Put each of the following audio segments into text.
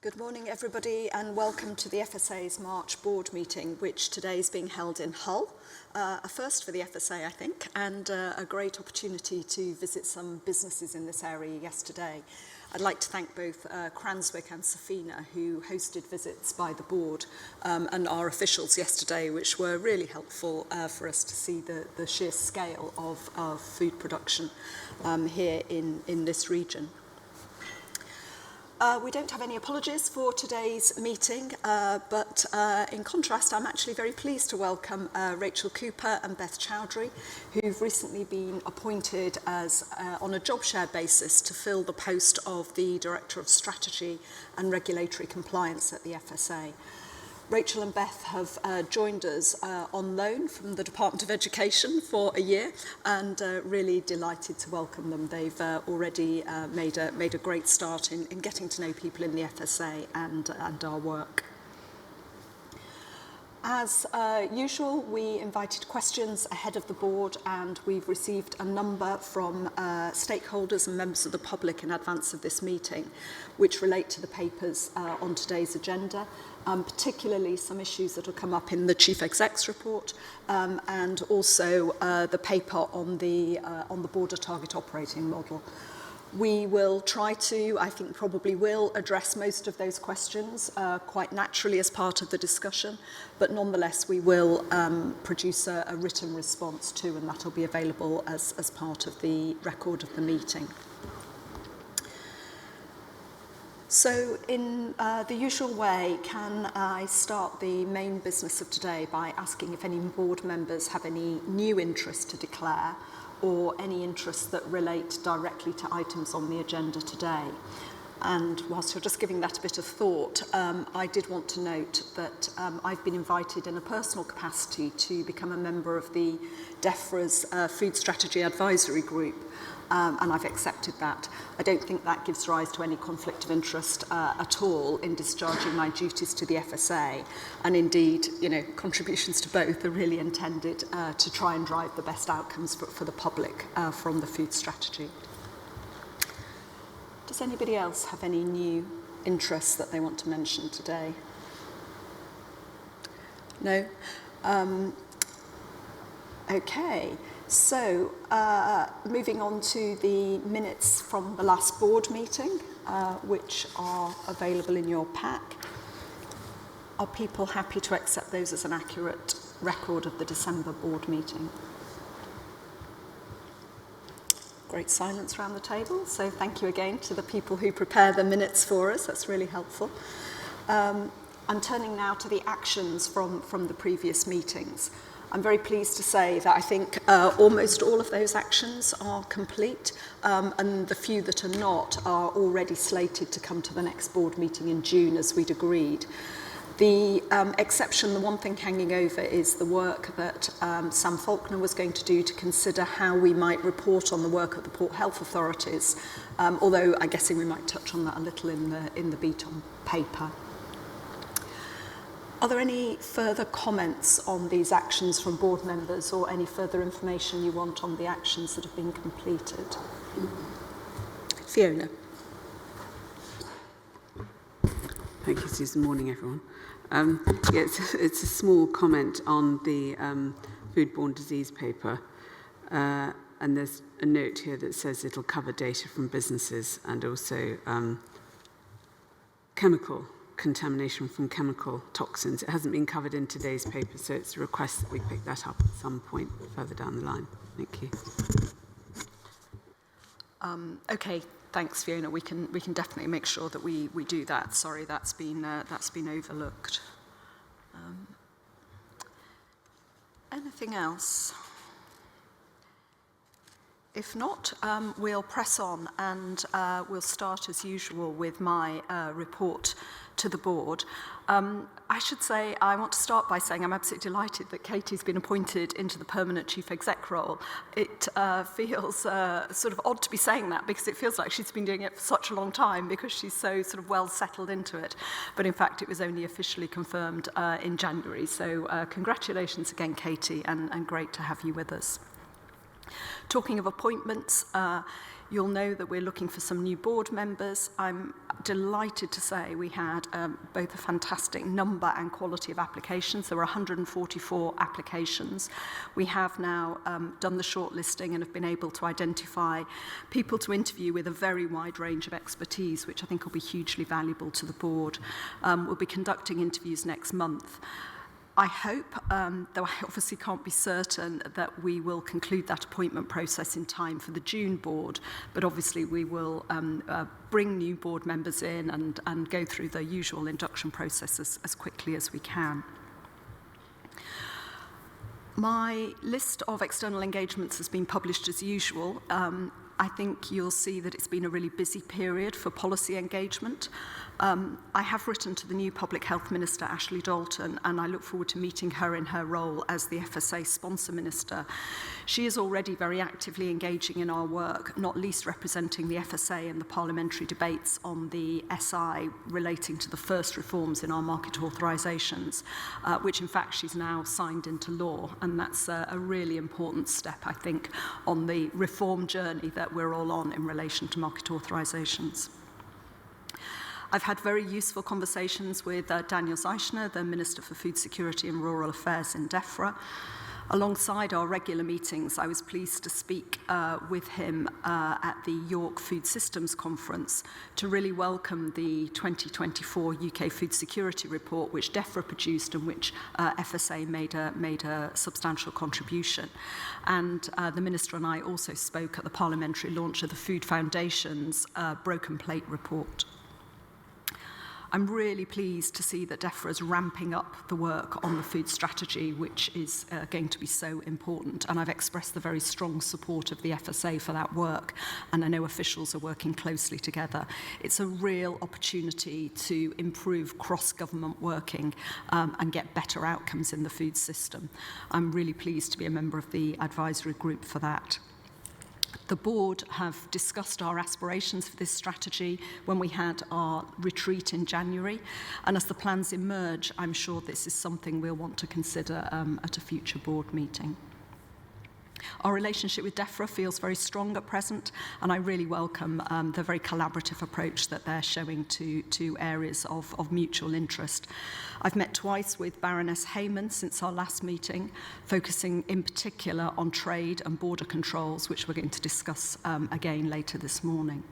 Good morning, everybody, and welcome to the FSA's March board meeting, which today is being held in Hull. A first for the FSA, I think, and a great opportunity to visit some businesses in this area yesterday. I'd like to thank both Cranswick and Safina, who hosted visits by the board and our officials yesterday, which were really helpful for us to see the sheer scale of food production here in this region. We don't have any apologies for today's meeting, but in contrast, I'm actually very pleased to welcome Rachel Cooper and Beth Chowdhury, who've recently been appointed as on a job share basis to fill the post of the Director of Strategy and Regulatory Compliance at the FSA. Rachel and Beth have joined us on loan from the Department of Education for a year, and really delighted to welcome them. They've already made a great start in getting to know people in the FSA and our work. As usual, we invited questions ahead of the board, and we've received a number from stakeholders and members of the public in advance of this meeting, which relate to the papers on today's agenda, particularly some issues that will come up in the Chief Exec's report, and also the paper on the border target operating model. We will try to, I think probably will, address most of those questions quite naturally as part of the discussion, but nonetheless we will produce a written response too, and that will be available as part of the record of the meeting. So in the usual way, can I start the main business of today by asking if any board members have any new interest to declare, or any interests that relate directly to items on the agenda today. And whilst you're just giving that a bit of thought, I did want to note that I've been invited in a personal capacity to become a member of the DEFRA's Food Strategy Advisory Group, and I've accepted that. I don't think that gives rise to any conflict of interest at all in discharging my duties to the FSA, and indeed, you know, contributions to both are really intended to try and drive the best outcomes for the public from the food strategy. Does anybody else have any new interests that they want to mention today? No? Okay. So, moving on to the minutes from the last board meeting, which are available in your pack. Are people happy to accept those as an accurate record of the December board meeting? Great silence around the table, so thank you again to the people who prepare the minutes for us. That's really helpful. I'm turning now to the actions from the previous meetings. I'm very pleased to say that I think almost all of those actions are complete, and the few that are not are already slated to come to the next board meeting in June, as we'd agreed. The exception, the one thing hanging over, is the work that Sam Faulkner was going to do to consider how we might report on the work of the Port Health Authorities, although I'm guessing we might touch on that a little in the beat on paper. Are there any further comments on these actions from board members, or any further information you want on the actions that have been completed? Fiona. Thank you, Susan. Morning, everyone. It's a small comment on the foodborne disease paper, and there's a note here that says it'll cover data from businesses and also chemical contamination from chemical toxins. It hasn't been covered in today's paper, so it's a request that we pick that up at some point further down the line. Thank you. Okay, thanks, Fiona. We can definitely make sure that we do that. Sorry, that's been overlooked. Anything else? If not, we'll press on, and we'll start as usual with my report to the board. I should say, I want to start by saying I'm absolutely delighted that Katie's been appointed into the permanent chief exec role. It feels sort of odd to be saying that, because it feels like she's been doing it for such a long time, because she's so sort of well settled into it. But in fact, it was only officially confirmed in January. So congratulations again, Katie, and great to have you with us. Talking of appointments, you'll know that we're looking for some new board members. I'm delighted to say we had both a fantastic number and quality of applications. There were 144 applications. We have now done the shortlisting and have been able to identify people to interview with a very wide range of expertise, which I think will be hugely valuable to the board. We'll be conducting interviews next month. I hope, though I obviously can't be certain, that we will conclude that appointment process in time for the June board, but obviously we will bring new board members in and go through the usual induction process as quickly as we can. My list of external engagements has been published as usual. I think you'll see that it's been a really busy period for policy engagement. I have written to the new Public Health Minister, Ashley Dalton, and I look forward to meeting her in her role as the FSA Sponsor Minister. She is already very actively engaging in our work, not least representing the FSA in the parliamentary debates on the SI relating to the first reforms in our market authorisations, which in fact she's now signed into law, and that's a really important step, I think, on the reform journey that we're all on in relation to market authorisations. I've had very useful conversations with Daniel Zeichner, the Minister for Food Security and Rural Affairs in DEFRA. Alongside our regular meetings, I was pleased to speak with him at the York Food Systems Conference to really welcome the 2024 UK Food Security Report, which DEFRA produced and which FSA made a substantial contribution. And the Minister and I also spoke at the parliamentary launch of the Food Foundation's Broken Plate Report. I'm really pleased to see that DEFRA is ramping up the work on the food strategy, which is going to be so important. And I've expressed the very strong support of the FSA for that work. And I know officials are working closely together. It's a real opportunity to improve cross-government working and get better outcomes in the food system. I'm really pleased to be a member of the advisory group for that. The board have discussed our aspirations for this strategy when we had our retreat in January, and as the plans emerge, I'm sure this is something we'll want to consider at a future board meeting. Our relationship with DEFRA feels very strong at present, and I really welcome the very collaborative approach that they're showing to areas of mutual interest. I've met twice with Baroness Heyman since our last meeting, focusing in particular on trade and border controls, which we're going to discuss again later this morning.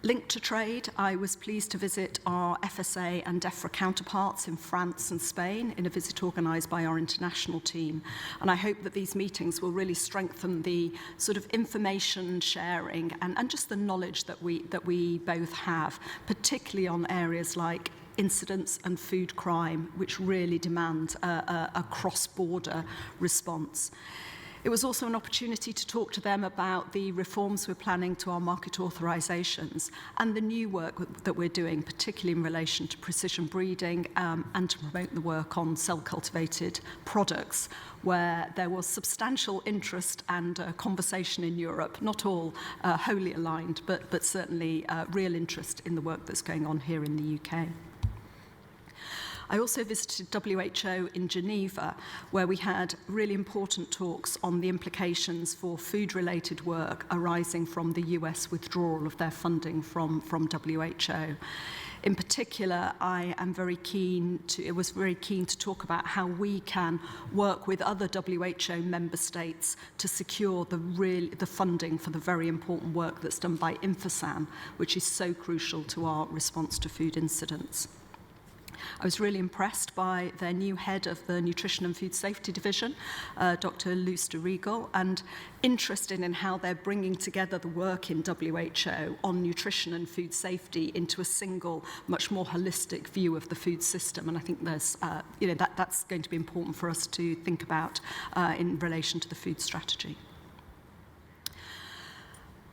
Linked to trade, I was pleased to visit our FSA and DEFRA counterparts in France and Spain in a visit organised by our international team. And I hope that these meetings will really strengthen the sort of information sharing and just the knowledge that we both have, particularly on areas like incidents and food crime, which really demand a cross-border response. It was also an opportunity to talk to them about the reforms we're planning to our market authorisations and the new work that we're doing, particularly in relation to precision breeding and to promote the work on cell-cultivated products, where there was substantial interest and conversation in Europe, not all wholly aligned, but certainly real interest in the work that's going on here in the UK. I also visited WHO in Geneva, where we had really important talks on the implications for food-related work arising from the US withdrawal of their funding from WHO. In particular, I was very keen to talk about how we can work with other WHO member states to secure the funding for the very important work that's done by Infosan, which is so crucial to our response to food incidents. I was really impressed by their new head of the Nutrition and Food Safety Division, Dr. Luce de Riegel, and interested in how they're bringing together the work in WHO on nutrition and food safety into a single, much more holistic view of the food system. And I think there's, that's going to be important for us to think about in relation to the food strategy.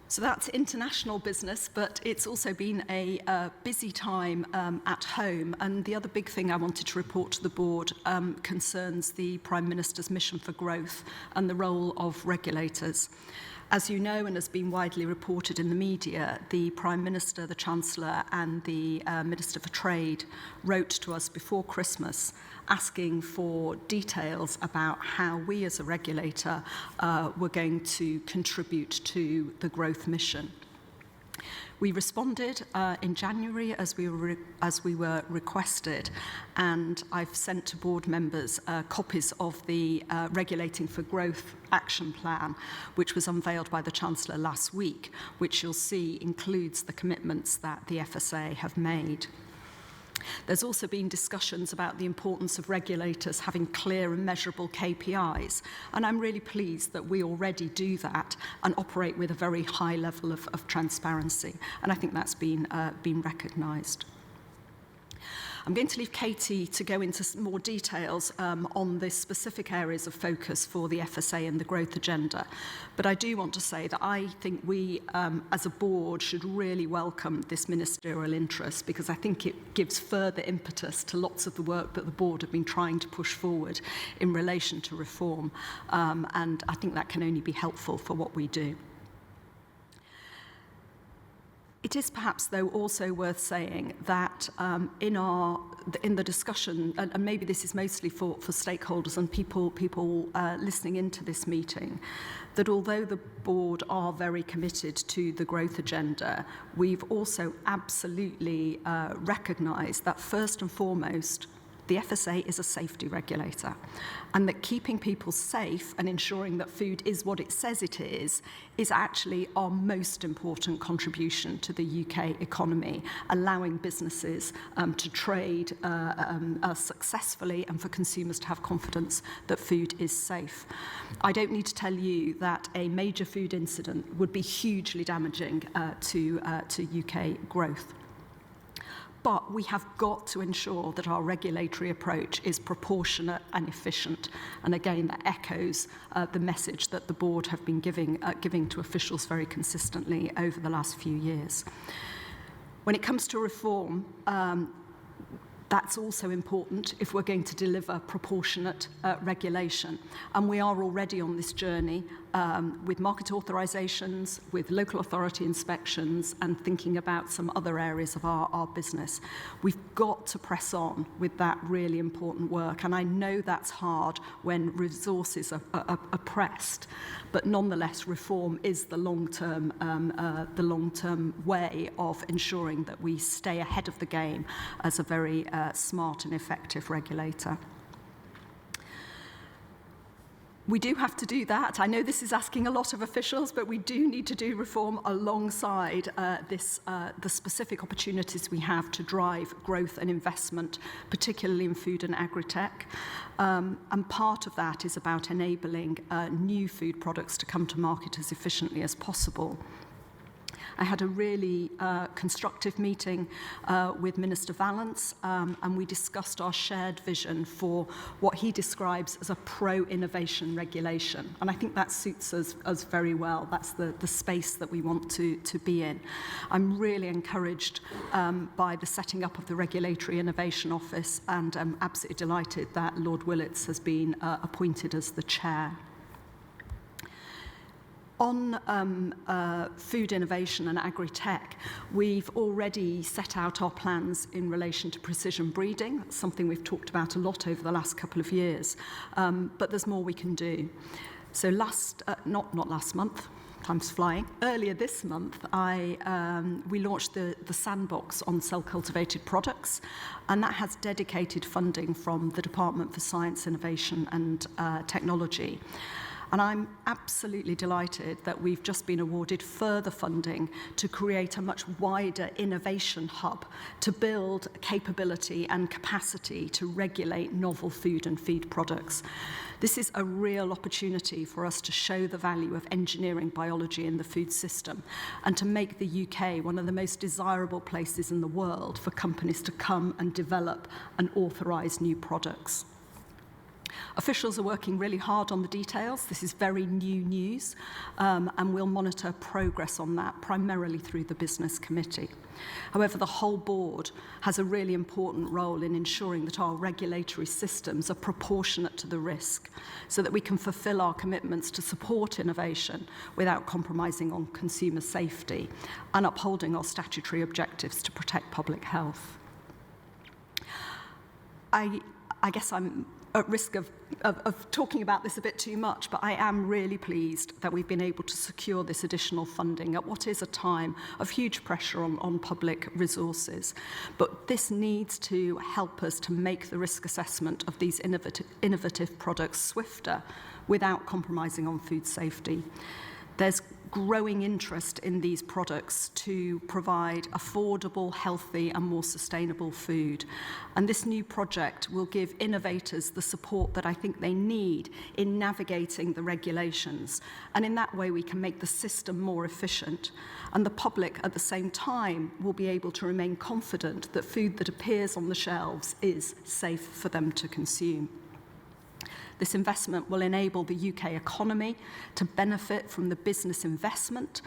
So that's international business, but it's also been a busy time at home. And the other big thing I wanted to report to the board concerns the Prime Minister's mission for growth and the role of regulators. As you know, and has been widely reported in the media, the Prime Minister, the Chancellor and the Minister for Trade wrote to us before Christmas asking for details about how we as a regulator were going to contribute to the growth mission. We responded in January as we were requested, and I've sent to board members copies of the Regulating for Growth Action Plan, which was unveiled by the Chancellor last week, which you'll see includes the commitments that the FSA have made. There's also been discussions about the importance of regulators having clear and measurable KPIs, and I'm really pleased that we already do that and operate with a very high level of transparency, and I think that's been recognised. I'm going to leave Katie to go into some more details on the specific areas of focus for the FSA and the growth agenda. But I do want to say that I think we, as a board, should really welcome this ministerial interest, because I think it gives further impetus to lots of the work that the board have been trying to push forward in relation to reform. And I think that can only be helpful for what we do. It is perhaps, though, also worth saying that in the discussion, and maybe this is mostly for stakeholders and people listening into this meeting, that although the board are very committed to the growth agenda, we've also absolutely recognised that first and foremost, the FSA is a safety regulator, and that keeping people safe and ensuring that food is what it says it is actually our most important contribution to the UK economy, allowing businesses to trade successfully and for consumers to have confidence that food is safe. I don't need to tell you that a major food incident would be hugely damaging to UK growth. But we have got to ensure that our regulatory approach is proportionate and efficient. And again, that echoes the message that the board have been giving to officials very consistently over the last few years. When it comes to reform, that's also important if we're going to deliver proportionate regulation. And we are already on this journey with market authorisations, with local authority inspections, and thinking about some other areas of our business. We've got to press on with that really important work. And I know that's hard when resources are pressed. But nonetheless, reform is the long-term way of ensuring that we stay ahead of the game as a very smart and effective regulator. We do have to do that. I know this is asking a lot of officials, but we do need to do reform alongside the specific opportunities we have to drive growth and investment, particularly in food and agri-tech. And part of that is about enabling new food products to come to market as efficiently as possible. I had a really constructive meeting with Minister Vallance, and we discussed our shared vision for what he describes as a pro-innovation regulation. And I think that suits us very well. That's the space that we want to be in. I'm really encouraged by the setting up of the Regulatory Innovation Office, and I'm absolutely delighted that Lord Willits has been appointed as the chair. On food innovation and agri-tech, we've already set out our plans in relation to precision breeding. That's something we've talked about a lot over the last couple of years, but there's more we can do. So not last month, time's flying, earlier this month, we launched the sandbox on cell-cultivated products, and that has dedicated funding from the Department for Science, Innovation and Technology. And I'm absolutely delighted that we've just been awarded further funding to create a much wider innovation hub to build capability and capacity to regulate novel food and feed products. This is a real opportunity for us to show the value of engineering biology in the food system and to make the UK one of the most desirable places in the world for companies to come and develop and authorise new products. Officials are working really hard on the details. This is very new news, and we'll monitor progress on that primarily through the Business Committee. However, the whole board has a really important role in ensuring that our regulatory systems are proportionate to the risk so that we can fulfil our commitments to support innovation without compromising on consumer safety and upholding our statutory objectives to protect public health. I guess I'm at risk of talking about this a bit too much, but I am really pleased that we've been able to secure this additional funding at what is a time of huge pressure on public resources. But this needs to help us to make the risk assessment of these innovative products swifter without compromising on food safety. There's growing interest in these products to provide affordable, healthy and more sustainable food. And this new project will give innovators the support that I think they need in navigating the regulations. And in that way, we can make the system more efficient. And the public, at the same time, will be able to remain confident that food that appears on the shelves is safe for them to consume. This investment will enable the UK economy to benefit from the business investment,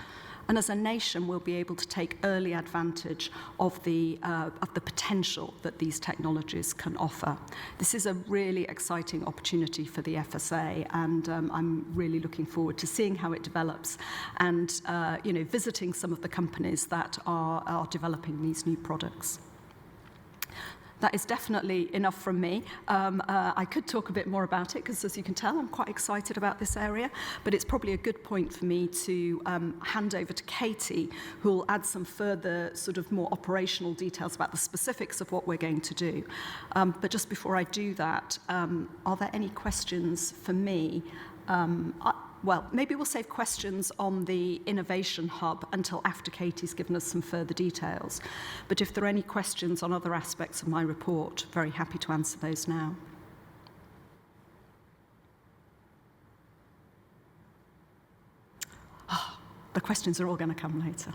and as a nation, we'll be able to take early advantage of the potential that these technologies can offer. This is a really exciting opportunity for the FSA, and I'm really looking forward to seeing how it develops and visiting some of the companies that are developing these new products. That is definitely enough from me. I could talk a bit more about it because, as you can tell, I'm quite excited about this area, but it's probably a good point for me to hand over to Katie, who will add some further sort of more operational details about the specifics of what we're going to do. But just before I do that, are there any questions for me? Well, maybe we'll save questions on the Innovation Hub until after Katie's given us some further details. But if there are any questions on other aspects of my report, very happy to answer those now. The questions are all going to come later.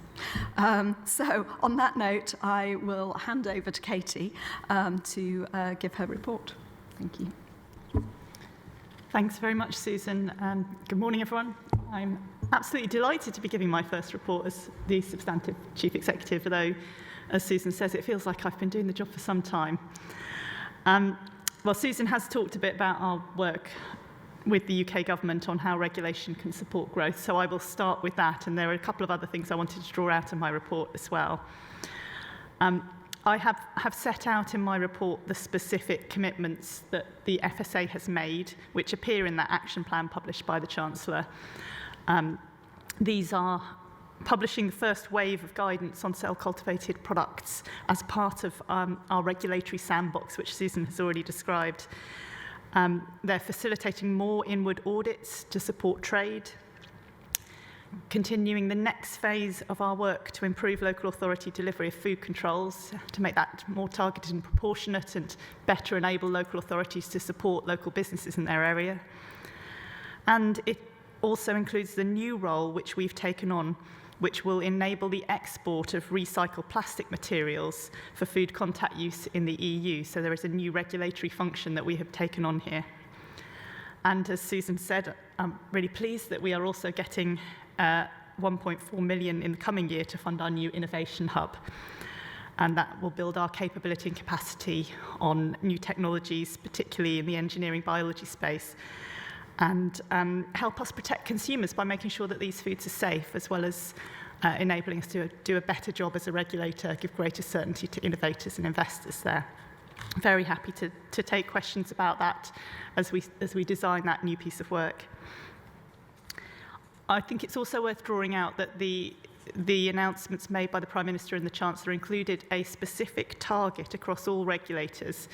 So on that note, I will hand over to Katie to give her report. Thank you. Thanks very much, Susan, and good morning, everyone. I'm absolutely delighted to be giving my first report as the substantive Chief Executive, although, as Susan says, it feels like I've been doing the job for some time. Well, Susan has talked a bit about our work with the UK government on how regulation can support growth, so I will start with that, and there are a couple of other things I wanted to draw out in my report as well. I have set out in my report the specific commitments that the FSA has made, which appear in that action plan published by the Chancellor. These are publishing the first wave of guidance on cell-cultivated products as part of our regulatory sandbox, which Susan has already described. They're facilitating more inward audits to support trade, continuing the next phase of our work to improve local authority delivery of food controls, to make that more targeted and proportionate and better enable local authorities to support local businesses in their area. And it also includes the new role which we've taken on, which will enable the export of recycled plastic materials for food contact use in the EU. So there is a new regulatory function that we have taken on here. And as Susan said, I'm really pleased that we are also getting 1.4 million in the coming year to fund our new innovation hub. And that will build our capability and capacity on new technologies, particularly in the engineering biology space, and help us protect consumers by making sure that these foods are safe, as well as enabling us to do a better job as a regulator, give greater certainty to innovators and investors there. Very happy to take questions about that as we design that new piece of work. I think it's also worth drawing out that the announcements made by the Prime Minister and the Chancellor included a specific target across all regulators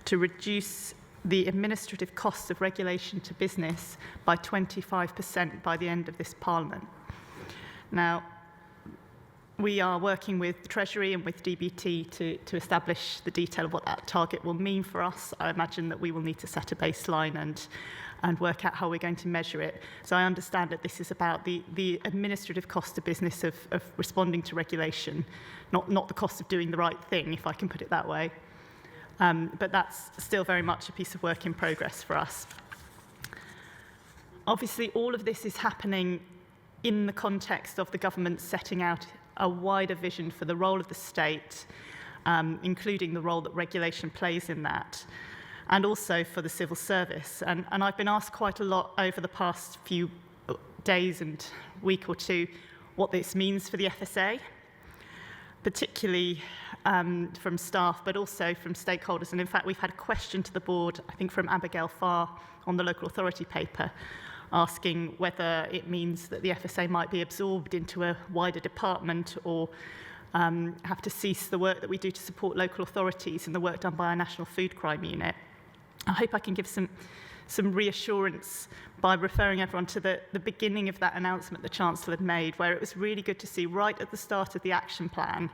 to reduce the administrative costs of regulation to business by 25% by the end of this Parliament. Now, we are working with the Treasury and with DBT to establish the detail of what that target will mean for us. I imagine that we will need to set a baseline and work out how we're going to measure it. So I understand that this is about the administrative cost to business of responding to regulation, not the cost of doing the right thing, if I can put it that way. But that's still very much a piece of work in progress for us. Obviously, all of this is happening in the context of the government setting out a wider vision for the role of the state, including the role that regulation plays in that, and also for the civil service. And I've been asked quite a lot over the past few days and week or two what this means for the FSA, particularly from staff, but also from stakeholders. And in fact, we've had a question to the board, I think from Abigail Farr on the local authority paper, asking whether it means that the FSA might be absorbed into a wider department or have to cease the work that we do to support local authorities and the work done by our National Food Crime Unit. I hope I can give some reassurance by referring everyone to the beginning of that announcement the Chancellor had made, where it was really good to see right at the start of the action plan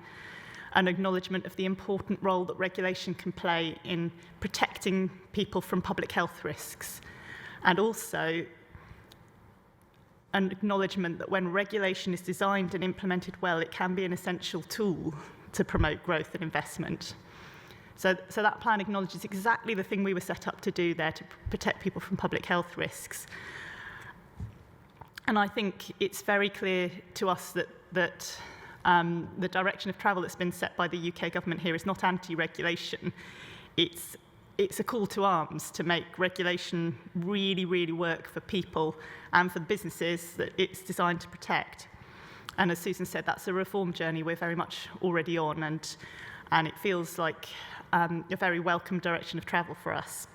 an acknowledgement of the important role that regulation can play in protecting people from public health risks, and also an acknowledgement that when regulation is designed and implemented well, it can be an essential tool to promote growth and investment. So that plan acknowledges exactly the thing we were set up to do there, to protect people from public health risks. And I think it's very clear to us that the direction of travel that's been set by the UK government here is not anti-regulation. It's a call to arms to make regulation really, really work for people and for the businesses that it's designed to protect. And as Susan said, that's a reform journey we're very much already on, and it feels like a very welcome direction of travel for us.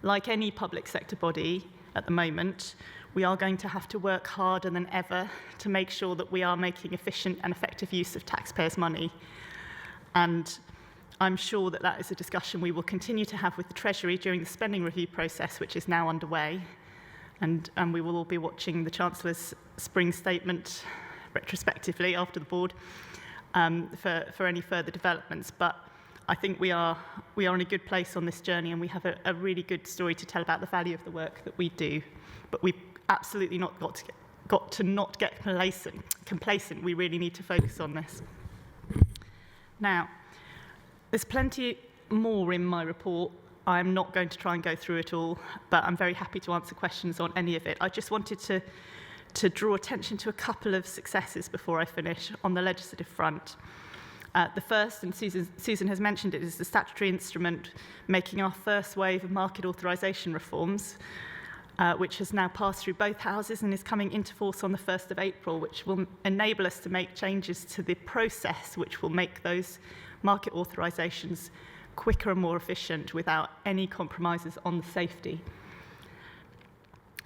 Like any public sector body at the moment, we are going to have to work harder than ever to make sure that we are making efficient and effective use of taxpayers' money. And I'm sure that that is a discussion we will continue to have with the Treasury during the spending review process, which is now underway. And we will all be watching the Chancellor's spring statement retrospectively after the board for any further developments. But I think we are in a good place on this journey, and we have a really good story to tell about the value of the work that we do. But we've absolutely not got to not get complacent. We really need to focus on this. Now, there's plenty more in my report. I'm not going to try and go through it all, but I'm very happy to answer questions on any of it. I just wanted to draw attention to a couple of successes before I finish on the legislative front. The first, and Susan has mentioned it, is the statutory instrument making our first wave of market authorisation reforms, which has now passed through both houses and is coming into force on the 1st of April, which will enable us to make changes to the process which will make those market authorisations quicker and more efficient without any compromises on the safety.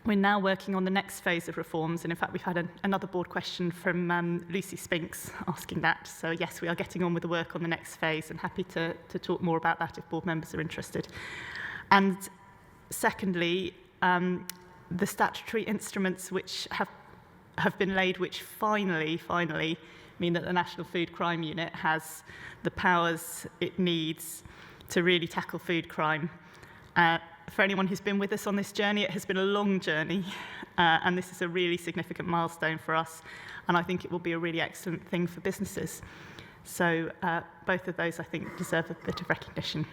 We're now working on the next phase of reforms, and in fact we've had another board question from Lucy Spinks asking that. So yes, we are getting on with the work on the next phase, and happy to talk more about that if board members are interested. And secondly, the statutory instruments which have been laid, which finally mean that the National Food Crime Unit has the powers it needs to really tackle food crime. For anyone who's been with us on this journey, it has been a long journey, and this is a really significant milestone for us, and I think it will be a really excellent thing for businesses. So both of those, I think, deserve a bit of recognition.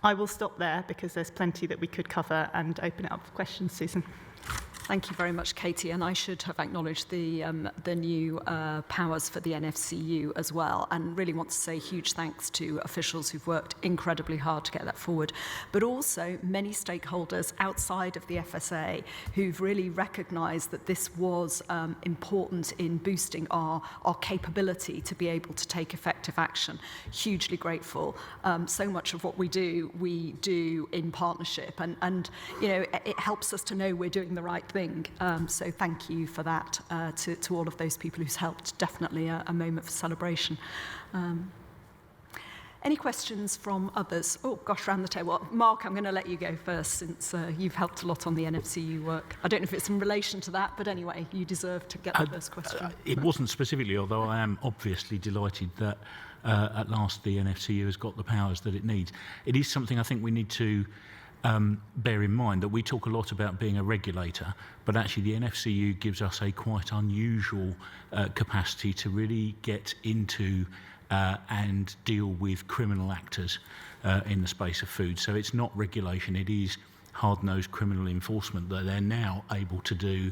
I will stop there because there's plenty that we could cover and open it up for questions. Susan. Thank you very much, Katie. And I should have acknowledged the new powers for the NFCU as well, and really want to say huge thanks to officials who've worked incredibly hard to get that forward, but also many stakeholders outside of the FSA who've really recognised that this was important in boosting our capability to be able to take effective action. Hugely grateful. So much of what we do in partnership, and you know, it helps us to know we're doing the right thing. So thank you for that to all of those people who's helped. Definitely a moment for celebration. Any questions from others? Oh gosh, round the table. Mark, I'm going to let you go first, since you've helped a lot on the NFCU work. I don't know if it's in relation to that, but anyway, you deserve to get the first question. It wasn't specifically, although I am obviously delighted that at last the NFCU has got the powers that it needs. It is something I think we need to bear in mind, that we talk a lot about being a regulator, but actually the NFCU gives us a quite unusual capacity to really get into and deal with criminal actors in the space of food. So it's not regulation, it is hard-nosed criminal enforcement that they're now able to do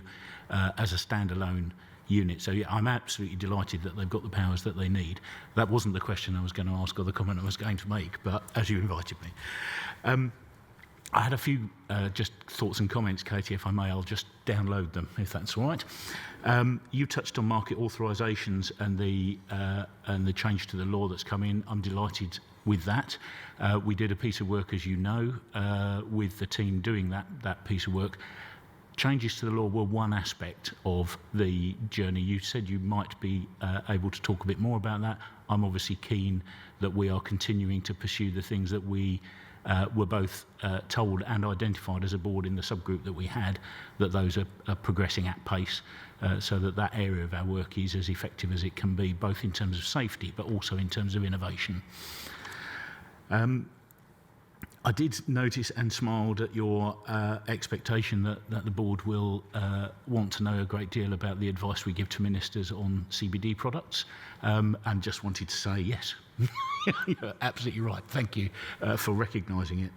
as a standalone unit. So yeah, I'm absolutely delighted that they've got the powers that they need. That wasn't the question I was going to ask or the comment I was going to make, but as you invited me. I had a few just thoughts and comments, Katie, if I may. I'll just download them, if that's all right. You touched on market authorisations and the change to the law that's come in. I'm delighted with that. We did a piece of work, as you know, with the team doing that piece of work. Changes to the law were one aspect of the journey. You said you might be able to talk a bit more about that. I'm obviously keen that we are continuing to pursue the things that we were both told and identified as a board in the subgroup that we had, that those are progressing at pace, so that area of our work is as effective as it can be, both in terms of safety but also in terms of innovation. I did notice and smiled at your expectation that the board will want to know a great deal about the advice we give to ministers on CBD products, and just wanted to say yes. You're absolutely right. Thank you for recognising it.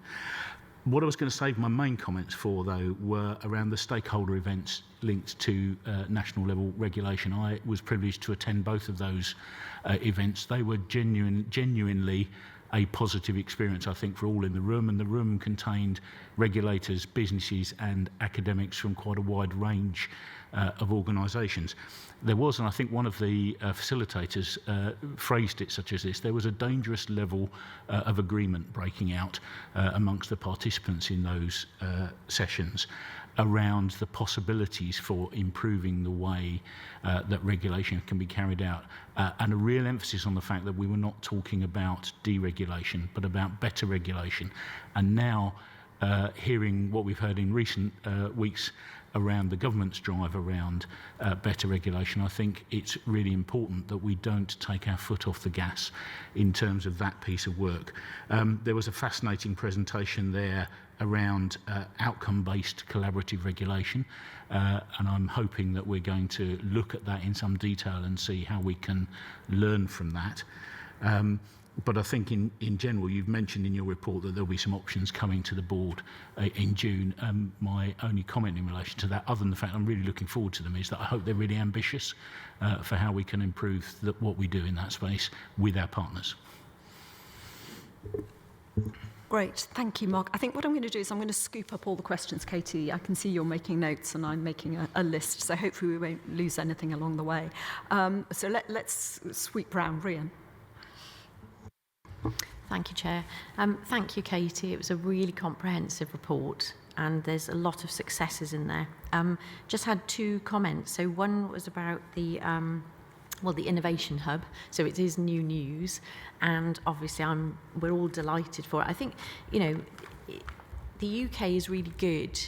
What I was going to save my main comments for, though, were around the stakeholder events linked to national level regulation. I was privileged to attend both of those events. They were genuinely a positive experience, I think, for all in the room, and the room contained regulators, businesses and academics from quite a wide range of organisations. There was, and I think one of the facilitators phrased it such as this, there was a dangerous level of agreement breaking out amongst the participants in those sessions around the possibilities for improving the way that regulation can be carried out, and a real emphasis on the fact that we were not talking about deregulation but about better regulation. And now hearing what we've heard in recent weeks around the government's drive around better regulation, I think it's really important that we don't take our foot off the gas in terms of that piece of work. There was a fascinating presentation there around outcome-based collaborative regulation, and I'm hoping that we're going to look at that in some detail and see how we can learn from that. But I think in general, you've mentioned in your report that there'll be some options coming to the board in June. My only comment in relation to that, other than the fact I'm really looking forward to them, is that I hope they're really ambitious for how we can improve what we do in that space with our partners. Great, thank you, Mark. I think what I'm going to do is I'm going to scoop up all the questions, Katie. I can see you're making notes and I'm making a list, so hopefully we won't lose anything along the way. So let's sweep round. Rhian. Thank you, Chair. Thank you, Katie. It was a really comprehensive report and there's a lot of successes in there. Just had two comments. So one was about the Innovation Hub. So it is new news, and obviously we're all delighted for it. I think, the UK is really good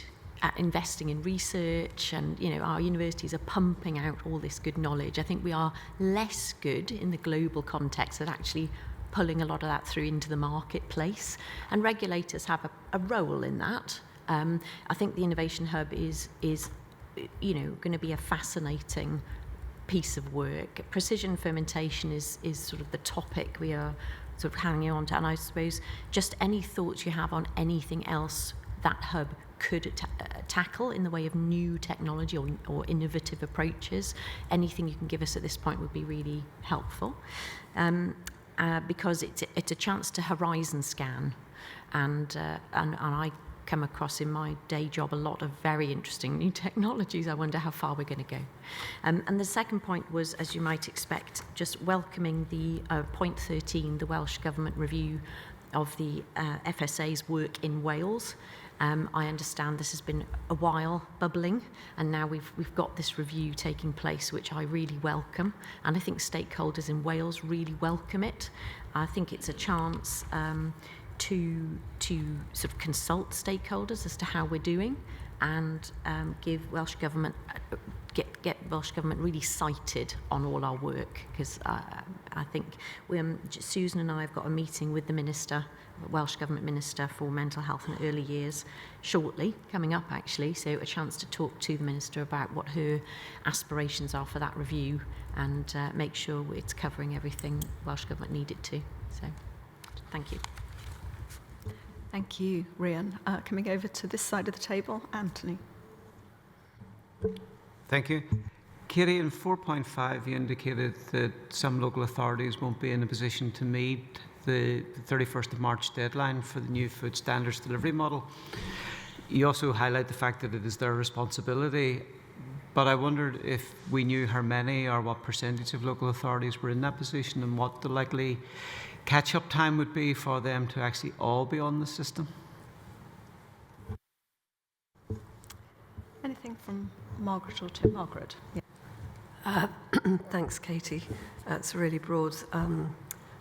at investing in research, and our universities are pumping out all this good knowledge. I think we are less good in the global context at actually pulling a lot of that through into the marketplace, and regulators have a role in that. I think the Innovation Hub is going to be a fascinating piece of work. Precision fermentation is sort of the topic we are sort of hanging on to, and I suppose just any thoughts you have on anything else that hub could tackle in the way of new technology or innovative approaches, anything you can give us at this point would be really helpful. Because it's a chance to horizon scan, and I come across in my day job a lot of very interesting new technologies. I wonder how far we're going to go. And the second point was, as you might expect, just welcoming the point 13, the Welsh Government review of the FSA's work in Wales. I understand this has been a while bubbling, and now we've got this review taking place, which I really welcome, and I think stakeholders in Wales really welcome it. I think it's a chance to sort of consult stakeholders as to how we're doing, and give Welsh Government get Welsh Government really cited on all our work, because I think Susan and I have got a meeting with the Minister, Welsh Government Minister for Mental Health and Early Years shortly, coming up actually, so a chance to talk to the Minister about what her aspirations are for that review, and make sure it's covering everything Welsh Government need it to. So, thank you. Thank you, Rhian. Coming over to this side of the table, Anthony. Thank you. Katie, in 4.5 you indicated that some local authorities won't be in a position to meet the 31st of March deadline for the new food standards delivery model. You also highlight the fact that it is their responsibility, but I wondered if we knew how many or what percentage of local authorities were in that position and what the likely catch-up time would be for them to actually all be on the system. Anything from Margaret or Tim? Margaret. Yeah. Thanks, Katie. It's a really broad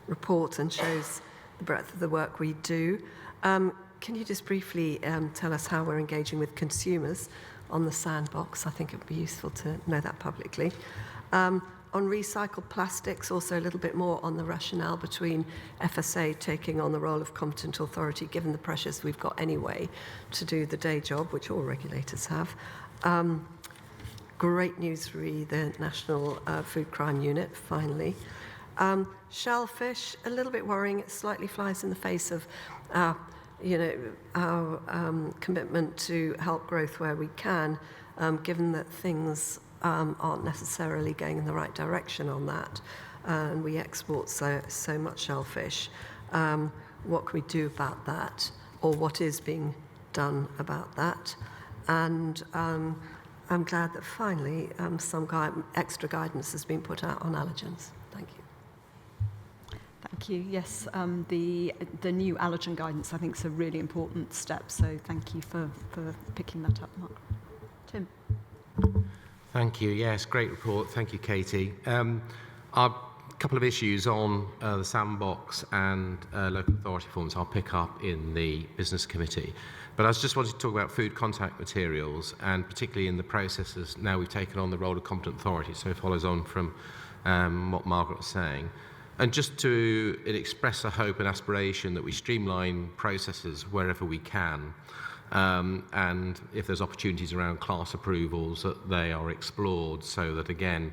report and shows the breadth of the work we do. Can you just briefly tell us how we're engaging with consumers on the sandbox? I think it would be useful to know that publicly. On recycled plastics, also a little bit more on the rationale between FSA taking on the role of competent authority, given the pressures we've got anyway to do the day job, which all regulators have. Great news re the National Food Crime Unit, finally. Shellfish, a little bit worrying. It slightly flies in the face of our commitment to help growth where we can, given that things aren't necessarily going in the right direction on that. And we export so much shellfish. What can we do about that? Or what is being done about that? And I'm glad that finally some extra guidance has been put out on allergens. Thank you. Thank you. Yes, the new allergen guidance I think is a really important step. So thank you for picking that up, Mark. Tim. Thank you. Yes, great report. Thank you, Katie. A couple of issues on the sandbox and local authority forms I'll pick up in the business committee. But I just wanted to talk about food contact materials, and particularly in the processes. Now we've taken on the role of competent authority, so it follows on from what Margaret was saying. And just to express a hope and aspiration that we streamline processes wherever we can. And if there's opportunities around class approvals, that they are explored so that, again,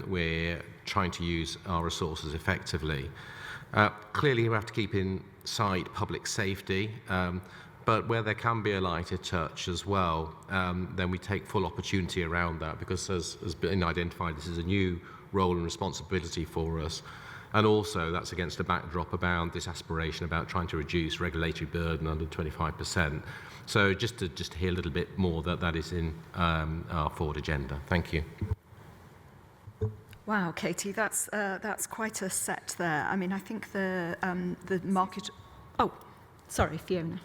we're trying to use our resources effectively. Clearly, we have to keep in sight public safety, but where there can be a lighter touch as well, then we take full opportunity around that, because as has been identified, this is a new role and responsibility for us. And also, that's against a backdrop about this aspiration about trying to reduce regulatory burden under 25%. So just to hear a little bit more that is in our forward agenda. Thank you. Wow, Katie, that's quite a set there. I mean, I think the market. Oh, sorry, Fiona.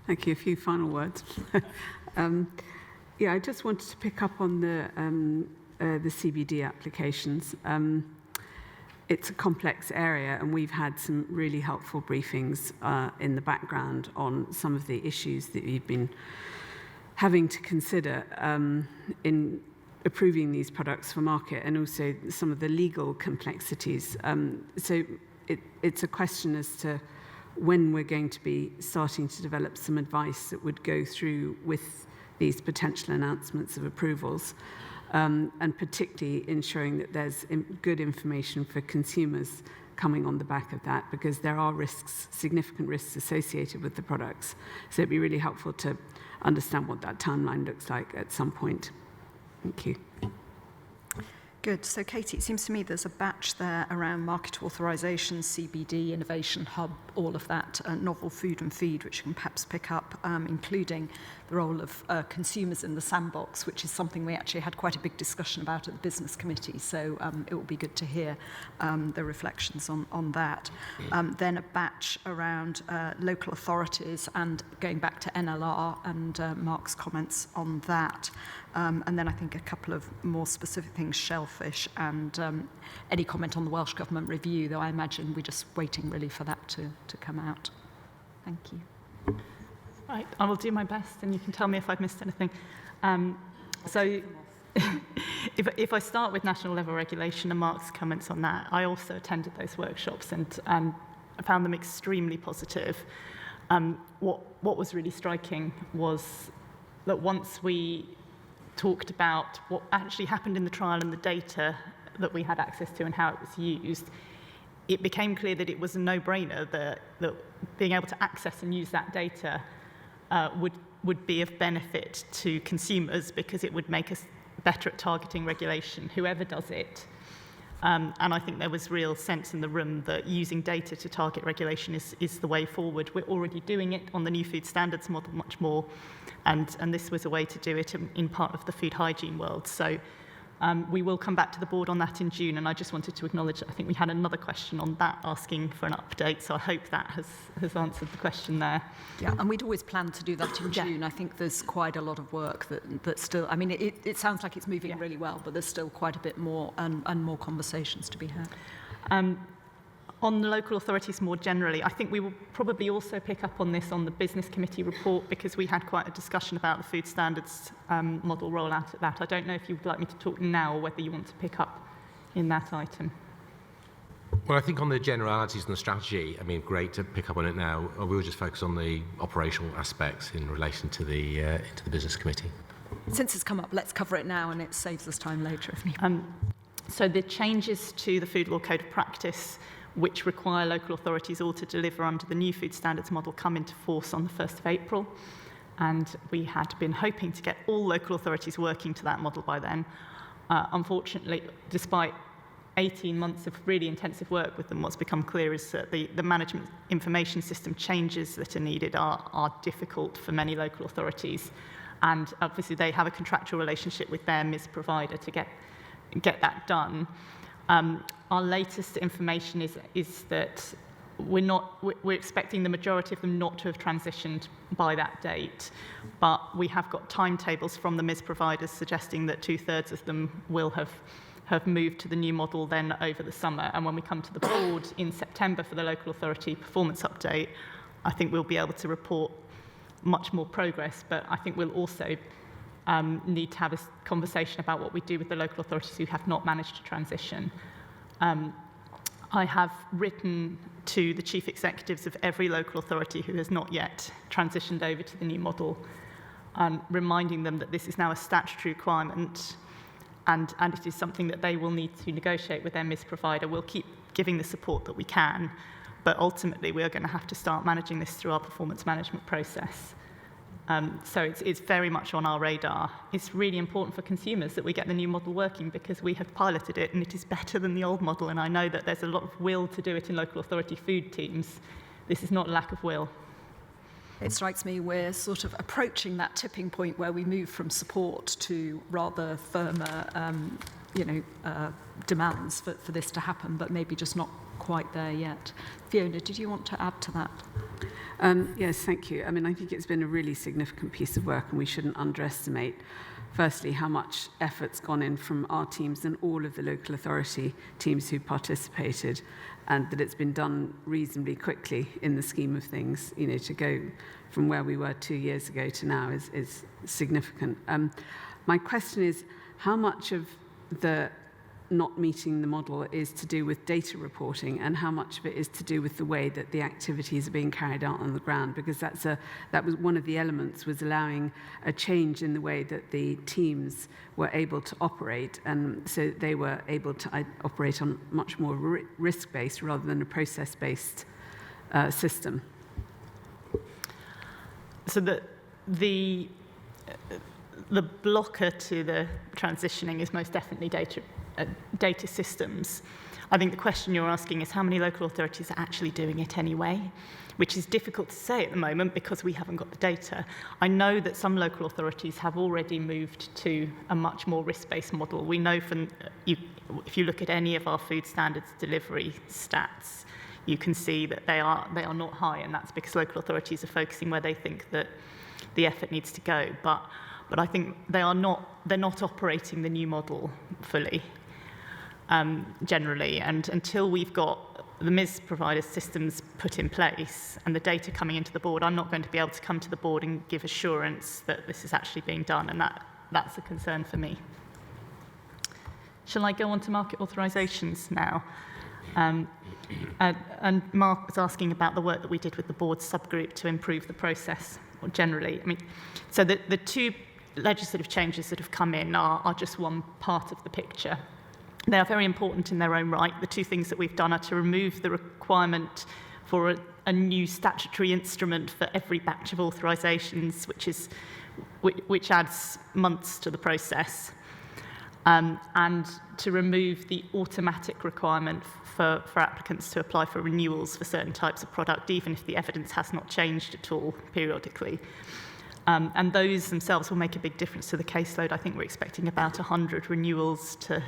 Thank you. A few final words. I just wanted to pick up on the CBD applications. It's a complex area, and we've had some really helpful briefings in the background on some of the issues that you've been having to consider in approving these products for market, and also some of the legal complexities. So it's a question as to when we're going to be starting to develop some advice that would go through with these potential announcements of approvals. And particularly ensuring that there's good information for consumers coming on the back of that, because there are risks, significant risks associated with the products. So it'd be really helpful to understand what that timeline looks like at some point. Thank you. Good. So, Katie, it seems to me there's a batch there around market authorisation, CBD, innovation hub, all of that, novel food and feed, which you can perhaps pick up, including the role of consumers in the sandbox, which is something we actually had quite a big discussion about at the business committee. So it will be good to hear the reflections on that. Then a batch around local authorities and going back to NLR and Mark's comments on that. And then I think a couple of more specific things, shellfish, and any comment on the Welsh Government review, though I imagine we're just waiting really for that to come out. Thank you. Right, I will do my best, and you can tell me if I've missed anything. So if I start with national level regulation and Mark's comments on that, I also attended those workshops and I found them extremely positive. What was really striking was that once we talked about what actually happened in the trial and the data that we had access to and how it was used, it became clear that it was a no-brainer that being able to access and use that data would be of benefit to consumers, because it would make us better at targeting regulation, whoever does it. And I think there was real sense in the room that using data to target regulation is the way forward. We're already doing it on the new food standards model much more, and this was a way to do it in part of the food hygiene world. So we will come back to the board on that in June, and I just wanted to acknowledge that I think we had another question on that asking for an update, so I hope that has answered the question there. Yeah, and we'd always planned to do that in June. I think there's quite a lot of work that still, I mean, it sounds like it's moving really well, but there's still quite a bit more and more conversations to be had. On the local authorities more generally, I think we will probably also pick up on this on the business committee report, because we had quite a discussion about the food standards model rollout at that. I don't know if you would like me to talk now or whether you want to pick up in that item. Well, I think on the generalities and the strategy, I mean, great to pick up on it now. We'll just focus on the operational aspects in relation to the business committee. Since it's come up, let's cover it now, and it saves us time later if need. So the changes to the Food Law Code of Practice, which require local authorities all to deliver under the new food standards model, come into force on the 1st of April. And we had been hoping to get all local authorities working to that model by then. Unfortunately, despite 18 months of really intensive work with them, what's become clear is that the management information system changes that are needed are difficult for many local authorities. And obviously they have a contractual relationship with their MIS provider to get that done. Our latest information is that we're expecting the majority of them not to have transitioned by that date, but we have got timetables from the MIS providers suggesting that 2/3 of them will have moved to the new model then over the summer. And when we come to the board in September for the local authority performance update, I think we'll be able to report much more progress, but I think we'll also need to have a conversation about what we do with the local authorities who have not managed to transition. I have written to the chief executives of every local authority who has not yet transitioned over to the new model, reminding them that this is now a statutory requirement, and it is something that they will need to negotiate with their MIS provider. We'll keep giving the support that we can, but ultimately we are going to have to start managing this through our performance management process. So it's very much on our radar. It's really important for consumers that we get the new model working, because we have piloted it and it is better than the old model, and I know that there's a lot of will to do it in local authority food teams. This is not a lack of will. It strikes me we're sort of approaching that tipping point where we move from support to rather firmer demands for this to happen, but maybe just not quite there yet. Fiona, did you want to add to that? Yes, thank you. I mean, I think it's been a really significant piece of work, and we shouldn't underestimate, firstly, how much effort's gone in from our teams and all of the local authority teams who participated, and that it's been done reasonably quickly in the scheme of things. You know, to go from where we were 2 years ago to now is significant. My question is, how much of the not meeting the model is to do with data reporting, and how much of it is to do with the way that the activities are being carried out on the ground? Because that was one of the elements, was allowing a change in the way that the teams were able to operate, and so they were able to operate on much more risk-based rather than a process-based system. So the blocker to the transitioning is most definitely data systems. I think the question you're asking is how many local authorities are actually doing it anyway, which is difficult to say at the moment because we haven't got the data. I know that some local authorities have already moved to a much more risk-based model. We know from, if you look at any of our food standards delivery stats, you can see that they are not high, and that's because local authorities are focusing where they think that the effort needs to go. But I think they're not operating the new model fully. Generally, and until we've got the MIS provider systems put in place and the data coming into the board, I'm not going to be able to come to the board and give assurance that this is actually being done, and that's a concern for me. Shall I go on to market authorisations now? And Mark was asking about the work that we did with the board subgroup to improve the process generally. I mean, so the two legislative changes that have come in are just one part of the picture. They are very important in their own right. The two things that we've done are to remove the requirement for a new statutory instrument for every batch of authorisations, which adds months to the process. and to remove the automatic requirement for applicants to apply for renewals for certain types of product, even if the evidence has not changed at all periodically. And those themselves will make a big difference to the caseload. I think we're expecting about 100 renewals to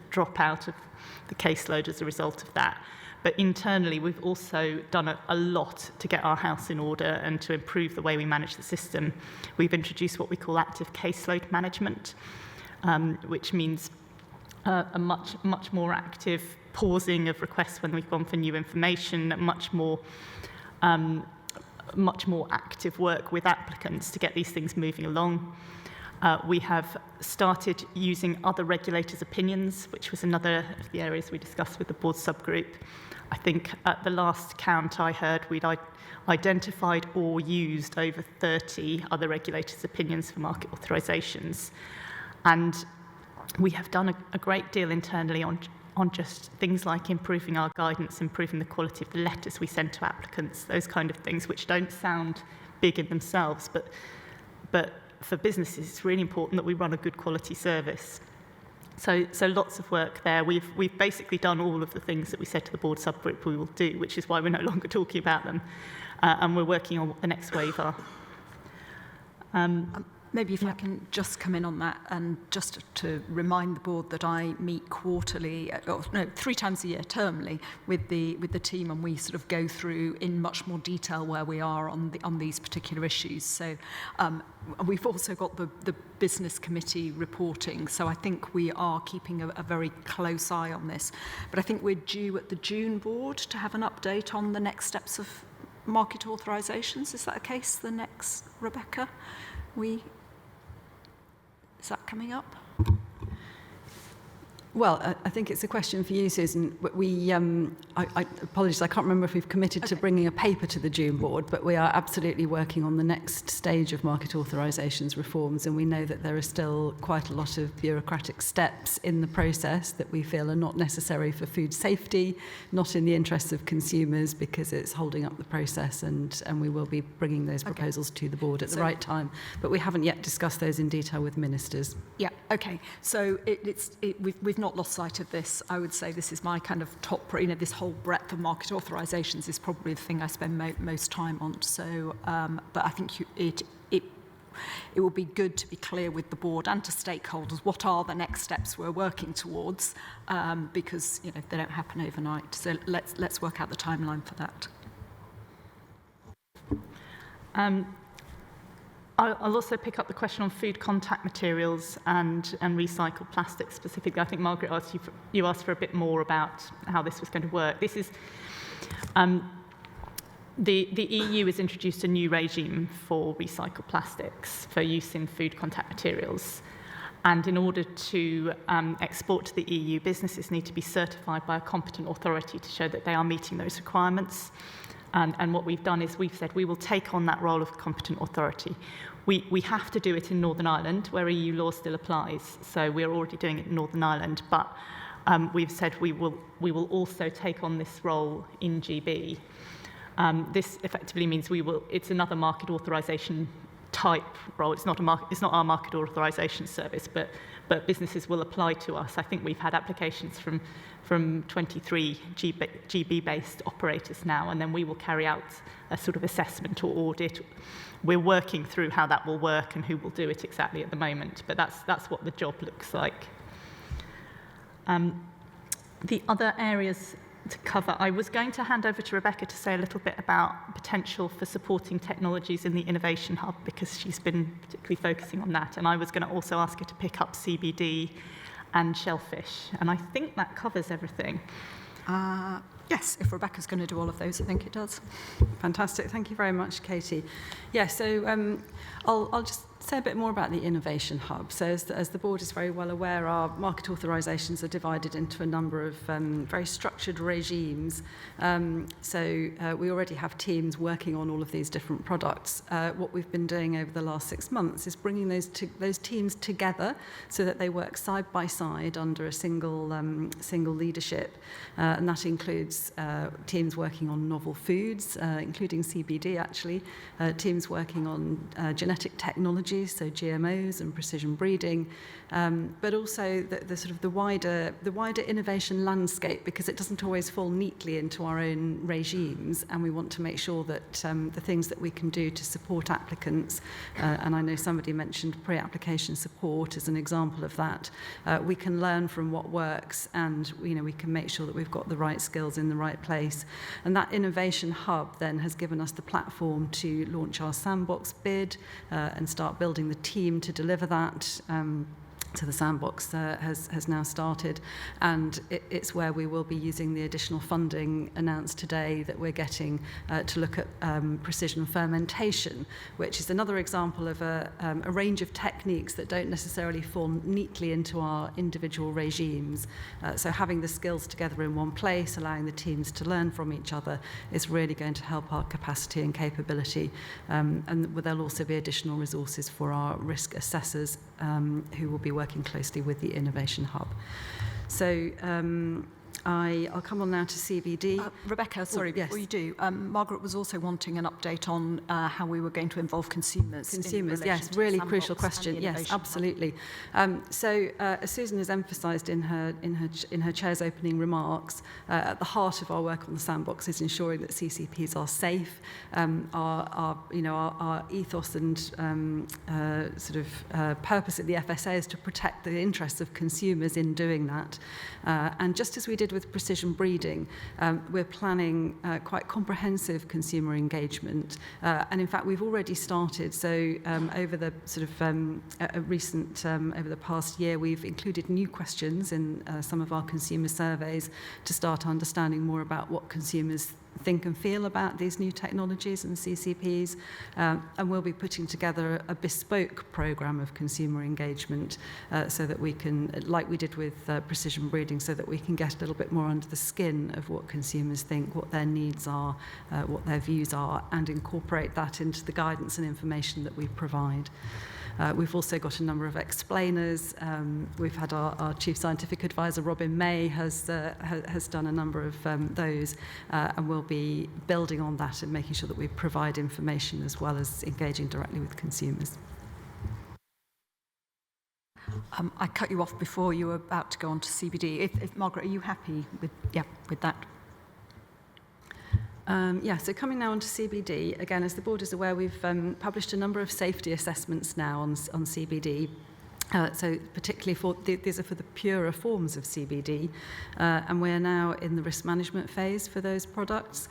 drop out of the caseload as a result of that. But internally, we've also done a lot to get our house in order and to improve the way we manage the system. We've introduced what we call active caseload management, which means a much more active pausing of requests when we've gone for new information, much more active work with applicants to get these things moving along. We have started using other regulators' opinions, which was another of the areas we discussed with the board subgroup. I think at the last count I heard, we'd identified or used over 30 other regulators' opinions for market authorisations. And we have done a great deal internally on just things like improving our guidance, improving the quality of the letters we send to applicants, those kind of things, which don't sound big in themselves, but for businesses, it's really important that we run a good quality service. So lots of work there. We've basically done all of the things that we said to the board subgroup we will do, which is why we're no longer talking about them. And we're working on what the next wave are. Maybe if I can just come in on that, and just to remind the board that I meet quarterly, 3 times a year, termly, with the team, and we sort of go through in much more detail where we are on these particular issues. So we've also got the business committee reporting, so I think we are keeping a very close eye on this. But I think we're due at the June board to have an update on the next steps of market authorisations. Is that the case? The next, Rebecca? Is that coming up? Well, I think it's a question for you, Susan. I apologise, I can't remember if we've committed to bringing a paper to the June board, but we are absolutely working on the next stage of market authorisations reforms, and we know that there are still quite a lot of bureaucratic steps in the process that we feel are not necessary for food safety, not in the interests of consumers, because it's holding up the process, and we will be bringing those proposals to the board at the right time. But we haven't yet discussed those in detail with ministers. Yeah, okay. So we've not lost sight of this. I would say this is my kind of top, this whole breadth of market authorisations is probably the thing I spend most time on. So, but I think it will be good to be clear with the board and to stakeholders what are the next steps we're working towards, because they don't happen overnight. So let's work out the timeline for that. I'll also pick up the question on food contact materials and recycled plastics specifically. I think Margaret asked you asked for a bit more about how this was going to work. This is the EU has introduced a new regime for recycled plastics for use in food contact materials. And in order to export to the EU, businesses need to be certified by a competent authority to show that they are meeting those requirements. And what we've done is we've said we will take on that role of competent authority. We have to do it in Northern Ireland, where EU law still applies. So we're already doing it in Northern Ireland, but we've said we will also take on this role in GB. This effectively means it's another market authorisation type role. It's not our market authorisation service, but businesses will apply to us. I think we've had applications from 23 GB-based operators now, and then we will carry out a sort of assessment or audit. We're working through how that will work and who will do it exactly at the moment, but that's what the job looks like. The other areas to cover, I was going to hand over to Rebecca to say a little bit about potential for supporting technologies in the Innovation Hub, because she's been particularly focusing on that, and I was going to also ask her to pick up CBD and shellfish, and I think that covers everything. Yes, if Rebecca's going to do all of those, I think it does. Fantastic. Thank you very much, Katie. Yeah, so I'll just say a bit more about the Innovation Hub. So as the board is very well aware, our market authorisations are divided into a number of very structured regimes. So we already have teams working on all of these different products. What we've been doing over the last 6 months is bringing those teams together so that they work side by side under a single leadership. And that includes teams working on novel foods, including CBD actually, teams working on genetic technology, technologies, so GMOs and precision breeding, but also the sort of the wider innovation landscape, because it doesn't always fall neatly into our own regimes, and we want to make sure that the things that we can do to support applicants, and I know somebody mentioned pre-application support as an example of that, we can learn from what works, and we can make sure that we've got the right skills in the right place. And that innovation hub then has given us the platform to launch our sandbox bid and start building the team to deliver that. So the sandbox has now started, and it's where we will be using the additional funding announced today that we're getting to look at precision fermentation, which is another example of a range of techniques that don't necessarily fall neatly into our individual regimes. So having the skills together in one place, allowing the teams to learn from each other, is really going to help our capacity and capability. And there'll also be additional resources for our risk assessors who will be working closely with the Innovation Hub. So I'll come on now to CBD. Rebecca, sorry, yes. before you do, Margaret was also wanting an update on how we were going to involve consumers. Consumers, yes, really crucial question. Yes, absolutely. So as Susan has emphasised in her chair's opening remarks, at the heart of our work on the sandbox is ensuring that CCPs are safe. Our ethos and purpose at the FSA is to protect the interests of consumers in doing that. And just as we did with precision breeding, we're planning quite comprehensive consumer engagement, and in fact we've already started. So over the over the past year, we've included new questions in some of our consumer surveys to start understanding more about what consumers think and feel about these new technologies and CCPs, and we'll be putting together a bespoke programme of consumer engagement so that we can, like we did with precision breeding, so that we can get a little bit more under the skin of what consumers think, what their needs are, what their views are, and incorporate that into the guidance and information that we provide. We've also got a number of explainers. We've had our Chief Scientific Advisor, Robin May, has done a number of those, and we'll be building on that and making sure that we provide information as well as engaging directly with consumers. I cut you off before you were about to go on to CBD. If Margaret, are you happy with that? So coming now on to CBD, again, as the board is aware, we've published a number of safety assessments now on CBD. So particularly these are for the purer forms of CBD, and we're now in the risk management phase for those products.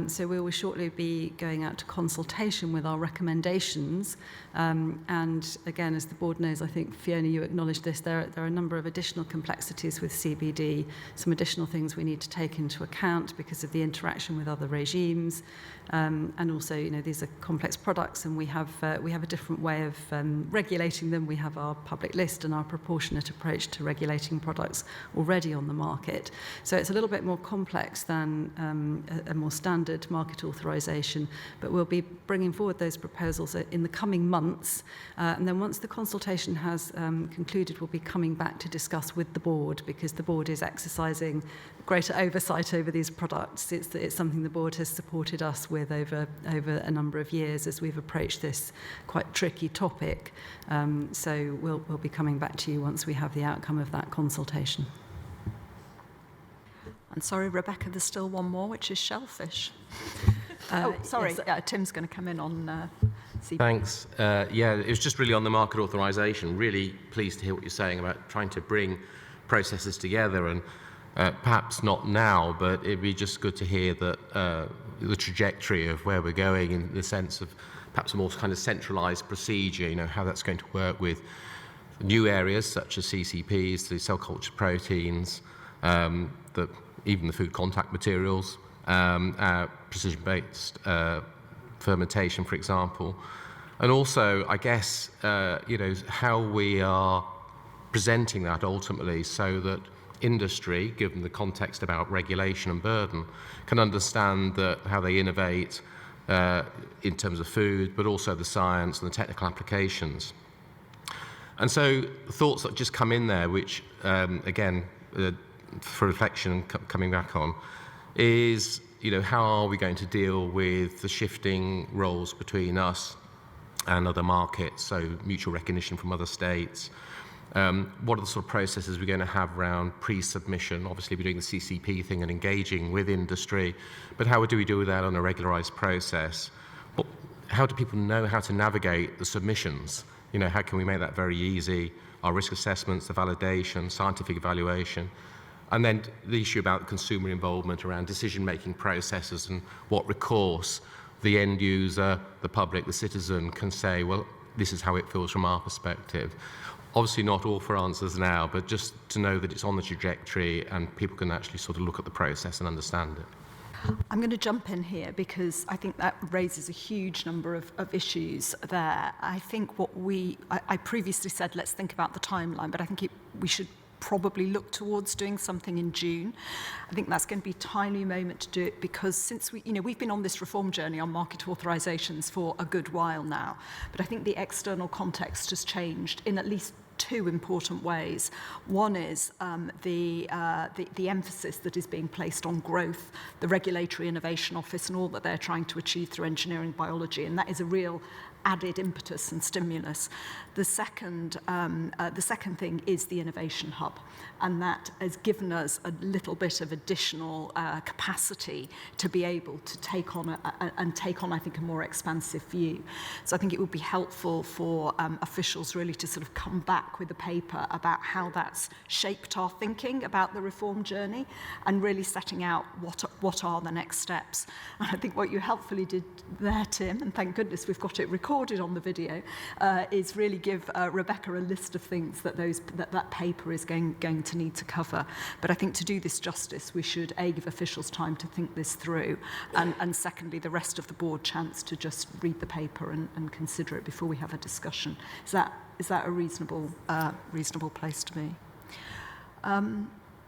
So we will shortly be going out to consultation with our recommendations. And again, as the board knows, I think, Fiona, you acknowledged this, there are a number of additional complexities with CBD, some additional things we need to take into account because of the interaction with other regimes. And also, these are complex products, and we have a different way of regulating them. We have our public list and our proportionate approach to regulating products already on the market. So it's a little bit more complex than a more standard market authorisation, but we'll be bringing forward those proposals in the coming months. And then once the consultation has concluded, we'll be coming back to discuss with the board, because the board is exercising greater oversight over these products. It's something the board has supported us with over a number of years as we've approached this quite tricky topic. So we'll be coming back to you once we have the outcome of that consultation. And sorry, Rebecca, there's still one more, which is shellfish. Sorry, yes. Tim's going to come in on CBD. Thanks. It was just really on the market authorisation. Really pleased to hear what you're saying about trying to bring processes together, and perhaps not now, but it'd be just good to hear that the trajectory of where we're going in the sense of perhaps a more kind of centralised procedure, how that's going to work with new areas such as CCPs, the cell culture proteins, even the food contact materials, precision-based fermentation, for example. And also, I guess, how we are presenting that ultimately so that industry, given the context about regulation and burden, can understand how they innovate in terms of food, but also the science and the technical applications. And so thoughts that just come in there, which, again, for reflection and coming back on, is, how are we going to deal with the shifting roles between us and other markets, so mutual recognition from other states. What are the sort of processes we're going to have around pre-submission? Obviously, we're doing the CCP thing and engaging with industry, but how do we do that on a regularised process? How do people know how to navigate the submissions? You know, how can we make that very easy? Our risk assessments, the validation, scientific evaluation, and then the issue about consumer involvement around decision-making processes and what recourse the end user, the public, the citizen can say, well, this is how it feels from our perspective. Obviously not all for answers now, but just to know that it's on the trajectory and people can actually sort of look at the process and understand it. I'm going to jump in here because I think that raises a huge number of issues there. I think I previously said let's think about the timeline, but I think we should probably look towards doing something in June. I think that's going to be a timely moment to do it because since we've been on this reform journey on market authorisations for a good while now, but I think the external context has changed in at least two important ways. One is the emphasis that is being placed on growth, the Regulatory Innovation Office and all that they're trying to achieve through engineering biology, and that is a real added impetus and stimulus. The second thing is the Innovation Hub, and that has given us a little bit of additional capacity to be able to take on, I think, a more expansive view. So I think it would be helpful for officials really to sort of come back with a paper about how that's shaped our thinking about the reform journey and really setting out what are the next steps. And I think what you helpfully did there, Tim, and thank goodness we've got it recorded on the video, is really give Rebecca a list of things that paper is going to need to cover. But I think to do this justice, we should give officials time to think this through, and secondly, the rest of the board chance to just read the paper and consider it before we have a discussion. Is that a reasonable place to be?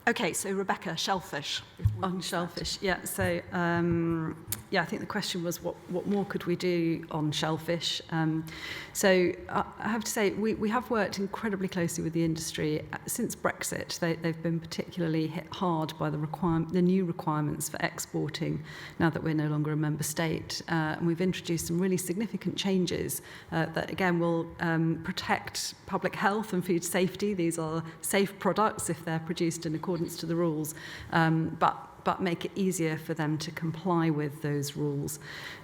Okay, so Rebecca, shellfish. On shellfish, yeah. So, I think the question was what more could we do on shellfish? So I have to say we have worked incredibly closely with the industry since Brexit. They've been particularly hit hard by the new requirements for exporting now that we're no longer a member state. And we've introduced some really significant changes that again will protect public health and food safety. These are safe products if they're produced in accordance to the rules, but make it easier for them to comply with those rules.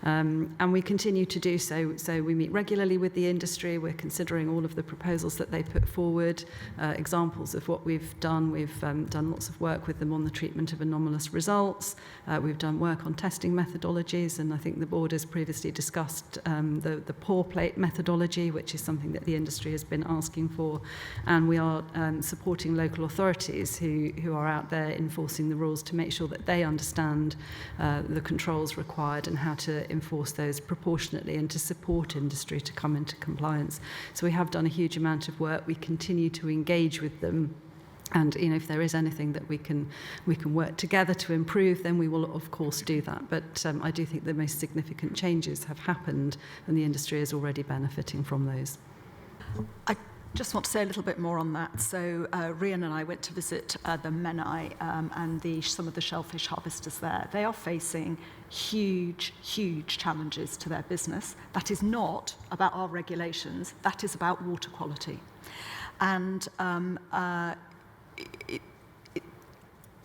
And we continue to do so. So we meet regularly with the industry. We're considering all of the proposals that they put forward, examples of what we've done. We've done lots of work with them on the treatment of anomalous results. We've done work on testing methodologies, and I think the board has previously discussed the pour plate methodology, which is something that the industry has been asking for. And we are supporting local authorities who are out there enforcing the rules to make sure that they understand the controls required and how to enforce those proportionately and to support industry to come into compliance. So we have done a huge amount of work. We continue to engage with them. And if there is anything that we can work together to improve, then we will of course do that. But I do think the most significant changes have happened, and the industry is already benefiting from those. I just want to say a little bit more on that. So Rhian and I went to visit the Menai and some of the shellfish harvesters there. They are facing huge challenges to their business. That is not about our regulations. That is about water quality. And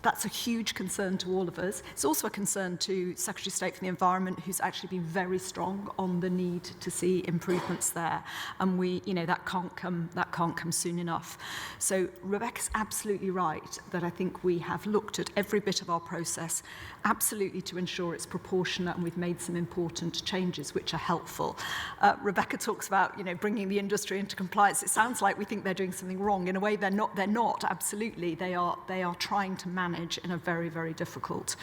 that's a huge concern to all of us. It's also a concern to Secretary of State for the Environment, who's actually been very strong on the need to see improvements there. And that can't come soon enough. So Rebecca's absolutely right that I think we have looked at every bit of our process absolutely to ensure it's proportionate, and we've made some important changes which are helpful. Rebecca talks about bringing the industry into compliance. It sounds like we think they're doing something wrong. In a way, they're not. Absolutely, they are trying to manage in a very, very difficult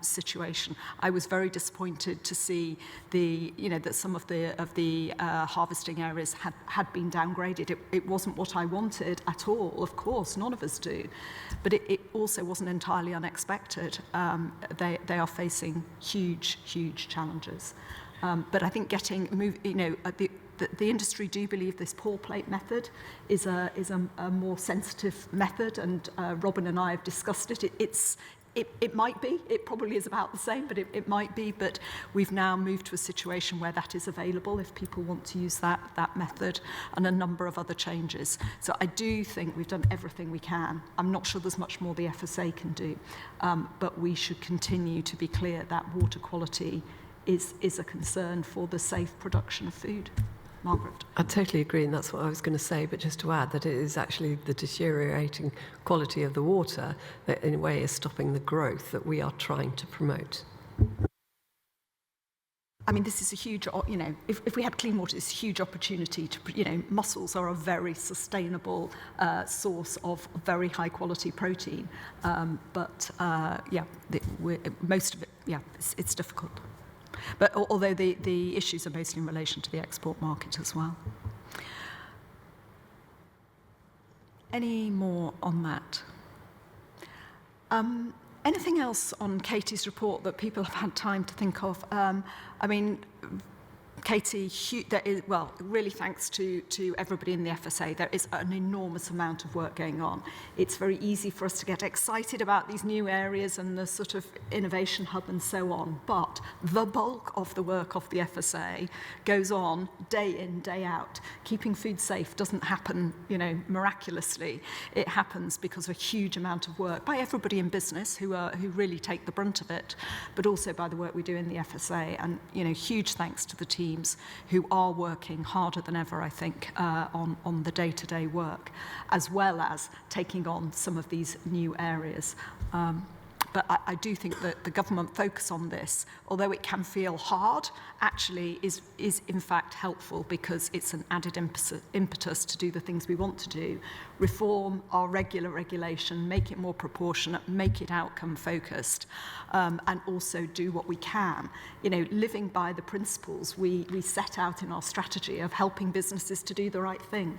situation. I was very disappointed to see that some of the harvesting areas had been downgraded. It wasn't what I wanted at all. Of course, none of us do, but it also wasn't entirely unexpected. They are facing huge challenges. But I think the industry do believe this pour plate method is a more sensitive method, and Robin and I have discussed it. It might be, it probably is about the same, but it might be, but we've now moved to a situation where that is available if people want to use that method, and a number of other changes. So I do think we've done everything we can. I'm not sure there's much more the FSA can do, but we should continue to be clear that water quality is a concern for the safe production of food. Margaret. I totally agree, and that's what I was going to say, but just to add that it is actually the deteriorating quality of the water that in a way is stopping the growth that we are trying to promote. I mean, this is a huge, you know, if we had clean water, it's a huge opportunity to, you know, mussels are a very sustainable source of very high quality protein. Most of it, it's difficult. But although the issues are mostly in relation to the export market as well. Any more on that? Anything else on Katie's report that people have had time to think of? I mean, Katie, really thanks to everybody in the FSA. There is an enormous amount of work going on. It's very easy for us to get excited about these new areas and the sort of innovation hub and so on, but the bulk of the work of the FSA goes on day in, day out. Keeping food safe doesn't happen, you know, miraculously. It happens because of a huge amount of work by everybody in business who really take the brunt of it, but also by the work we do in the FSA. And, you know, huge thanks to the teams who are working harder than ever, I think, on the day-to-day work, as well as taking on some of these new areas. But I do think that the government focus on this, although it can feel hard, actually is in fact helpful because it's an added impetus to do the things we want to do. Reform our regular regulation, make it more proportionate, make it outcome focused, and also do what we can. You know, living by the principles we set out in our strategy of helping businesses to do the right thing.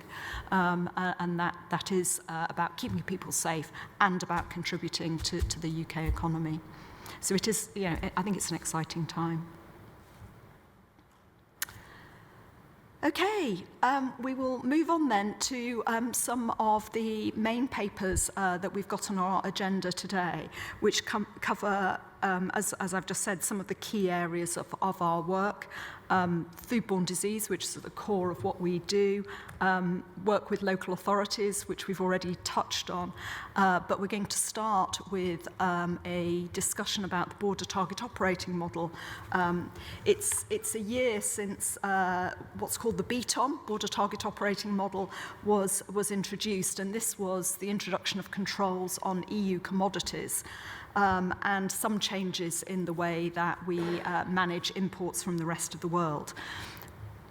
And that is about keeping people safe and about contributing to the UK economy. So it is, you know, I think it's an exciting time. Okay, we will move on then to some of the main papers that we've got on our agenda today, which cover, as I've just said, some of the key areas of our work. Foodborne disease, which is at the core of what we do, work with local authorities, which we've already touched on, but we're going to start with a discussion about the border target operating model. It's a year since what's called the BTOM, Border Target Operating Model, was introduced, and this was the introduction of controls on EU commodities. And some changes in the way that we manage imports from the rest of the world.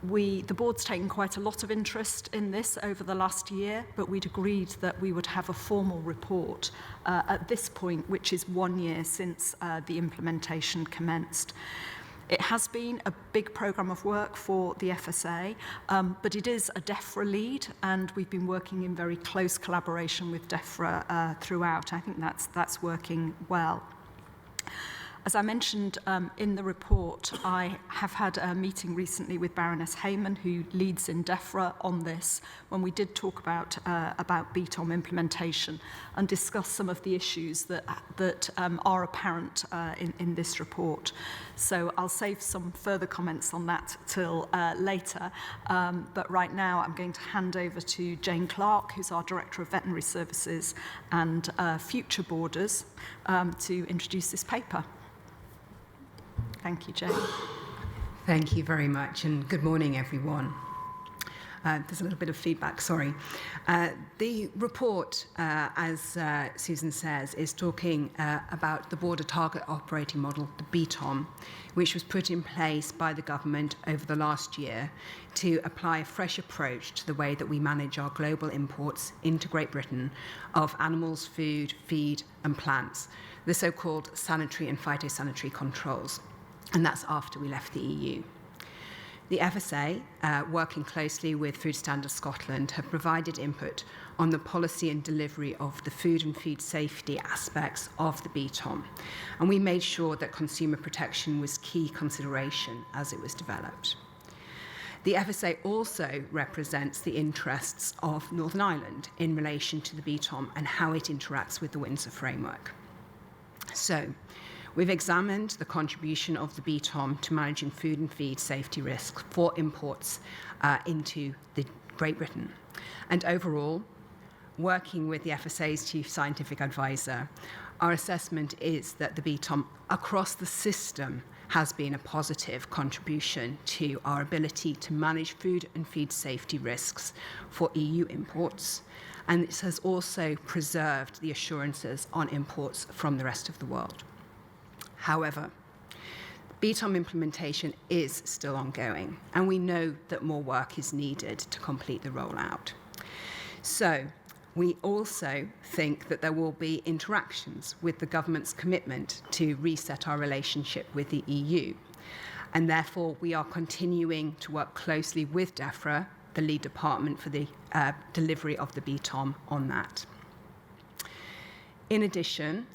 The board's taken quite a lot of interest in this over the last year, but we'd agreed that we would have a formal report at this point, which is 1 year since the implementation commenced. It has been a big programme of work for the FSA, but it is a DEFRA lead, and we've been working in very close collaboration with DEFRA throughout. I think that's working well. As I mentioned in the report, I have had a meeting recently with Baroness Heyman, who leads in DEFRA on this, when we did talk about BTOM implementation and discuss some of the issues that are apparent in this report. So I'll save some further comments on that till later. But right now I'm going to hand over to Jane Clark, who's our Director of Veterinary Services and Future Borders, to introduce this paper. Thank you, Jane. Thank you very much, and good morning, everyone. There's a little bit of feedback, sorry. The report, as Susan says, is talking about the Border Target Operating Model, the BTOM, which was put in place by the government over the last year to apply a fresh approach to the way that we manage our global imports into Great Britain of animals, food, feed, and plants, the so-called sanitary and phytosanitary controls. And that's after we left the EU. The FSA, working closely with Food Standards Scotland, have provided input on the policy and delivery of the food and food safety aspects of the BTOM. And we made sure that consumer protection was key consideration as it was developed. The FSA also represents the interests of Northern Ireland in relation to the BTOM and how it interacts with the Windsor framework. So, we've examined the contribution of the BTOM to managing food and feed safety risks for imports into Great Britain. And overall, working with the FSA's Chief Scientific Advisor, our assessment is that the BTOM across the system has been a positive contribution to our ability to manage food and feed safety risks for EU imports, and it has also preserved the assurances on imports from the rest of the world. However, BTOM implementation is still ongoing, and we know that more work is needed to complete the rollout. So, we also think that there will be interactions with the government's commitment to reset our relationship with the EU. And therefore, we are continuing to work closely with DEFRA, the lead department for the delivery of the BTOM, on that. In addition,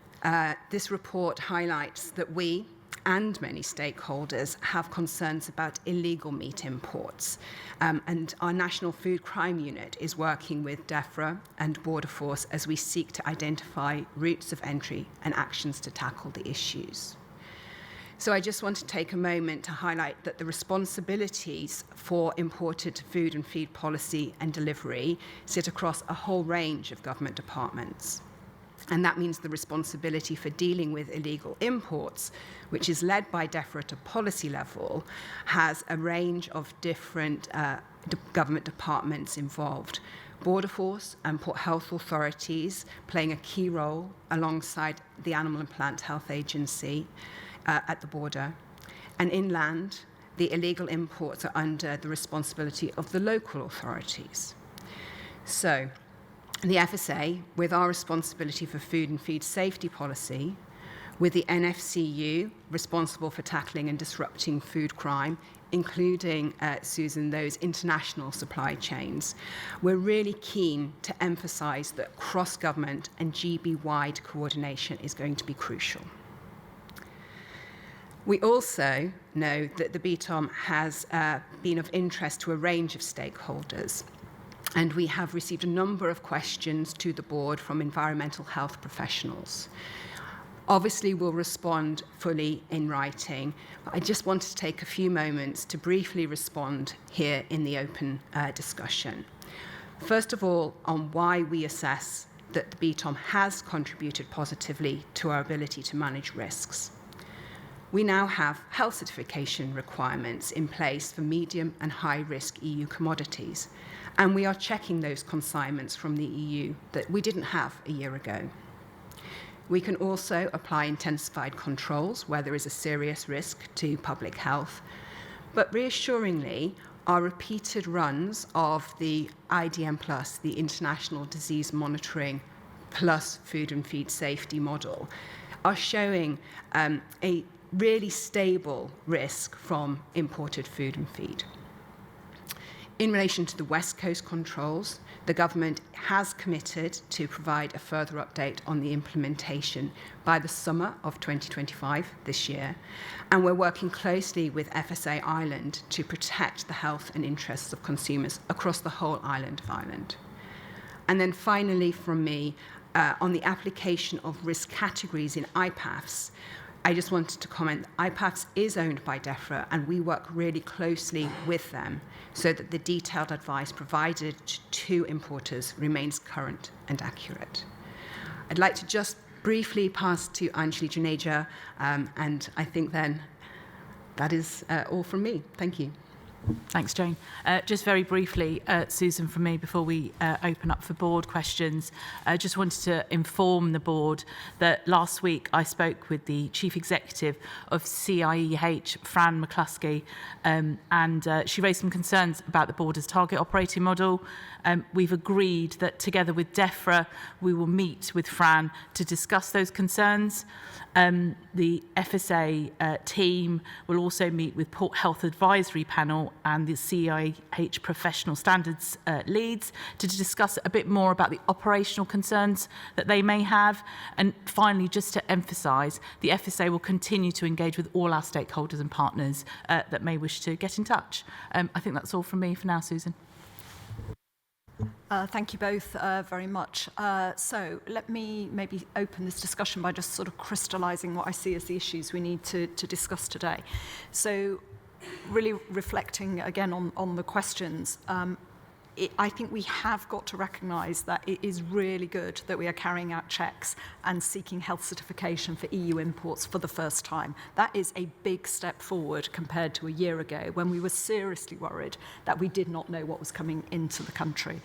this report highlights that we and many stakeholders have concerns about illegal meat imports. And our National Food Crime Unit is working with DEFRA and Border Force as we seek to identify routes of entry and actions to tackle the issues. So I just want to take a moment to highlight that the responsibilities for imported food and feed policy and delivery sit across a whole range of government departments. And that means the responsibility for dealing with illegal imports, which is led by DEFRA at a policy level, has a range of different government departments involved. Border Force and Port Health authorities playing a key role alongside the Animal and Plant Health Agency at the border. And inland, the illegal imports are under the responsibility of the local authorities. So, the FSA, with our responsibility for food and feed safety policy, with the NFCU responsible for tackling and disrupting food crime, including, Susan, those international supply chains, we're really keen to emphasise that cross-government and GB-wide coordination is going to be crucial. We also know that the BTOM has been of interest to a range of stakeholders. And we have received a number of questions to the board from environmental health professionals. Obviously, we'll respond fully in writing, but I just wanted to take a few moments to briefly respond here in the open discussion. First of all, on why we assess that the BTOM has contributed positively to our ability to manage risks. We now have health certification requirements in place for medium and high-risk EU commodities, and we are checking those consignments from the EU that we didn't have a year ago. We can also apply intensified controls where there is a serious risk to public health, but reassuringly, our repeated runs of the IDM Plus, the International Disease Monitoring Plus Food and Feed Safety model, are showing a really stable risk from imported food and feed. In relation to the West Coast controls, the government has committed to provide a further update on the implementation by the summer of 2025 this year, and we're working closely with FSA Ireland to protect the health and interests of consumers across the whole island of Ireland. And then finally from me, on the application of risk categories in IPAFs, I just wanted to comment, IPAFs is owned by DEFRA, and we work really closely with them so that the detailed advice provided to importers remains current and accurate. I'd like to just briefly pass to Anjali Juneja, and I think then that is all from me. Thank you. Thanks, Jane. Just very briefly, Susan, from me, before we open up for board questions, I just wanted to inform the board that last week I spoke with the Chief Executive of CIEH, Fran McCluskey, and she raised some concerns about the board as target operating model. We've agreed that together with DEFRA, we will meet with Fran to discuss those concerns. The FSA team will also meet with Port Health Advisory Panel and the CIH Professional Standards leads to discuss a bit more about the operational concerns that they may have. And finally, just to emphasise, the FSA will continue to engage with all our stakeholders and partners that may wish to get in touch. I think that's all from me for now, Susan. Thank you both very much. So let me maybe open this discussion by just sort of crystallising what I see as the issues we need to discuss today. So really reflecting again on the questions, I think we have got to recognise that it is really good that we are carrying out checks and seeking health certification for EU imports for the first time. That is a big step forward compared to a year ago when we were seriously worried that we did not know what was coming into the country.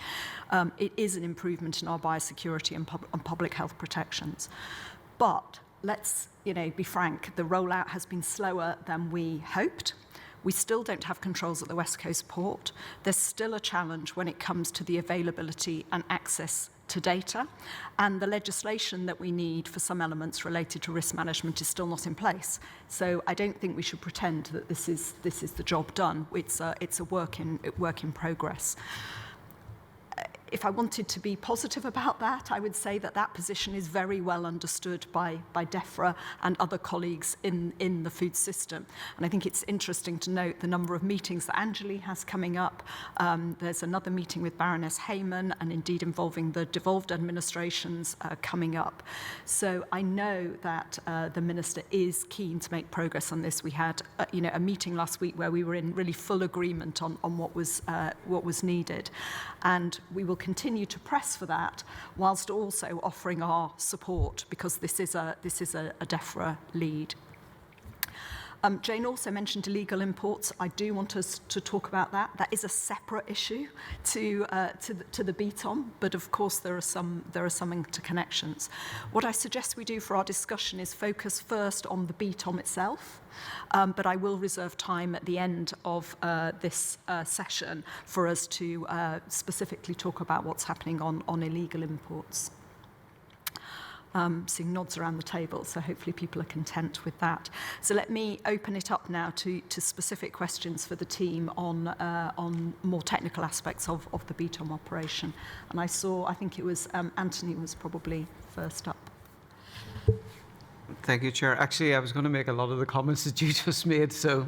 It is an improvement in our biosecurity and public health protections. But let's be frank, the rollout has been slower than we hoped. We still don't have controls at the West Coast port. There's still a challenge when it comes to the availability and access to data. And the legislation that we need for some elements related to risk management is still not in place. So I don't think we should pretend that this is the job done. It's a work in progress. If I wanted to be positive about that, I would say that position is very well understood by DEFRA and other colleagues in the food system. And I think it's interesting to note the number of meetings that Anjali has coming up. There's another meeting with Baroness Heyman and indeed involving the devolved administrations coming up. So I know that the Minister is keen to make progress on this. We had a meeting last week where we were in really full agreement on what was needed. And we will continue to press for that, whilst also offering our support, because this is a DEFRA lead. Jane also mentioned illegal imports. I do want us to talk about that. That is a separate issue to the BTOM, but of course there are some interconnections. What I suggest we do for our discussion is focus first on the BTOM itself, but I will reserve time at the end of this session for us to specifically talk about what's happening on illegal imports. Seeing nods around the table, so hopefully people are content with that. So let me open it up now to specific questions for the team on more technical aspects of the BTOM operation. And I think it was Anthony was probably first up. Thank you, Chair. Actually, I was going to make a lot of the comments that you just made, so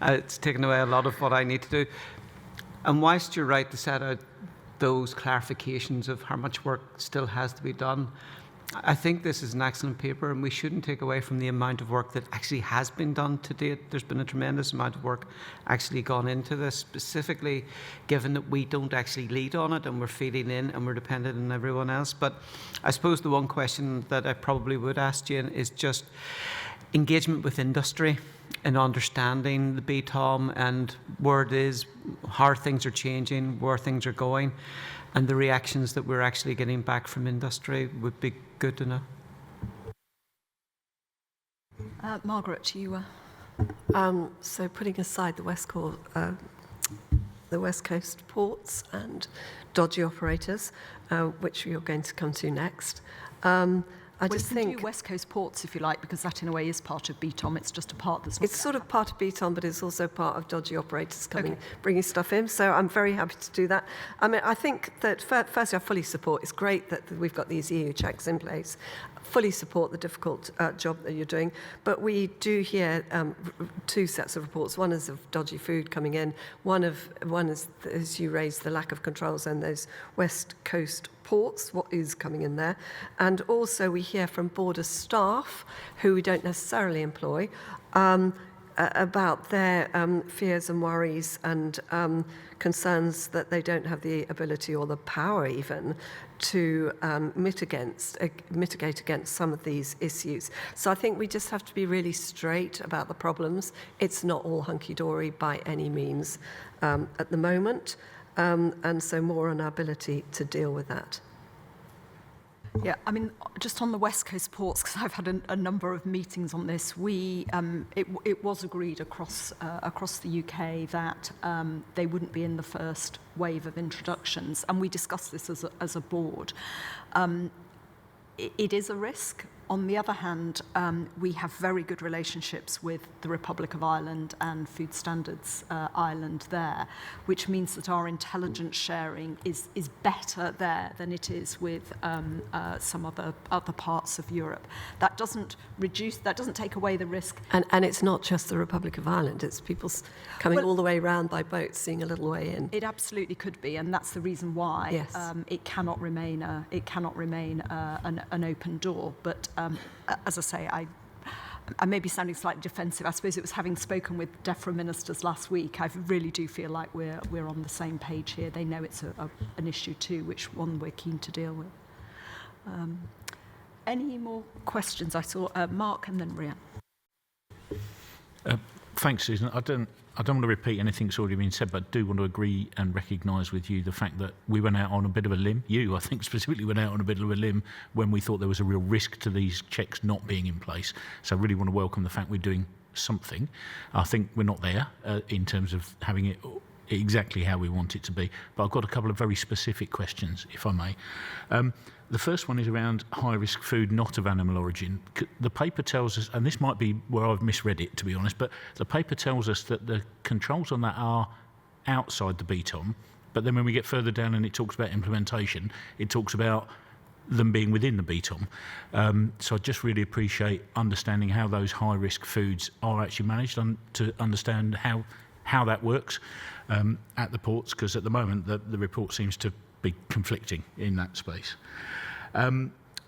it's taken away a lot of what I need to do. And whilst you're right to set out those clarifications of how much work still has to be done, I think this is an excellent paper, and we shouldn't take away from the amount of work that actually has been done to date. There's been a tremendous amount of work actually gone into this, specifically given that we don't actually lead on it and we're feeding in and we're dependent on everyone else. But I suppose the one question that I probably would ask Jane is just engagement with industry and understanding the BTOM and where it is, how things are changing, where things are going, and the reactions that we're actually getting back from industry would be good to know. Margaret, you So putting aside the West Coast ports and dodgy operators, which you're going to come to next, I just think West Coast ports, if you like, because that in a way is part of BTOM. It's just a part that's not. It's sort of part of BTOM, but it's also part of dodgy operators bringing stuff in. So I'm very happy to do that. I mean, I think that firstly, I fully support. It's great that we've got these EU checks in place. Fully support the difficult job that you're doing, but we do hear two sets of reports. One is of dodgy food coming in. One is, as you raised, the lack of controls and those West Coast ports, what is coming in there. And also we hear from border staff, who we don't necessarily employ, about their fears and worries and concerns that they don't have the ability or the power even to mitigate against some of these issues. So I think we just have to be really straight about the problems. It's not all hunky-dory by any means at the moment, and so more on our ability to deal with that. Yeah, I mean, just on the West Coast ports, because I've had a number of meetings on this, it was agreed across the UK that they wouldn't be in the first wave of introductions, and we discussed this as a board. It is a risk, On the other hand, we have very good relationships with the Republic of Ireland and Food Standards Ireland there, which means that our intelligence sharing is better there than it is with some other parts of Europe. That doesn't take away the risk. And it's not just the Republic of Ireland, it's people coming all the way around by boat, seeing a little way in. It absolutely could be, and that's the reason why it cannot remain an open door. But as I say, I may be sounding slightly defensive. I suppose it was having spoken with DEFRA ministers last week. I really do feel like we're on the same page here. They know it's an issue too, which one we're keen to deal with. Any more questions? I saw Mark and then Rianne. Thanks, Susan. I don't want to repeat anything that's already been said, but I do want to agree and recognise with you the fact that we went out on a bit of a limb. You, I think, specifically went out on a bit of a limb when we thought there was a real risk to these checks not being in place. So I really want to welcome the fact we're doing something. I think we're not there in terms of having it exactly how we want it to be. But I've got a couple of very specific questions, if I may. The first one is around high-risk food not of animal origin. The paper tells us, and this might be where I've misread it, to be honest, but the paper tells us that the controls on that are outside the BTOM, but then when we get further down and it talks about implementation, it talks about them being within the BTOM. So I just really appreciate understanding how those high-risk foods are actually managed and to understand how that works at the ports, because at the moment the report seems to be conflicting in that space.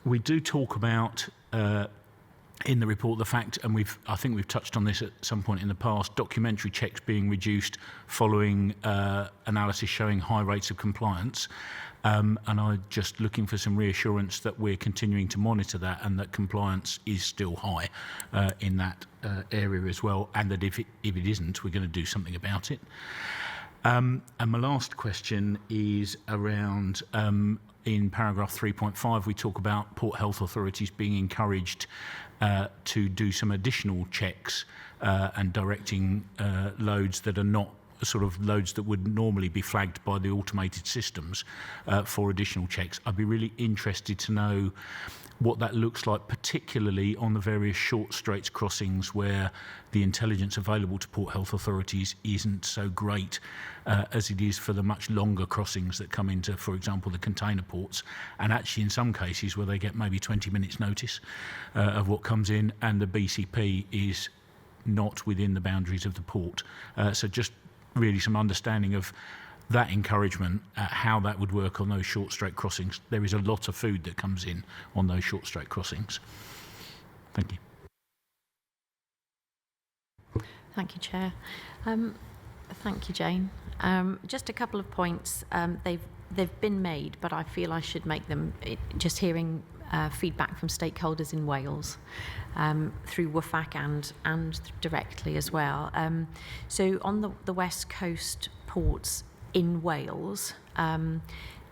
We do talk about in the report the fact, and I think we've touched on this at some point in the past, documentary checks being reduced following analysis showing high rates of compliance. And I'm just looking for some reassurance that we're continuing to monitor that and that compliance is still high in that area as well, and that if it isn't, we're going to do something about it. And my last question is around, in paragraph 3.5, we talk about port health authorities being encouraged to do some additional checks and directing loads that are not sort of loads that would normally be flagged by the automated systems for additional checks. I'd be really interested to know what that looks like, particularly on the various short straits crossings where the intelligence available to port health authorities isn't so great as it is for the much longer crossings that come into, for example, the container ports, and actually in some cases where they get maybe 20 minutes notice of what comes in and the BCP is not within the boundaries of the port. So just really some understanding of that encouragement, how that would work on those short straight crossings. There is a lot of food that comes in on those short straight crossings. Thank you. Thank you, Chair. Thank you, Jane. Just a couple of points. They've been made, but I feel I should make them. Just hearing feedback from stakeholders in Wales through WFAC and directly as well. So on the West Coast ports in Wales,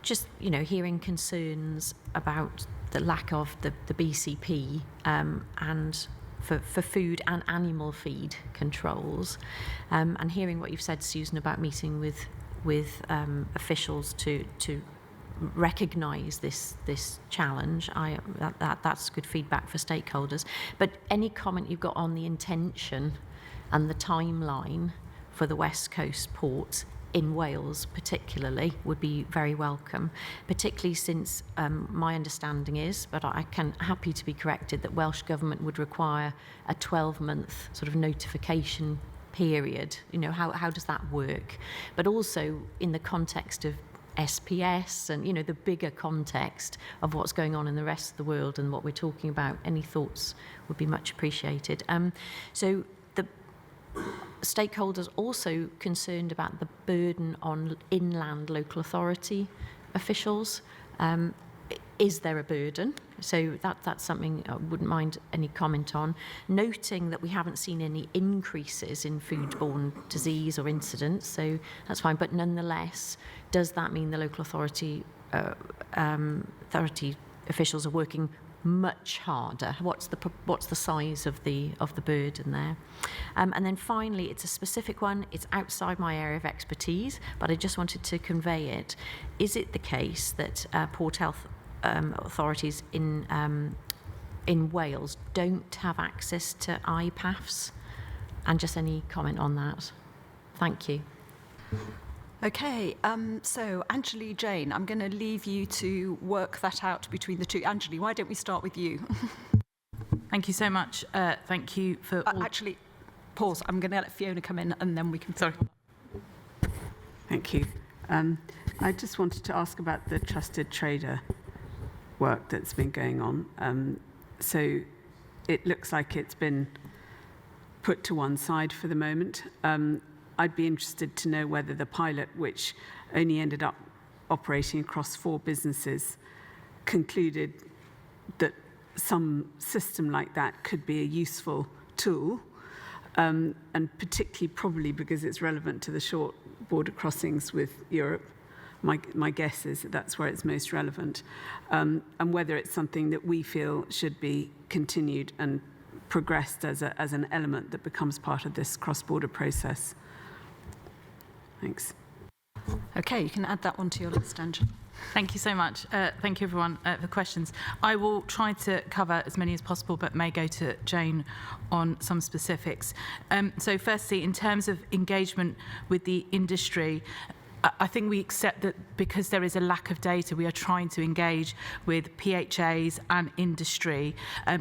just hearing concerns about the lack of the BCP and for food and animal feed controls, and hearing what you've said, Susan, about meeting with officials to recognise this challenge. That's good feedback for stakeholders. But any comment you've got on the intention and the timeline for the West Coast ports in Wales particularly would be very welcome, particularly since my understanding is, but I can happy to be corrected, that Welsh Government would require a 12-month sort of notification period. How does that work? But also in the context of SPS and the bigger context of what's going on in the rest of the world and what we're talking about, any thoughts would be much appreciated. So the stakeholders also concerned about the burden on inland local authority officials. Is there a burden? So that's something I wouldn't mind any comment on. Noting that we haven't seen any increases in foodborne disease or incidents, so that's fine. But nonetheless, does that mean the local authority officials are working much harder? What's the size of the burden there? And then finally, it's a specific one. It's outside my area of expertise, but I just wanted to convey it. Is it the case that port health authorities in in Wales don't have access to IPAFs? And just any comment on that? Thank you. Okay, so Anjali, Jane, I'm going to leave you to work that out between the two. Anjali, why don't we start with you? Thank you so much. Thank you for all... Actually, pause. I'm going to let Fiona come in and then we can... Sorry. Thank you. I just wanted to ask about the trusted trader work that's been going on. So it looks like it's been put to one side for the moment. I'd be interested to know whether the pilot, which only ended up operating across 4 businesses, concluded that some system like that could be a useful tool, and particularly probably because it's relevant to the short border crossings with Europe. My guess is that that's where it's most relevant, and whether it's something that we feel should be continued and progressed as an element that becomes part of this cross-border process. Thanks. Okay, you can add that one to your list, Angela. Thank you so much. Thank you, everyone, for questions. I will try to cover as many as possible, but may go to Jane on some specifics. So firstly, in terms of engagement with the industry, I think we accept that because there is a lack of data, we are trying to engage with PHAs and industry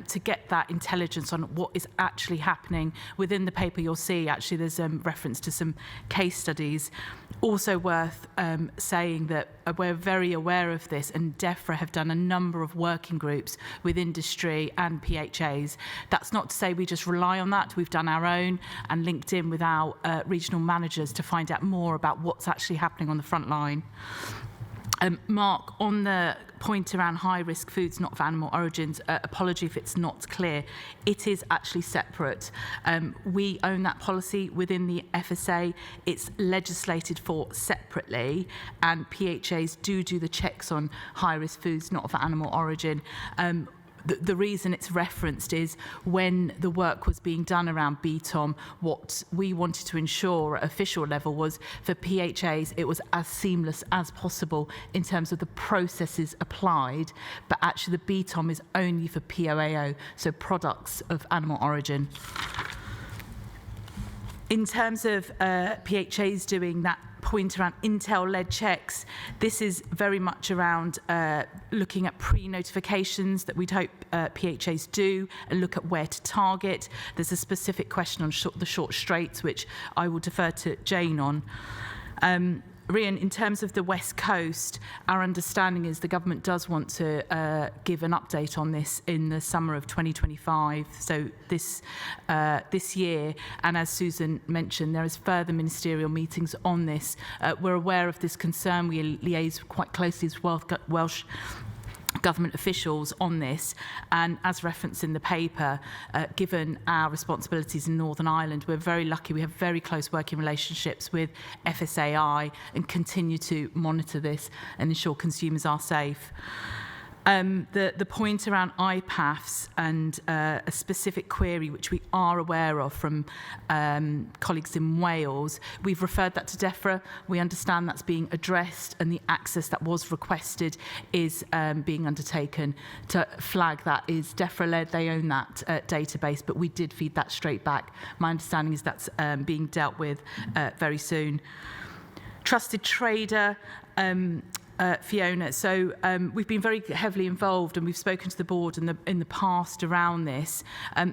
to get that intelligence on what is actually happening. Within the paper, you'll see actually there's reference to some case studies. Also worth saying that we're very aware of this, and DEFRA have done a number of working groups with industry and PHAs. That's not to say we just rely on that. We've done our own and linked in with our regional managers to find out more about what's actually happening on the front line. Mark, on the point around high-risk foods not of animal origins, apology if it's not clear, it is actually separate. We own that policy within the FSA. It's legislated for separately, and PHAs do the checks on high-risk foods not of animal origin. The reason it's referenced is when the work was being done around BTOM, what we wanted to ensure at official level was for PHAs, it was as seamless as possible in terms of the processes applied, but actually the BTOM is only for POAO, so products of animal origin. In terms of PHAs doing that point around Intel-led checks, this is very much around looking at pre-notifications that we'd hope PHAs do and look at where to target. There's a specific question on the short straits, which I will defer to Jane on. Rian, in terms of the West Coast, our understanding is the government does want to give an update on this in the summer of 2025, so this year. And as Susan mentioned, there is further ministerial meetings on this. We're aware of this concern. We liaise quite closely with Welsh government officials on this, and as referenced in the paper, given our responsibilities in Northern Ireland, we're very lucky. We have very close working relationships with FSAI and continue to monitor this and ensure consumers are safe. The point around IPAFs and a specific query which we are aware of from colleagues in Wales, we've referred that to DEFRA. We understand that's being addressed, and the access that was requested is being undertaken. To flag that is DEFRA-led, they own that database, but we did feed that straight back. My understanding is that's being dealt with very soon. Trusted trader, Fiona, so we've been very heavily involved, and we've spoken to the board in the past around this.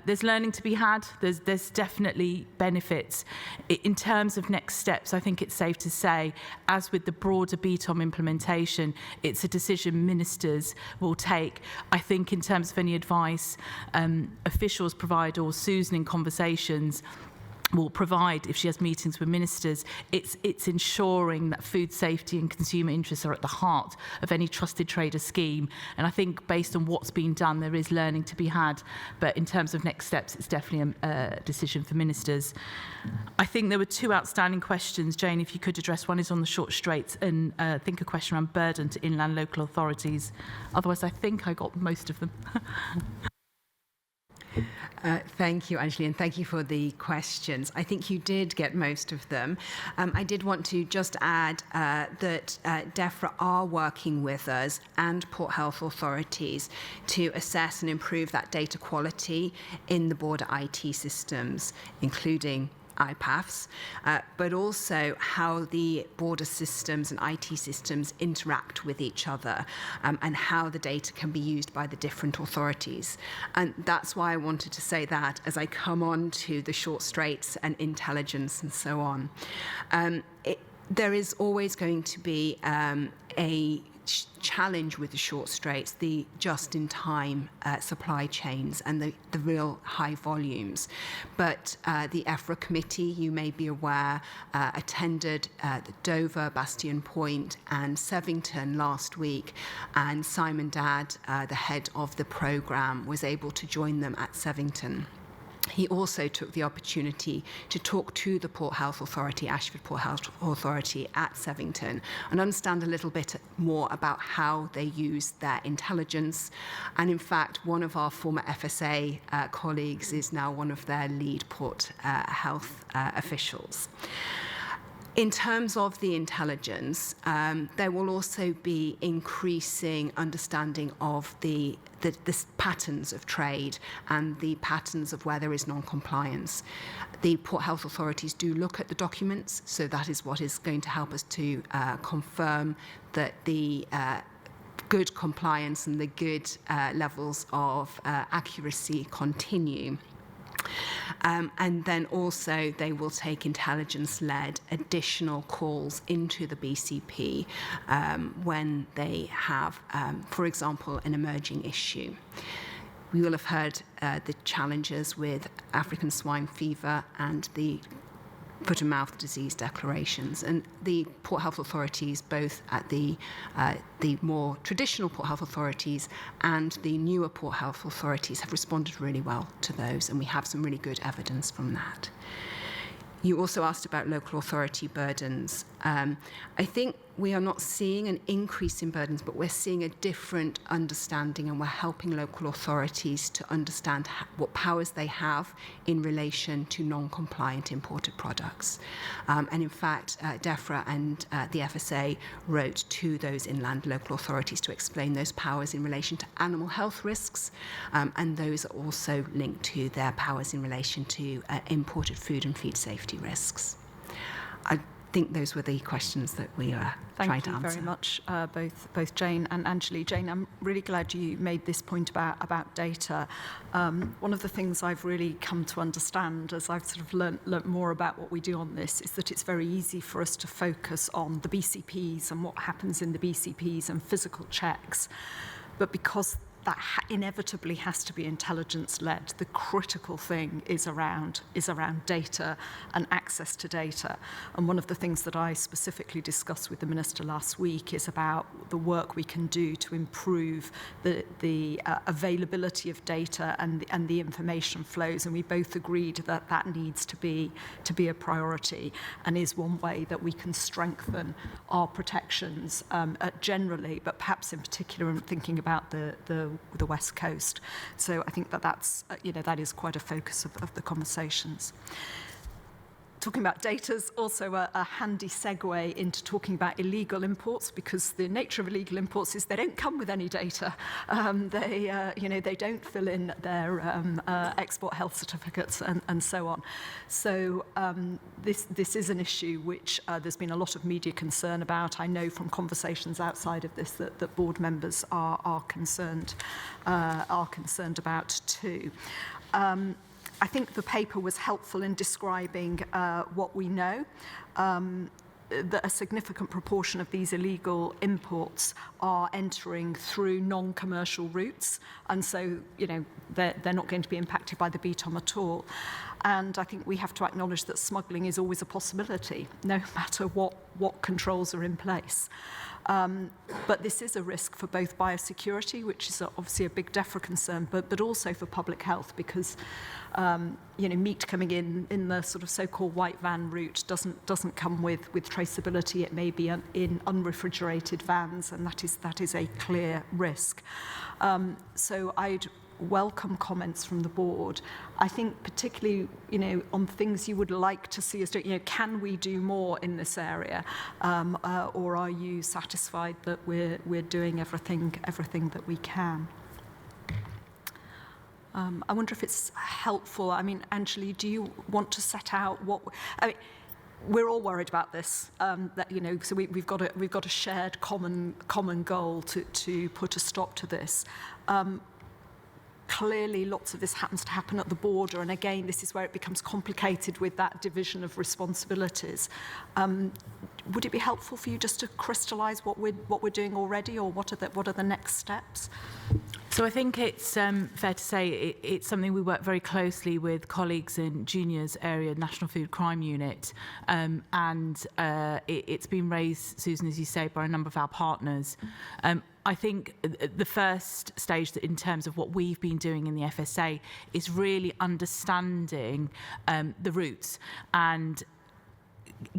There's learning to be had. There's definitely benefits. In terms of next steps, I think it's safe to say, as with the broader BTOM implementation, it's a decision ministers will take. I think in terms of any advice officials provide, or Susan in conversations will provide if she has meetings with ministers, it's ensuring that food safety and consumer interests are at the heart of any trusted trader scheme. And I think based on what's been done, there is learning to be had. But in terms of next steps, it's definitely a decision for ministers. I think there were 2 outstanding questions. Jane, if you could address, one is on the short straits, and I think a question around burden to inland local authorities. Otherwise, I think I got most of them. Thank you, Anjali, and thank you for the questions. I think you did get most of them. I did want to just add that DEFRA are working with us and Port Health authorities to assess and improve that data quality in the border IT systems, including IPAFs, but also how the border systems and IT systems interact with each other, and how the data can be used by the different authorities. And that's why I wanted to say that as I come on to the short straits and intelligence and so on. There is always going to be a challenge with the short straits, the just-in-time supply chains and the real high volumes. But the EFRA committee, you may be aware, attended the Dover, Bastion Point and Sevington last week, and Simon Dadd, the head of the programme, was able to join them at Sevington. He also took the opportunity to talk to the Port Health Authority, Ashford Port Health Authority at Sevington, and understand a little bit more about how they use their intelligence. And in fact, one of our former FSA colleagues is now one of their lead Port Health officials. In terms of the intelligence, there will also be increasing understanding of the patterns of trade and the patterns of where there is non-compliance. The Port Health authorities do look at the documents, so that is what is going to help us to confirm that the good compliance and the good levels of accuracy continue. And then also they will take intelligence-led additional calls into the BCP when they have, for example, an emerging issue. We will have heard the challenges with African swine fever and the foot and mouth disease declarations, and the Port Health authorities, both at the more traditional Port Health authorities and the newer Port Health authorities, have responded really well to those, and we have some really good evidence from that. You also asked about local authority burdens. I think we are not seeing an increase in burdens, but we're seeing a different understanding, and we're helping local authorities to understand what powers they have in relation to non-compliant imported products. And in fact, DEFRA and the FSA wrote to those inland local authorities to explain those powers in relation to animal health risks, and those are also linked to their powers in relation to imported food and feed safety risks. I think those were the questions that we are trying to answer. Thank you very much, both Jane and Anjali. Jane, I'm really glad you made this point about data. One of the things I've really come to understand as I've sort of learnt more about what we do on this is that it's very easy for us to focus on the BCPs and what happens in the BCPs and physical checks. But because that inevitably has to be intelligence-led, the critical thing is around data and access to data. And one of the things that I specifically discussed with the Minister last week is about the work we can do to improve the availability of data and the information flows. And we both agreed that that needs to be a priority, and is one way that we can strengthen our protections generally, but perhaps in particular in thinking about the West Coast. So I think that's, that is quite a focus of the conversations. Talking about data is also a handy segue into talking about illegal imports, because the nature of illegal imports is they don't come with any data. They don't fill in their export health certificates and so on. So this is an issue which there's been a lot of media concern about. I know from conversations outside of this that board members are concerned about too. I think the paper was helpful in describing what we know, that a significant proportion of these illegal imports are entering through non-commercial routes, and so they're not going to be impacted by the BTOM at all. And I think we have to acknowledge that smuggling is always a possibility, no matter what controls are in place. But this is a risk for both biosecurity, which is obviously a big DEFRA concern, but also for public health, because meat coming in the sort of so-called white van route doesn't come with traceability. It may be in unrefrigerated vans, and that is a clear risk. So I'd welcome comments from the board. I think particularly, on things you would like to see us do, can we do more in this area? Or are you satisfied that we're doing everything that we can? I wonder if it's helpful. I mean, Anjali, do you want to set out what? We're all worried about this. So we've got a shared common goal to put a stop to this. Clearly, lots of this happens to happen at the border, and again, this is where it becomes complicated with that division of responsibilities. Would it be helpful for you just to crystallise what we're doing already, or what are the next steps? So I think it's fair to say it's something we work very closely with colleagues in Junior's area, National Food Crime Unit, and it's been raised, Susan, as you say, by a number of our partners. I think the first stage in terms of what we've been doing in the FSA is really understanding the routes and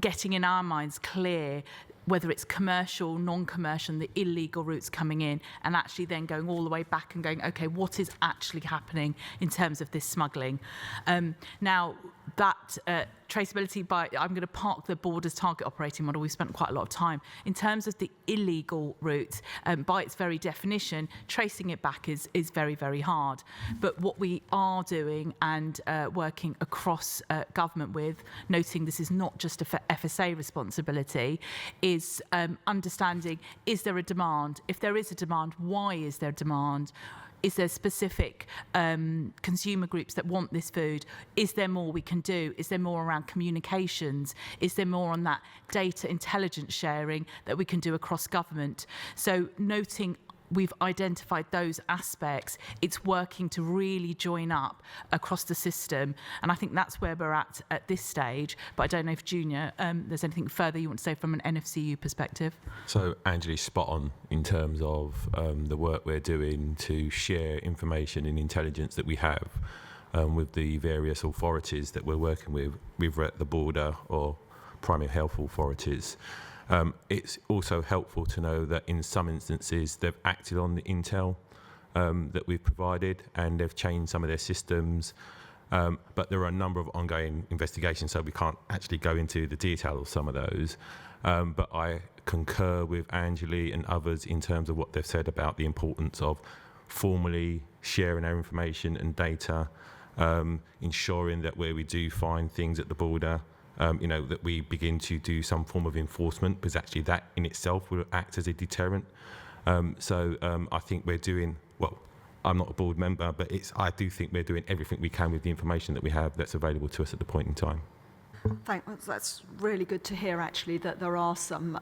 getting in our minds clear whether it's commercial, non-commercial, the illegal routes coming in, and actually then going all the way back and going, okay, what is actually happening in terms of this smuggling? Now, that traceability I'm going to park the Borders target operating model. We've spent quite a lot of time. In terms of the illegal route, by its very definition, tracing it back is very, very hard. But what we are doing and working across government with, noting this is not just a FSA responsibility, is understanding, is there a demand? If there is a demand, why is there demand? Is there specific consumer groups that want this food? Is there more we can do? Is there more around communications? Is there more on that data intelligence sharing that we can do across government? So noting we've identified those aspects, it's working to really join up across the system. And I think that's where we're at this stage. But I don't know if Junior, there's anything further you want to say from an NFCU perspective? So Anjali's spot on in terms of the work we're doing to share information and intelligence that we have with the various authorities that we're working with, whether at the border or primary health authorities. It's also helpful to know that in some instances they've acted on the intel that we've provided and they've changed some of their systems, but there are a number of ongoing investigations, so we can't actually go into the detail of some of those. But I concur with Anjali and others in terms of what they've said about the importance of formally sharing our information and data, ensuring that where we do find things at the border, that we begin to do some form of enforcement, because actually that in itself will act as a deterrent. So I think we're doing, well, I'm not a board member, but I do think we're doing everything we can with the information that we have that's available to us at the point in time. Thanks. That's really good to hear, actually, that there are some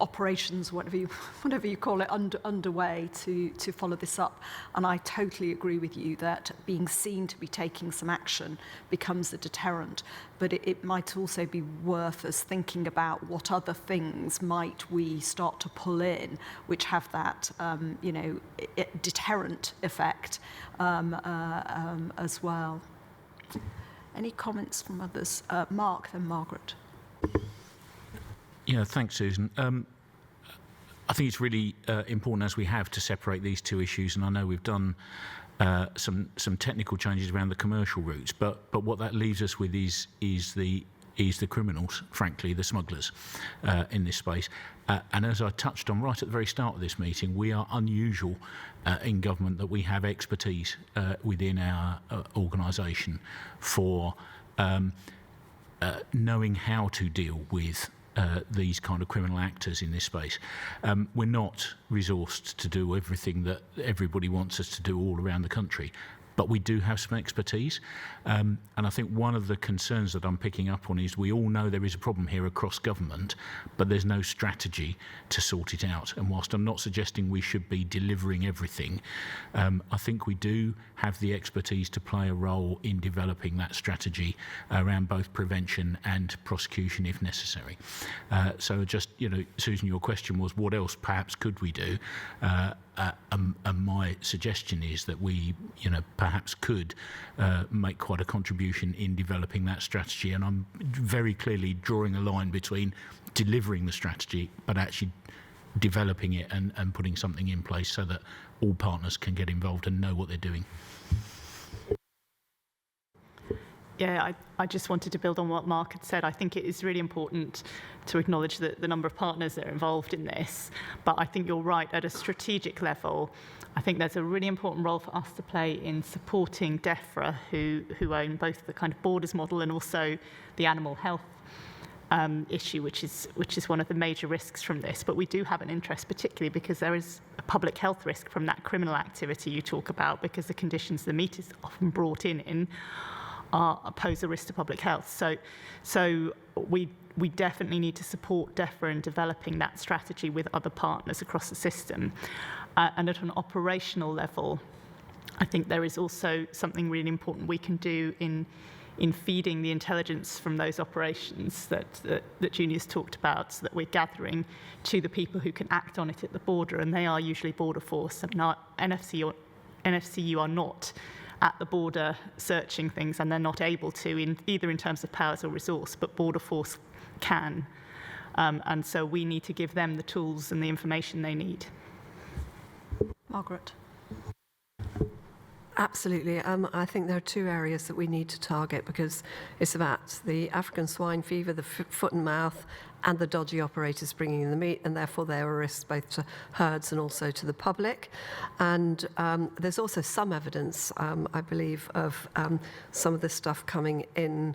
operations, whatever you call it, underway to follow this up. And I totally agree with you that being seen to be taking some action becomes a deterrent. But it might also be worth us thinking about what other things might we start to pull in which have that, deterrent effect as well. Any comments from others? Mark, then Margaret. Yeah, thanks, Susan. I think it's really important, as we have, to separate these two issues, and I know we've done some technical changes around the commercial routes, but what that leaves us with is the criminals, frankly, the smugglers in this space. And as I touched on right at the very start of this meeting, we are unusual in government that we have expertise within our organisation for knowing how to deal with these kind of criminal actors in this space. We're not resourced to do everything that everybody wants us to do all around the country, but we do have some expertise. And I think one of the concerns that I'm picking up on is we all know there is a problem here across government, but there's no strategy to sort it out. And whilst I'm not suggesting we should be delivering everything, I think we do have the expertise to play a role in developing that strategy around both prevention and prosecution if necessary. So just, Susan, your question was what else perhaps could we do? And my suggestion is that we, perhaps could make quite a contribution in developing that strategy. And I'm very clearly drawing a line between delivering the strategy, but actually developing it and putting something in place so that all partners can get involved and know what they're doing. Yeah, I just wanted to build on what Mark had said. I think it is really important to acknowledge the number of partners that are involved in this. But I think you're right, at a strategic level, I think there's a really important role for us to play in supporting DEFRA, who own both the kind of borders model and also the animal health issue, which is one of the major risks from this. But we do have an interest, particularly because there is a public health risk from that criminal activity you talk about, because the conditions the meat is often brought in pose a risk to public health. So we definitely need to support DEFRA in developing that strategy with other partners across the system. And at an operational level, I think there is also something really important we can do in feeding the intelligence from those operations that Junior's talked about, so that we're gathering to the people who can act on it at the border, and they are usually Border Force. And our NFCU are not at the border searching things, and they're not able to, either in terms of powers or resource, but Border Force can. And so we need to give them the tools and the information they need. Margaret. Absolutely. I think there are two areas that we need to target, because it's about the African swine fever, the foot and mouth, and the dodgy operators bringing in the meat, and therefore they're a risk both to herds and also to the public. And there's also some evidence, I believe, of some of this stuff coming in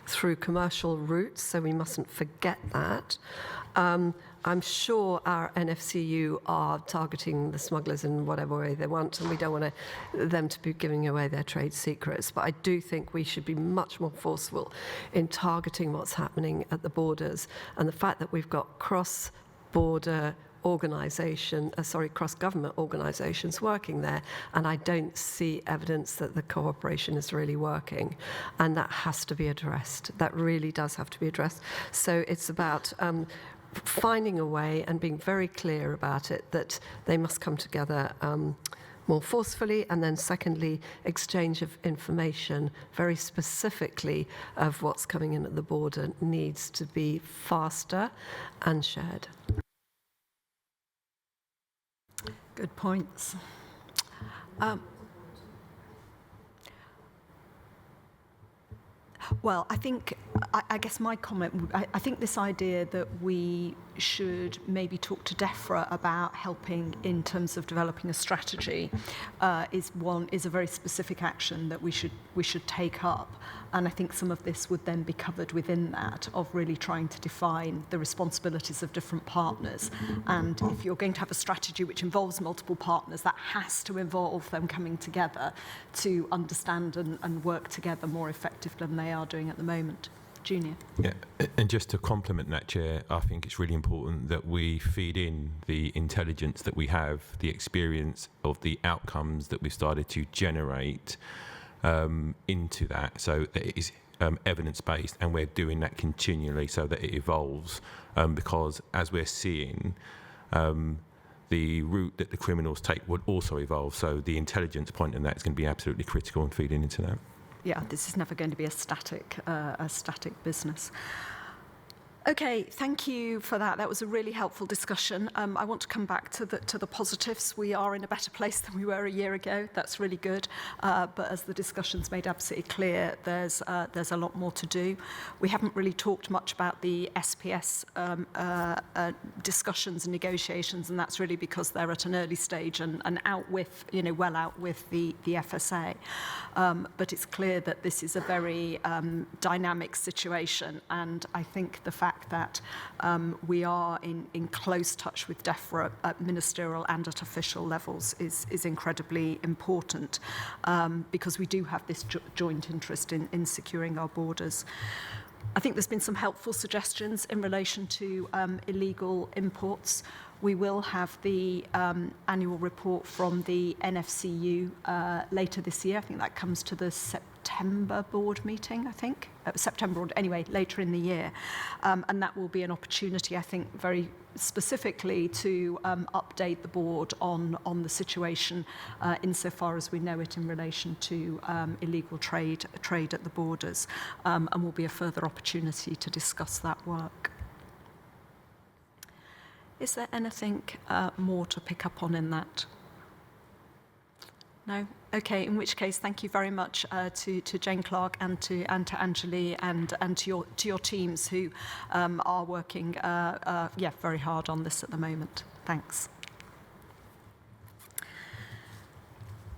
through commercial routes, so we mustn't forget that. I'm sure our NFCU are targeting the smugglers in whatever way they want, and we don't want them to be giving away their trade secrets. But I do think we should be much more forceful in targeting what's happening at the borders. And the fact that we've got cross-border cross-government organisations working there, and I don't see evidence that the cooperation is really working, and that has to be addressed. That really does have to be addressed. So it's about finding a way and being very clear about it, that they must come together more forcefully, and then secondly, exchange of information very specifically of what's coming in at the border needs to be faster and shared. Good points. Well, I guess my comment, I think this idea that we should maybe talk to DEFRA about helping in terms of developing a strategy is a very specific action that we should take up. And I think some of this would then be covered within that, of really trying to define the responsibilities of different partners. And if you're going to have a strategy which involves multiple partners, that has to involve them coming together to understand and work together more effectively than they are doing at the moment. Junior. Yeah, and just to complement that, Chair, I think it's really important that we feed in the intelligence that we have, the experience of the outcomes that we've started to generate into that, so that it is evidence-based, and we're doing that continually so that it evolves, because as we're seeing, the route that the criminals take would also evolve, so the intelligence point in that is going to be absolutely critical in feeding into that. Yeah, this is never going to be a static business. Okay, thank you for that. That was a really helpful discussion. I want to come back to the positives. We are in a better place than we were a year ago. That's really good. But as the discussion's made absolutely clear, there's a lot more to do. We haven't really talked much about the SPS discussions and negotiations, and that's really because they're at an early stage and out with, well out with the FSA. But it's clear that this is a very dynamic situation, and I think the fact that we are in close touch with DEFRA at ministerial and at official levels is incredibly important, because we do have this joint interest in securing our borders. I think there's been some helpful suggestions in relation to illegal imports. We will have the annual report from the NFCU later this year. I think that comes to the September board meeting, September, anyway, later in the year. And that will be an opportunity, I think, very specifically to update the board on the situation insofar as we know it in relation to illegal trade at the borders, and will be a further opportunity to discuss that work. Is there anything more to pick up on in that? No? Okay, in which case, thank you very much to Jane Clark and to Anjali and to your teams who are working very hard on this at the moment. Thanks.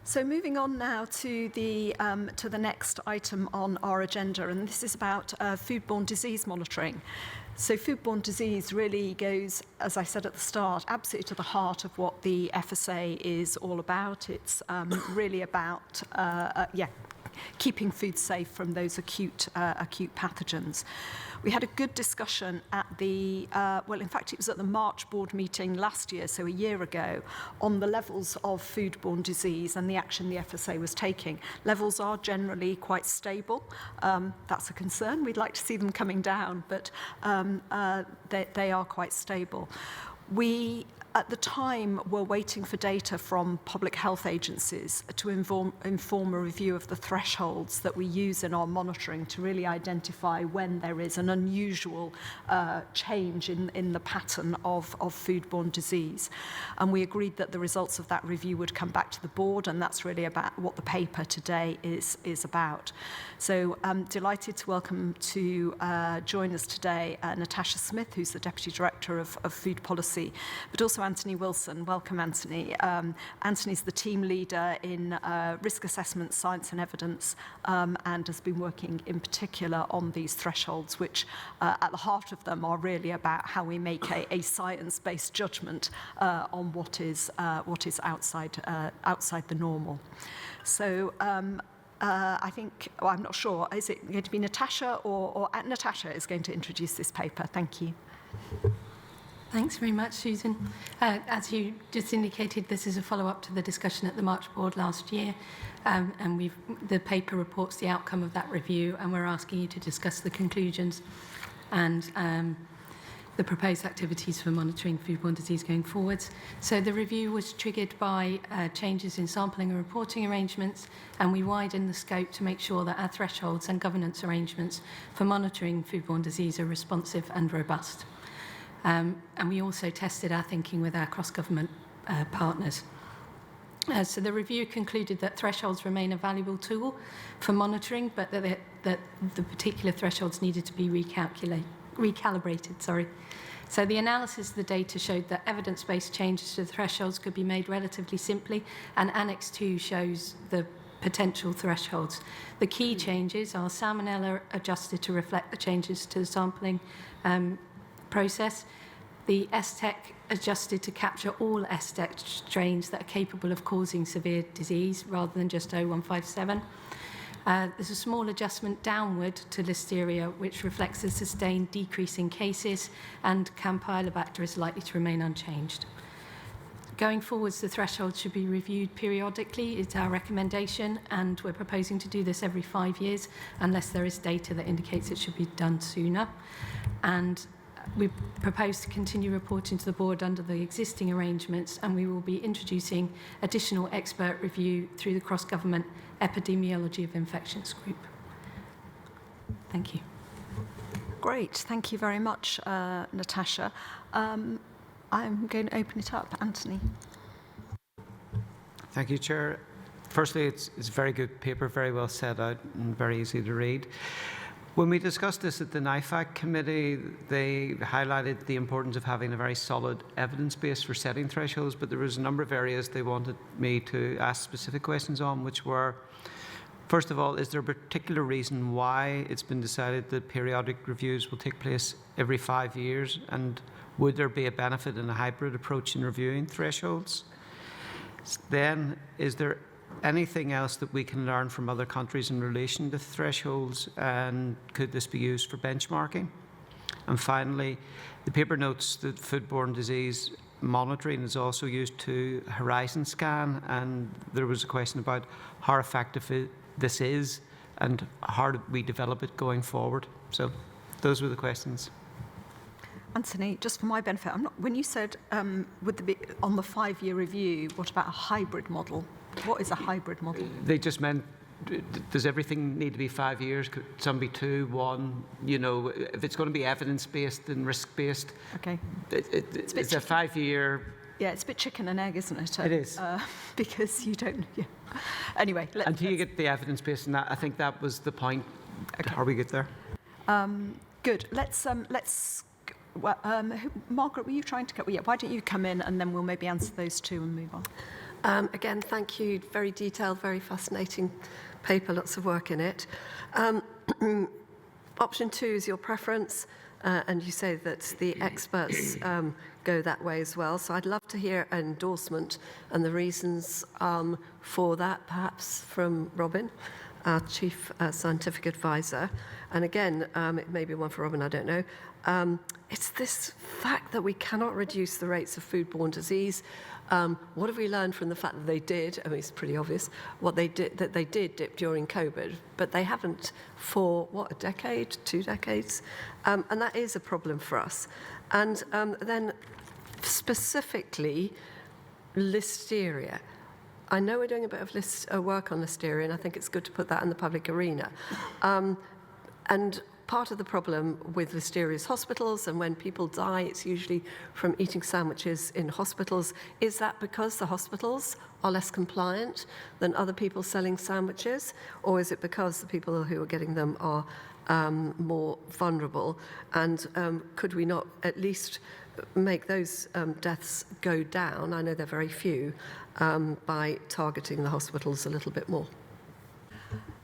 So moving on now to the next item on our agenda, and this is about foodborne disease monitoring. So foodborne disease really goes, as I said at the start, absolutely to the heart of what the FSA is all about. It's really about keeping food safe from those acute pathogens. We had a good discussion at the, in fact, it was at the March board meeting last year, so a year ago, on the levels of foodborne disease and the action the FSA was taking. Levels are generally quite stable. That's a concern. We'd like to see them coming down, but they are quite stable. We, at the time, were waiting for data from public health agencies to inform a review of the thresholds that we use in our monitoring to really identify when there is an unusual change in the pattern of foodborne disease. And we agreed that the results of that review would come back to the board, and that's really about what the paper today is about. So I'm delighted to welcome to join us today Natasha Smith, who's the Deputy Director of Food Policy, but also Anthony Wilson. Welcome, Anthony. Anthony's the team leader in risk assessment, science and evidence, and has been working in particular on these thresholds, which at the heart of them are really about how we make a science-based judgment on what is outside the normal. So I think, I'm not sure, is it going to be Natasha or Natasha is going to introduce this paper? Thank you. Thanks very much, Susan. As you just indicated, this is a follow-up to the discussion at the March board last year, and the paper reports the outcome of that review, and we're asking you to discuss the conclusions and the proposed activities for monitoring foodborne disease going forwards. So the review was triggered by changes in sampling and reporting arrangements, and we widened the scope to make sure that our thresholds and governance arrangements for monitoring foodborne disease are responsive and robust. And we also tested our thinking with our cross-government partners. So the review concluded that thresholds remain a valuable tool for monitoring, but that the particular thresholds needed to be recalibrated. So the analysis of the data showed that evidence-based changes to the thresholds could be made relatively simply, and Annex 2 shows the potential thresholds. The key changes are salmonella adjusted to reflect the changes to the sampling process, the STEC adjusted to capture all STEC strains that are capable of causing severe disease rather than just 0157. There's a small adjustment downward to Listeria, which reflects a sustained decrease in cases, and Campylobacter is likely to remain unchanged. Going forwards, the threshold should be reviewed periodically. It's our recommendation, and we're proposing to do this every 5 years, unless there is data that indicates it should be done sooner. And we propose to continue reporting to the board under the existing arrangements, and we will be introducing additional expert review through the cross-government epidemiology of infections group. Thank you. Great, thank you very much, Natasha. I'm going to open it up. Anthony. Thank you, Chair. Firstly, it's a very good paper, very well set out and very easy to read. When we discussed this at the NIFAC committee, they highlighted the importance of having a very solid evidence base for setting thresholds, but there was a number of areas they wanted me to ask specific questions on, which were, first of all, is there a particular reason why it's been decided that periodic reviews will take place every 5 years, and would there be a benefit in a hybrid approach in reviewing thresholds? Then, is there anything else that we can learn from other countries in relation to thresholds, and could this be used for benchmarking? And finally, the paper notes that foodborne disease monitoring is also used to horizon scan, and there was a question about how effective this is and how do we develop it going forward. So those were the questions. Anthony, just for my benefit, when you said would there be on the 5-year review, what about a hybrid model? What is a hybrid model? They just meant does everything need to be 5 years? Could some be 2, 1? You know, if it's going to be evidence-based and risk-based, Okay. it's a 5-year. Yeah, it's a bit chicken and egg, isn't it? It is. Because you don't. Yeah. Anyway, Until you get the evidence base, and that, I think that was the point. Okay. How we get there? Good. Let's. Margaret, were you trying to go? Yeah. Why don't you come in and then we'll maybe answer those two and move on. Again, thank you. Very detailed, very fascinating paper. Lots of work in it. Option 2 is your preference, and you say that the experts go that way as well. So I'd love to hear an endorsement and the reasons for that, perhaps from Robin, our Chief Scientific Advisor. And again, it may be one for Robin, I don't know. It's this fact that we cannot reduce the rates of foodborne disease. What have we learned from the fact that they did? I mean, it's pretty obvious what they did, that they did dip during COVID, but they haven't for, what, a decade, 2 decades? And that is a problem for us. And then specifically, listeria. I know we're doing a bit of work on listeria, and I think it's good to put that in the public arena. And part of the problem with listeria is hospitals, and when people die, it's usually from eating sandwiches in hospitals. Is that because the hospitals are less compliant than other people selling sandwiches, or is it because the people who are getting them are more vulnerable? And could we not at least make those deaths go down? I know they're very few, by targeting the hospitals a little bit more.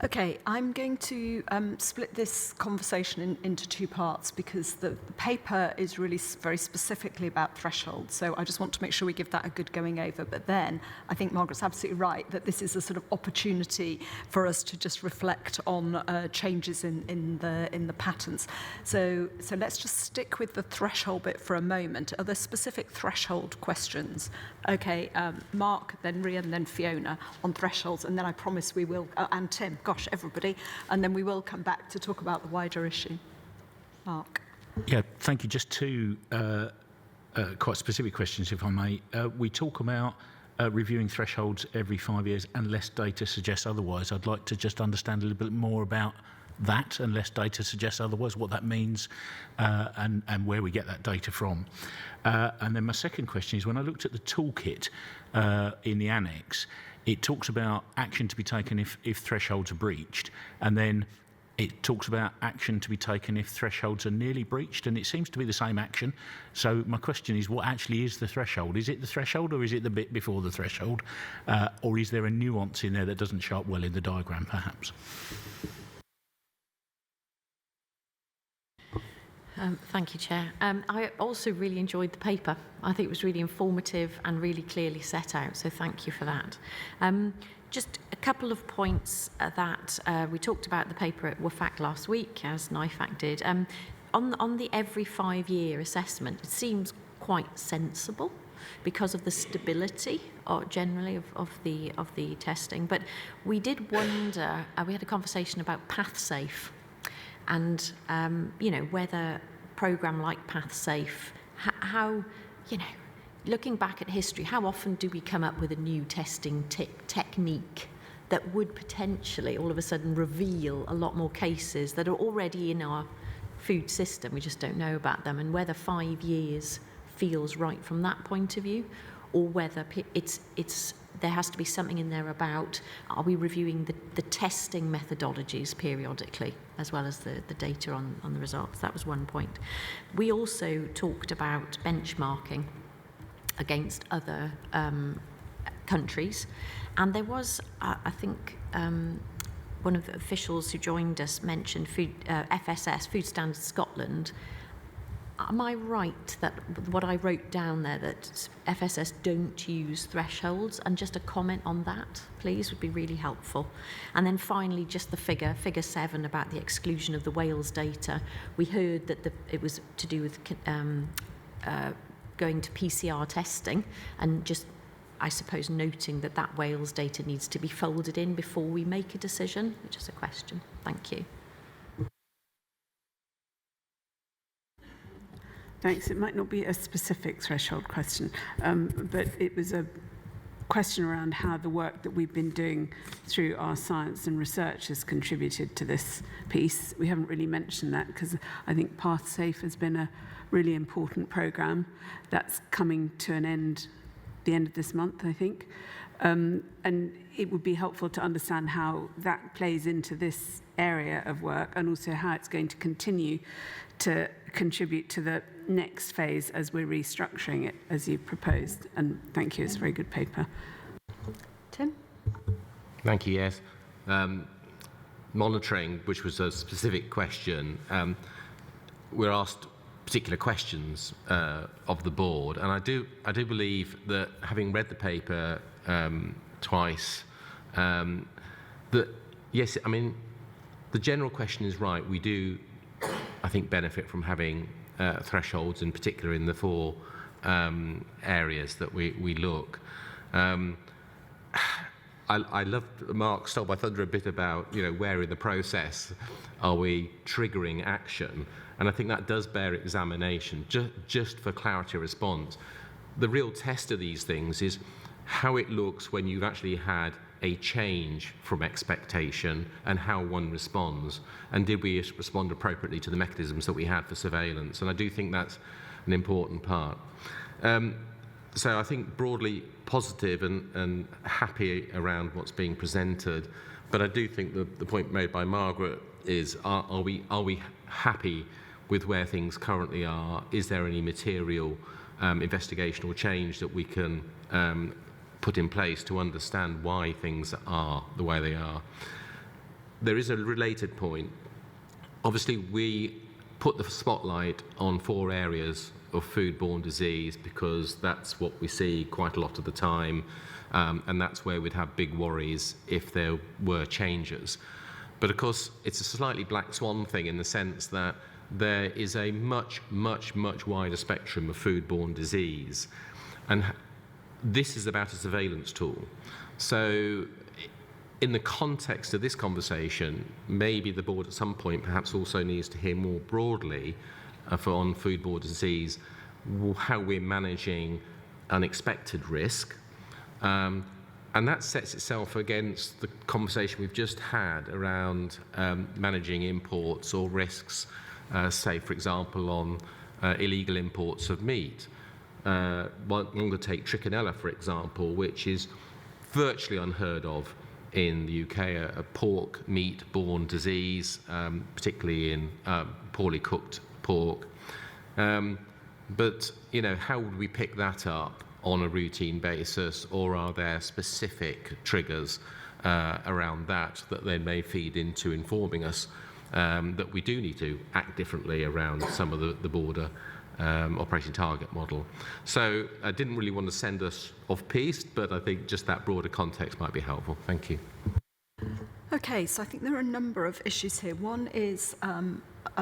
Okay, I'm going to split this conversation into 2 parts because the paper is really very specifically about thresholds. So I just want to make sure we give that a good going over. But then I think Margaret's absolutely right that this is a sort of opportunity for us to just reflect on changes in the patterns. So let's just stick with the threshold bit for a moment. Are there specific threshold questions? Okay, Mark, then Rhian, then Fiona on thresholds, and then I promise we will, and Tim, gosh, everybody, and then we will come back to talk about the wider issue. Mark. Yeah, thank you. Just 2 quite specific questions, if I may. We talk about reviewing thresholds every 5 years unless data suggests otherwise. I'd like to just understand a little bit more about that, unless data suggests otherwise, what that means, and where we get that data from. And then my second question is, when I looked at the toolkit in the annex, it talks about action to be taken if thresholds are breached, and then it talks about action to be taken if thresholds are nearly breached, and it seems to be the same action. So my question is, what actually is the threshold? Is it the threshold, or is it the bit before the threshold? Or is there a nuance in there that doesn't show up well in the diagram, perhaps? Thank you, Chair. I also really enjoyed the paper. I think it was really informative and really clearly set out, so thank you for that. Just a couple of points that we talked about the paper at WFAC last week, as NIFAC did. On the every 5-year assessment, it seems quite sensible because of the stability generally of the testing. But we did wonder, we had a conversation about PathSafe, and whether programme like PathSafe, how, looking back at history, how often do we come up with a new testing technique that would potentially all of a sudden reveal a lot more cases that are already in our food system, we just don't know about them, and whether 5 years feels right from that point of view, or whether there has to be something in there about, are we reviewing the testing methodologies periodically, as well as the data on the results? That was one point. We also talked about benchmarking against other countries, and there was, I think, one of the officials who joined us mentioned FSS, Food Standards Scotland. Am I right that what I wrote down there, that FSS don't use thresholds? And just a comment on that, please, would be really helpful. And then finally, just the figure 7, about the exclusion of the Wales data. We heard that it was to do with going to PCR testing, and just, I suppose, noting that Wales data needs to be folded in before we make a decision, which is a question. Thank you. Thanks. It might not be a specific threshold question, but it was question around how the work that we've been doing through our science and research has contributed to this piece. We haven't really mentioned that because I think Path Safe has been a really important programme that's coming to an end the end of this month, I think. And it would be helpful to understand how that plays into this area of work and also how it's going to continue to contribute to the next phase as we're restructuring it as you proposed. And thank you, it's a very good paper. Tim? Thank you, yes. Monitoring, which was a specific question, we're asked particular questions of the board, and I do believe that, having read the paper twice, that yes, I mean the general question is right. We do, I think, benefit from having thresholds, in particular in the 4 areas that we look. I loved Mark stole my thunder a bit about, where in the process are we triggering action, and I think that does bear examination. Just for clarity of response, the real test of these things is how it looks when you've actually had a change from expectation and how one responds, and did we respond appropriately to the mechanisms that we had for surveillance. And I do think that's an important part. So I think broadly positive and happy around what's being presented, but I do think the point made by Margaret is, are we happy with where things currently are? Is there any material investigational change that we can put in place to understand why things are the way they are? There is a related point. Obviously, we put the spotlight on 4 areas of foodborne disease because that's what we see quite a lot of the time, and that's where we'd have big worries if there were changes. But of course, it's a slightly black swan thing in the sense that there is a much, much, much wider spectrum of foodborne disease, and this is about a surveillance tool. So in the context of this conversation, maybe the board at some point perhaps also needs to hear more broadly on foodborne disease how we're managing unexpected risk. And that sets itself against the conversation we've just had around managing imports or risks, say, for example, on illegal imports of meat. One could take trichinella, for example, which is virtually unheard of in the UK, a pork meat-borne disease, particularly in poorly cooked pork. But, how would we pick that up on a routine basis, or are there specific triggers around that then may feed into informing us that we do need to act differently around some of the border operating target model? So I didn't really want to send us off-piste, but I think just that broader context might be helpful. Thank you. Okay, so I think there are a number of issues here. One is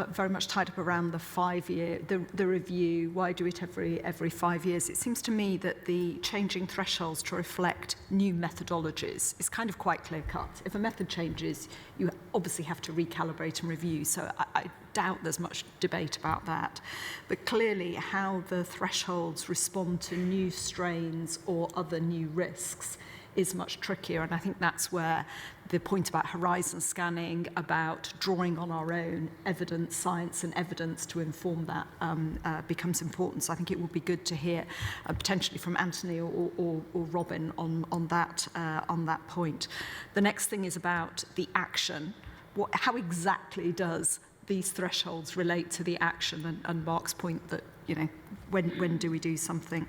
very much tied up around the 5-year, the review. Why do it every 5 years? It seems to me that the changing thresholds to reflect new methodologies is kind of quite clear-cut. If a method changes, you obviously have to recalibrate and review. So I doubt there's much debate about that. But clearly, how the thresholds respond to new strains or other new risks is much trickier, and I think that's where the point about horizon scanning, about drawing on our own evidence, science and evidence to inform that becomes important. So I think it would be good to hear potentially from Anthony or Robin on that point. The next thing is about the action. How exactly does these thresholds relate to the action? And Mark's point that, when do we do something?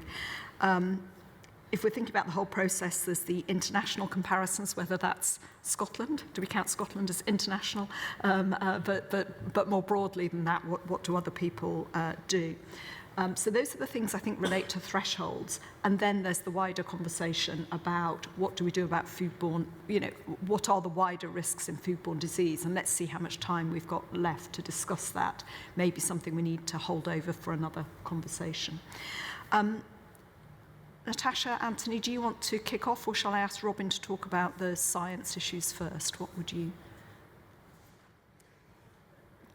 If we're thinking about the whole process, there's the international comparisons, whether that's Scotland. Do we count Scotland as international? But more broadly than that, what do other people do? So those are the things I think relate to thresholds. And then there's the wider conversation about what do we do about foodborne, what are the wider risks in foodborne disease? And let's see how much time we've got left to discuss that. Maybe something we need to hold over for another conversation. Natasha, Anthony, do you want to kick off, or shall I ask Robin to talk about the science issues first? What would you?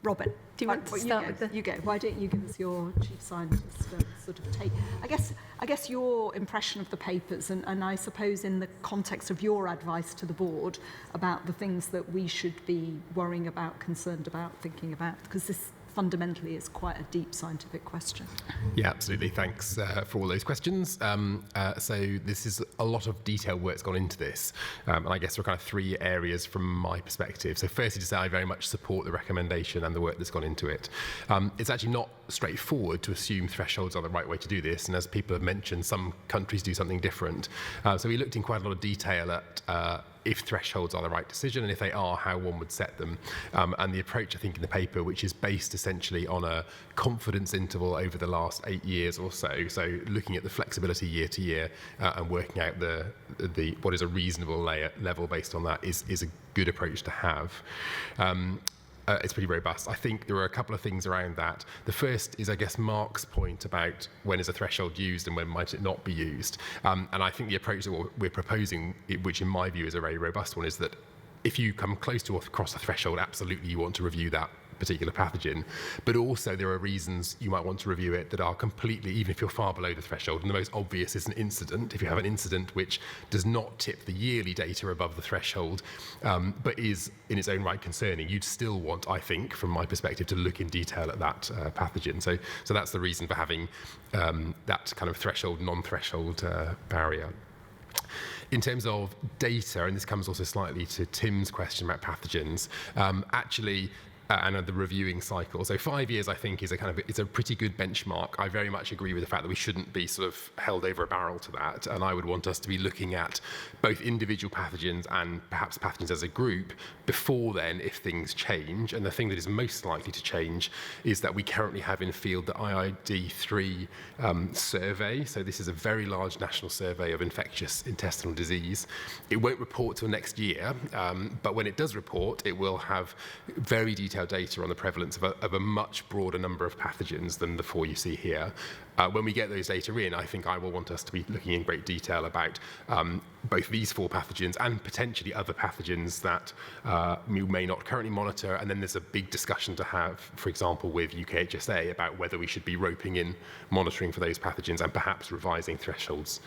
Robin, Do you want to start with the... You go. Why don't you give us your chief scientist sort of take? I guess your impression of the papers, and I suppose in the context of your advice to the board about the things that we should be worrying about, concerned about, thinking about, because this fundamentally is quite a deep scientific question. Yeah, absolutely. Thanks for all those questions. So this is a lot of detailed work's gone into this. And I guess there are kind of three areas from my perspective. So firstly, to say I very much support the recommendation and the work that's gone into it. It's actually not straightforward to assume thresholds are the right way to do this. And as people have mentioned, some countries do something different. So we looked in quite a lot of detail at if thresholds are the right decision, and if they are, how one would set them. And the approach, I think, in the paper, which is based essentially on a confidence interval over the last 8 years or so, so looking at the flexibility year to year and working out the what is a reasonable level based on that is a good approach to have. It's pretty robust. I think there are a couple of things around that. The first is, I guess, Mark's point about when is a threshold used and when might it not be used. And I think the approach that we're proposing, which in my view is a very robust one, is that if you come close to or across the threshold, absolutely you want to review that particular pathogen. But also there are reasons you might want to review it that are completely, even if you're far below the threshold. And the most obvious is an incident. If you have an incident which does not tip the yearly data above the threshold, but is in its own right concerning, you'd still want, I think, from my perspective, to look in detail at that pathogen. So that's the reason for having that kind of threshold, non-threshold barrier. In terms of data, and this comes also slightly to Tim's question about pathogens, actually, and the reviewing cycle. So 5 years, I think, is it's a pretty good benchmark. I very much agree with the fact that we shouldn't be sort of held over a barrel to that. And I would want us to be looking at both individual pathogens and perhaps pathogens as a group before then, if things change. And the thing that is most likely to change is that we currently have in field the IID3 survey. So this is a very large national survey of infectious intestinal disease. It won't report till next year, but when it does report, it will have very detailed data on the prevalence of a much broader number of pathogens than the 4 you see here. When we get those data in, I think I will want us to be looking in great detail about both these 4 pathogens and potentially other pathogens that we may not currently monitor. And then there's a big discussion to have, for example, with UKHSA about whether we should be roping in monitoring for those pathogens and perhaps revising thresholds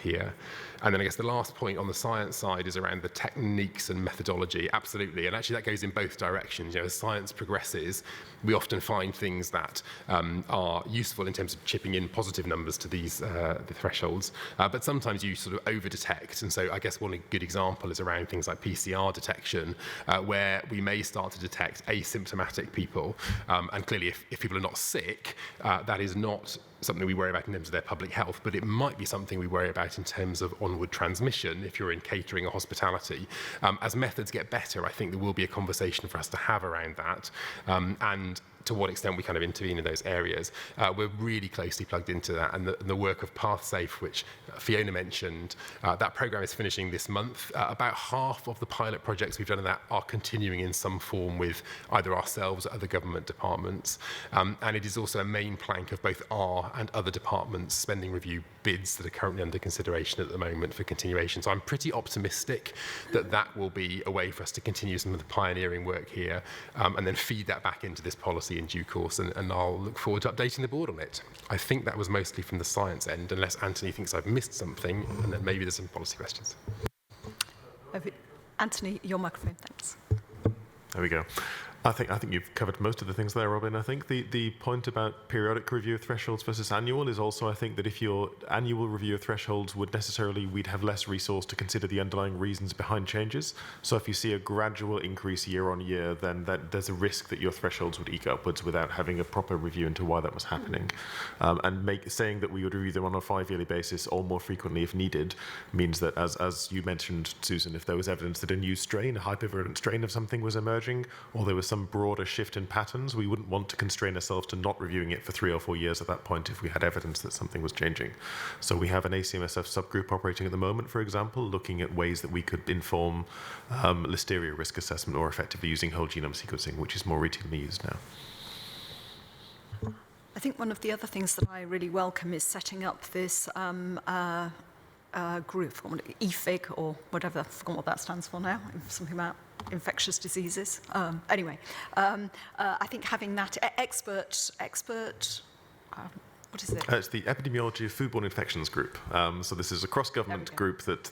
here. And then I guess the last point on the science side is around the techniques and methodology. Absolutely. And actually that goes in both directions. You know, as science progresses, we often find things that are useful in terms of chipping in positive numbers to these the thresholds, but sometimes you sort of over-detect. And so I guess one good example is around things like PCR detection, where we may start to detect asymptomatic people. And clearly, if people are not sick, that is not something we worry about in terms of their public health, but it might be something we worry about in terms of onward transmission if you're in catering or hospitality. As methods get better, I think there will be a conversation for us to have around that. And to what extent we kind of intervene in those areas. We're really closely plugged into that, and the work of PathSafe, which Fiona mentioned, that programme is finishing this month. About half of the pilot projects we've done in that are continuing in some form with either ourselves or other government departments. And it is also a main plank of both our and other departments' spending review bids that are currently under consideration at the moment for continuation. So I'm pretty optimistic that that will be a way for us to continue some of the pioneering work here and then feed that back into this policy in due course, and I'll look forward to updating the board on it. I think that was mostly from the science end, unless Anthony thinks I've missed something, and then maybe there's some policy questions. Anthony, your microphone, thanks. There we go. I think you've covered most of the things there, Robin. I think the point about periodic review of thresholds versus annual is also, I think, that if your annual review of thresholds we'd have less resource to consider the underlying reasons behind changes. So if you see a gradual increase year on year, then there's a risk that your thresholds would eke upwards without having a proper review into why that was happening. And saying that we would review them on a 5-yearly basis or more frequently if needed means that, as you mentioned, Susan, if there was evidence that a new strain, a hypervirulent strain of something was emerging, or there was some broader shift in patterns, we wouldn't want to constrain ourselves to not reviewing it for 3 or 4 years at that point if we had evidence that something was changing. So we have an ACMSF subgroup operating at the moment, for example, looking at ways that we could inform listeria risk assessment or effectively using whole genome sequencing, which is more routinely used now. I think one of the other things that I really welcome is setting up this group, EFIG or whatever, I've forgotten what that stands for now, something about infectious diseases. Anyway, I think having that expert, what is it? It's the Epidemiology of Foodborne Infections group. So this is a cross-government group that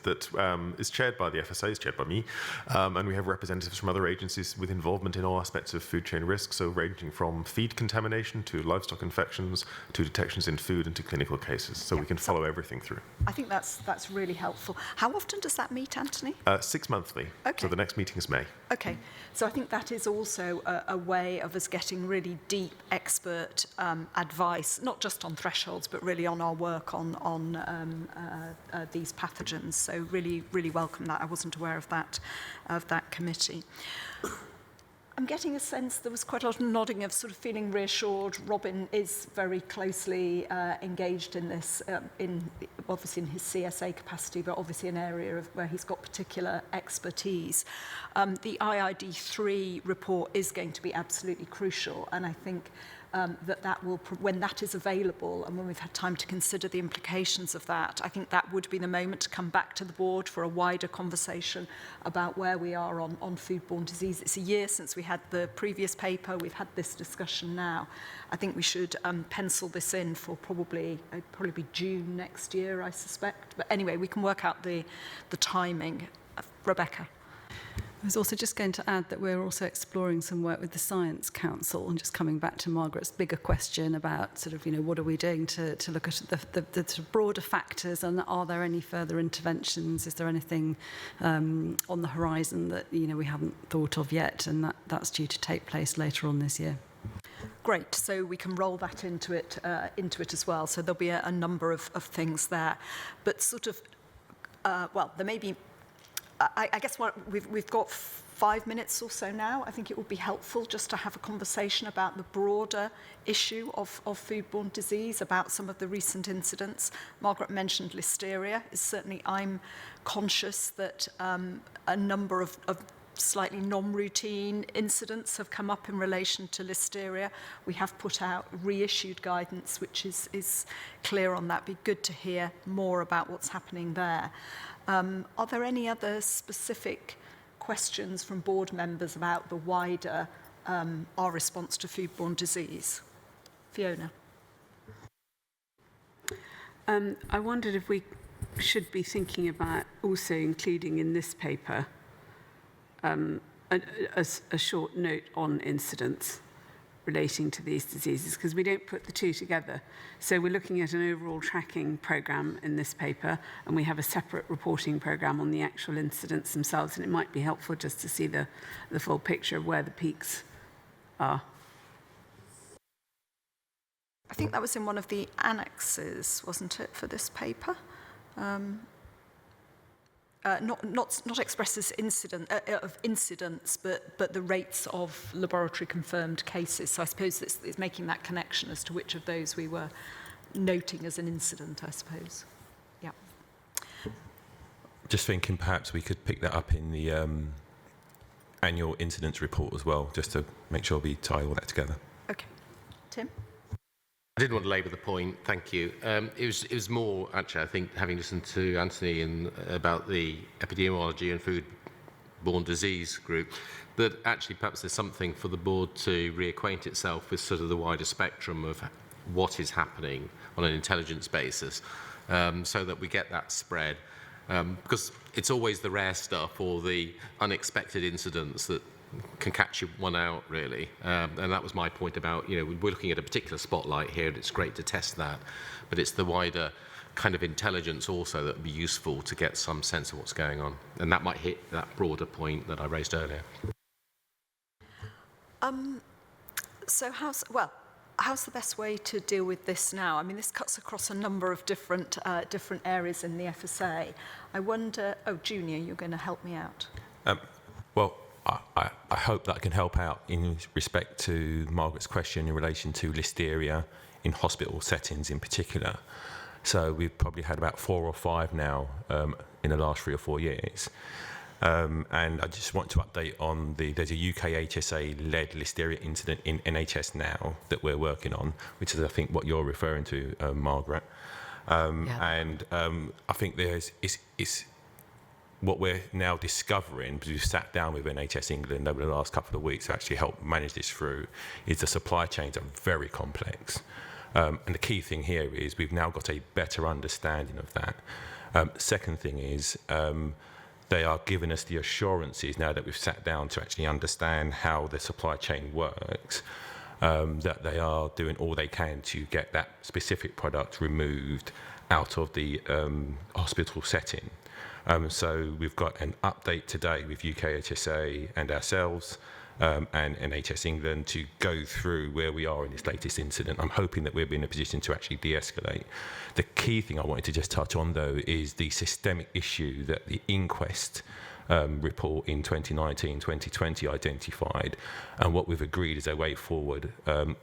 is chaired by the FSA, is chaired by me, and we have representatives from other agencies with involvement in all aspects of food chain risk, so ranging from feed contamination to livestock infections to detections in food and to clinical cases. So we can follow everything through. I think that's really helpful. How often does that meet, Anthony? 6 monthly. Okay. So the next meeting is May. Okay, so I think that is also a way of us getting really deep expert advice, not just on thresholds, but really on our work on these pathogens. So really welcome that. I wasn't aware of that committee. I'm getting a sense there was quite a lot of nodding of sort of feeling reassured. Robin is very closely engaged in this, obviously in his CSA capacity, but obviously an area of where he's got particular expertise. The IID3 report is going to be absolutely crucial, and I think that will, when that is available and when we've had time to consider the implications of that, I think that would be the moment to come back to the board for a wider conversation about where we are on foodborne disease. It's a year since we had the previous paper. We've had this discussion now. I think we should pencil this in for probably be June next year, I suspect. But anyway, we can work out the timing. Rebecca. I was also just going to add that we're also exploring some work with the Science Council, and just coming back to Margaret's bigger question about sort of, what are we doing to look at the broader factors, and are there any further interventions? Is there anything on the horizon that, we haven't thought of yet, and that's due to take place later on this year? Great, so we can roll that into it as well. So there'll be a number of things there. But sort of, there may be, I guess we've got 5 minutes or so now. I think it would be helpful just to have a conversation about the broader issue of foodborne disease, about some of the recent incidents. Margaret mentioned listeria. Certainly, I'm conscious that a number of slightly non-routine incidents have come up in relation to listeria. We have put out reissued guidance, which is clear on that. It'd be good to hear more about what's happening there. Are there any other specific questions from board members about the wider our response to foodborne disease? Fiona. I wondered if we should be thinking about also including in this paper a short note on incidents relating to these diseases, because we don't put the two together. So we're looking at an overall tracking programme in this paper, and we have a separate reporting programme on the actual incidents themselves, and it might be helpful just to see the full picture of where the peaks are. I think that was in one of the annexes, wasn't it, for this paper? Not expressed as incidents, but the rates of laboratory confirmed cases. So I suppose it's making that connection as to which of those we were noting as an incident, I suppose. Yeah. Just thinking perhaps we could pick that up in the annual incidents report as well, just to make sure we tie all that together. Okay. Tim? I didn't want to labour the point, thank you. It was more, actually, I think, having listened to Anthony about the epidemiology and foodborne disease group, that actually perhaps there's something for the board to reacquaint itself with sort of the wider spectrum of what is happening on an intelligence basis, so that we get that spread. Because it's always the rare stuff or the unexpected incidents that can catch one out, really. And that was my point about, we're looking at a particular spotlight here, and it's great to test that, but it's the wider kind of intelligence also that would be useful to get some sense of what's going on. And that might hit that broader point that I raised earlier. So how's the best way to deal with this now? I mean, this cuts across a number of different areas in the FSA. I wonder, Junior, you're going to help me out. I hope that can help out in respect to Margaret's question in relation to listeria in hospital settings in particular. So we've probably had about 4 or 5 now in the last 3 or 4 years. And I just want to update on there's a UK HSA-led listeria incident in NHS now that we're working on, which is, I think, what you're referring to, Margaret. And I think it's what we're now discovering, because we've sat down with NHS England over the last couple of weeks to actually help manage this through, is the supply chains are very complex. And the key thing here is we've now got a better understanding of that. Second thing is they are giving us the assurances now that we've sat down to actually understand how the supply chain works, that they are doing all they can to get that specific product removed out of the hospital setting. So we've got an update today with UKHSA and ourselves and NHS England to go through where we are in this latest incident. I'm hoping that we'll be in a position to actually de-escalate. The key thing I wanted to just touch on, though, is the systemic issue that the inquest report in 2019-2020 identified, and what we've agreed is a way forward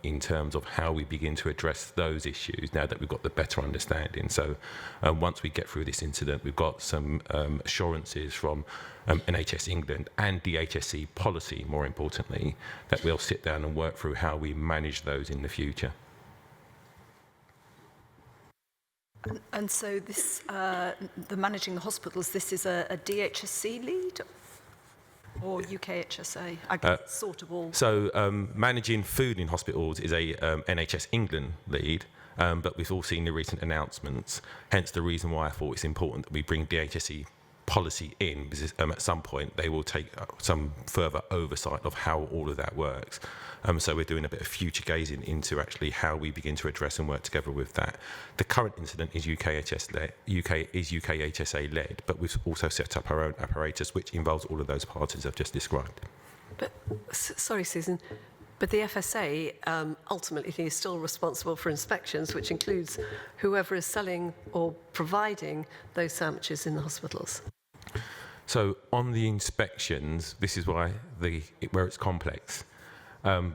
in terms of how we begin to address those issues now that we've got the better understanding. So once we get through this incident, we've got some assurances from NHS England and DHSC policy, more importantly, that we'll sit down and work through how we manage those in the future. And so this, the managing the hospitals, this is a DHSC lead or UKHSA? I guess it's sort of all. So managing food in hospitals is a NHS England lead, but we've all seen the recent announcements, hence the reason why I thought it's important that we bring DHSC policy in, because at some point they will take some further oversight of how all of that works. So we're doing a bit of future gazing into actually how we begin to address and work together with that. The current incident is UKHSA led, but we've also set up our own apparatus which involves all of those parties I've just described. But, sorry, Susan, but the FSA ultimately is still responsible for inspections, which includes whoever is selling or providing those sandwiches in the hospitals. So on the inspections, this is why where it's complex,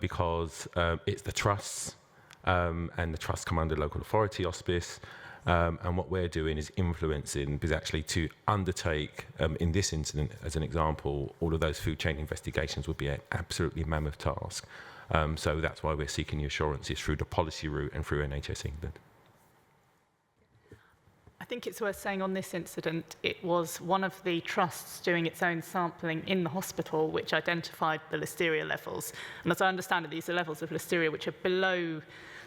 because it's the trusts, and the trusts come under local authority auspice, and what we're doing is influencing, because actually to undertake, in this incident as an example, all of those food chain investigations would be an absolutely mammoth task. So that's why we're seeking the assurances through the policy route and through NHS England. I think it's worth saying on this incident, it was one of the trusts doing its own sampling in the hospital which identified the listeria levels. And as I understand it, these are levels of listeria which are below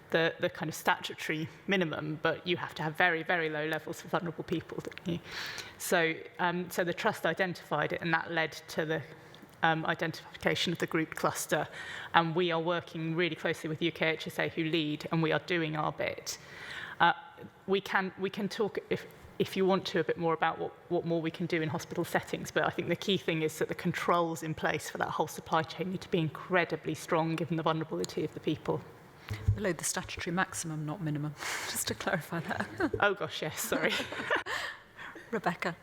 the kind of statutory minimum, but you have to have very, very low levels for vulnerable people, don't you? So, so the trust identified it, and that led to the identification of the group cluster. And we are working really closely with UKHSA, who lead, and we are doing our bit. We can talk, if you want to, a bit more about what more we can do in hospital settings, but I think the key thing is that the controls in place for that whole supply chain need to be incredibly strong given the vulnerability of the people. Below the statutory maximum, not minimum, just to clarify that. Oh gosh, yes, sorry. Rebecca.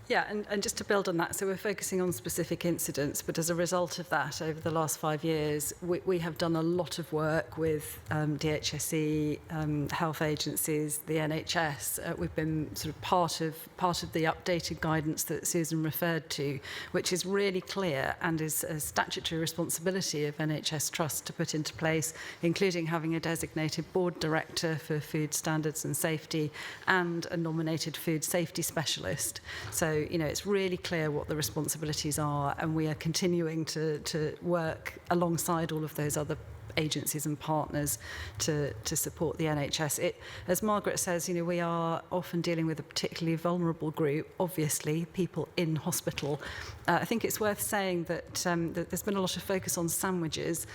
Yeah, and just to build on that, so we're focusing on specific incidents, but as a result of that, over the last 5 years, we have done a lot of work with DHSE, health agencies, the NHS. We've been sort of part of the updated guidance that Susan referred to, which is really clear and is a statutory responsibility of NHS Trust to put into place, including having a designated board director for food standards and safety and a nominated food safety specialist. So, you know, it's really clear what the responsibilities are, and we are continuing to work alongside all of those other agencies and partners to support the NHS. As Margaret says, you know, we are often dealing with a particularly vulnerable group, obviously, people in hospital. I think it's worth saying that, that there's been a lot of focus on sandwiches.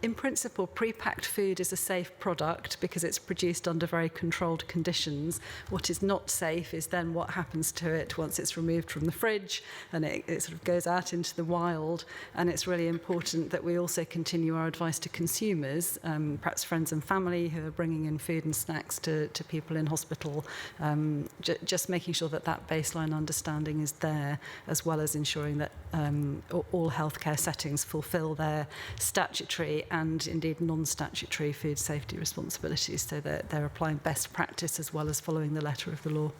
In principle, pre-packed food is a safe product because it's produced under very controlled conditions. What is not safe is then what happens to it once it's removed from the fridge and it sort of goes out into the wild. And it's really important that we also continue our advice to consumers, perhaps friends and family who are bringing in food and snacks to people in hospital, just making sure that that baseline understanding is there, as well as ensuring that all healthcare settings fulfil their statutory and indeed non-statutory food safety responsibilities, so that they're applying best practice as well as following the letter of the law.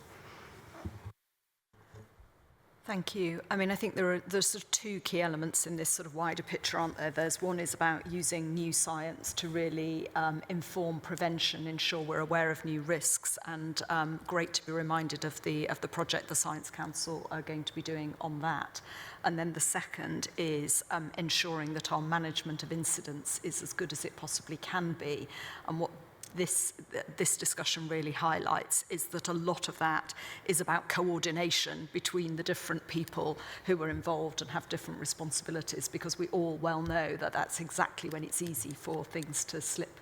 Thank you. I mean, I think there's sort of two key elements in this sort of wider picture, aren't there? There's one is about using new science to really inform prevention, ensure we're aware of new risks, and great to be reminded of the project the Science Council are going to be doing on that. And then the second is ensuring that our management of incidents is as good as it possibly can be. And what this discussion really highlights is that a lot of that is about coordination between the different people who are involved and have different responsibilities, because we all well know that that's exactly when it's easy for things to slip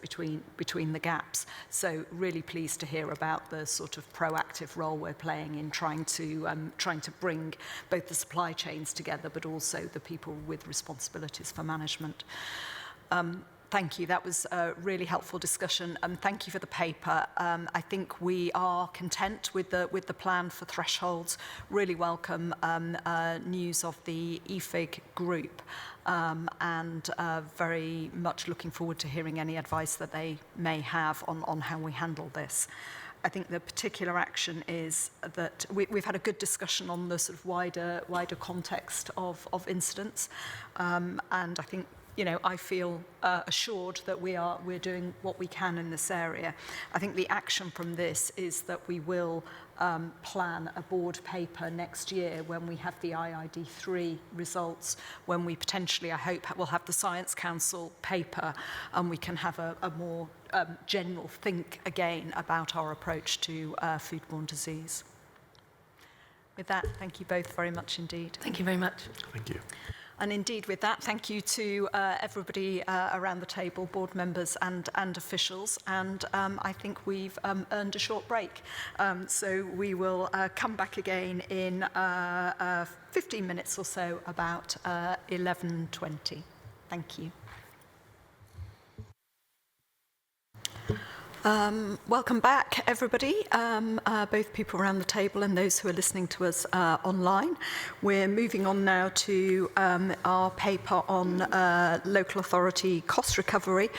between the gaps. So really pleased to hear about the sort of proactive role we're playing in trying to bring both the supply chains together, but also the people with responsibilities for management. Thank you. That was a really helpful discussion. Thank you for the paper. I think we are content with the plan for thresholds. Really welcome news of the EFIG group, and very much looking forward to hearing any advice that they may have on how we handle this. I think the particular action is that we've had a good discussion on the sort of wider context of incidents, and I think, you know, I feel assured that we're doing what we can in this area. I think the action from this is that we will plan a board paper next year when we have the IID3 results, when we potentially, I hope, will have the Science Council paper, and we can have a more general think again about our approach to foodborne disease. With that, thank you both very much indeed. Thank you very much. Thank you. And indeed, with that, thank you to everybody around the table, board members and officials. And I think we've earned a short break. So we will come back again in 15 minutes or so, about 11:20. Thank you. Welcome back, everybody, both people around the table and those who are listening to us online. We're moving on now to our paper on local authority cost recovery,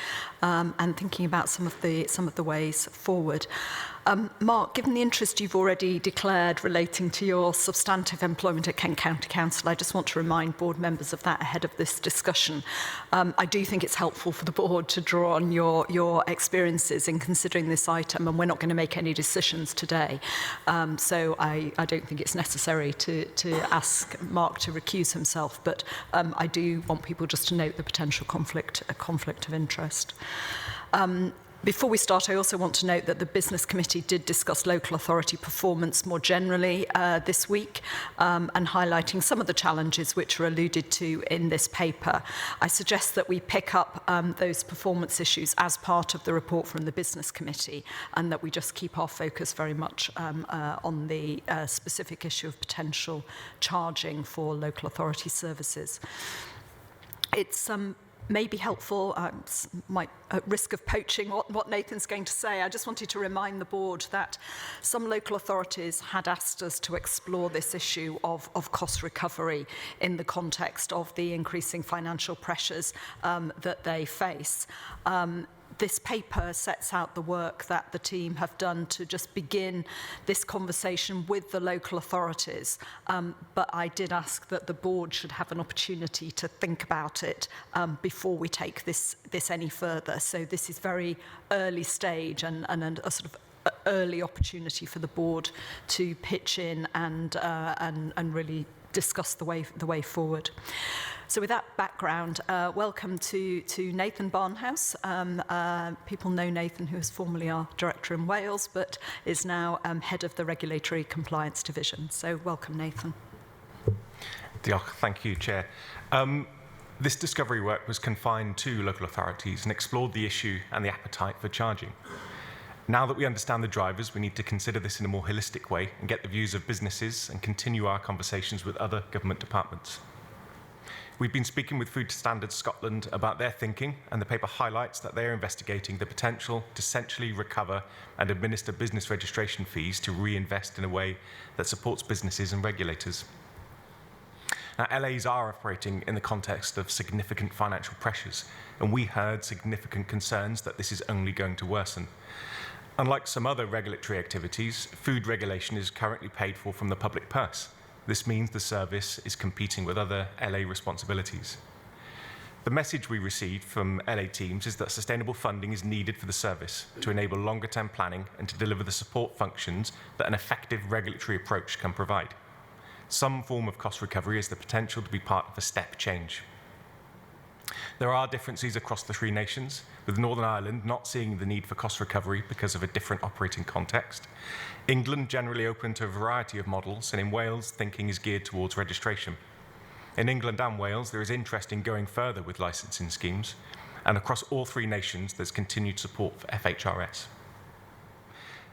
and thinking about some of the ways forward. Mark, given the interest you've already declared relating to your substantive employment at Kent County Council, I just want to remind board members of that ahead of this discussion. I do think it's helpful for the board to draw on your experiences in considering this item, and we're not going to make any decisions today. So I don't think it's necessary to ask Mark to recuse himself, but I do want people just to note the potential conflict of interest. Before we start, I also want to note that the Business Committee did discuss local authority performance more generally this week, and highlighting some of the challenges which are alluded to in this paper. I suggest that we pick up those performance issues as part of the report from the Business Committee, and that we just keep our focus very much on the specific issue of potential charging for local authority services. It's may be helpful, at risk of poaching what Nathan's going to say. I just wanted to remind the board that some local authorities had asked us to explore this issue of cost recovery in the context of the increasing financial pressures that they face. This paper sets out the work that the team have done to just begin this conversation with the local authorities. But I did ask that the board should have an opportunity to think about it before we take this any further. So this is very early stage and a sort of early opportunity for the board to pitch in and really discuss the way forward. So with that background, welcome to Nathan Barnhouse. People know Nathan, who is formerly our director in Wales, but is now head of the Regulatory Compliance Division. So welcome, Nathan. Thank you, Chair. This discovery work was confined to local authorities and explored the issue and the appetite for charging. Now that we understand the drivers, we need to consider this in a more holistic way and get the views of businesses and continue our conversations with other government departments. We've been speaking with Food Standards Scotland about their thinking, and the paper highlights that they are investigating the potential to centrally recover and administer business registration fees to reinvest in a way that supports businesses and regulators. Now, LAs are operating in the context of significant financial pressures, and we heard significant concerns that this is only going to worsen. Unlike some other regulatory activities, food regulation is currently paid for from the public purse, This means the service is competing with other LA responsibilities. The message we received from LA teams is that sustainable funding is needed for the service to enable longer-term planning and to deliver the support functions that an effective regulatory approach can provide. Some form of cost recovery has the potential to be part of a step change. There are differences across the three nations, with Northern Ireland not seeing the need for cost recovery because of a different operating context. England generally open to a variety of models, and in Wales, thinking is geared towards registration. In England and Wales, there is interest in going further with licensing schemes, and across all three nations, there's continued support for FHRS.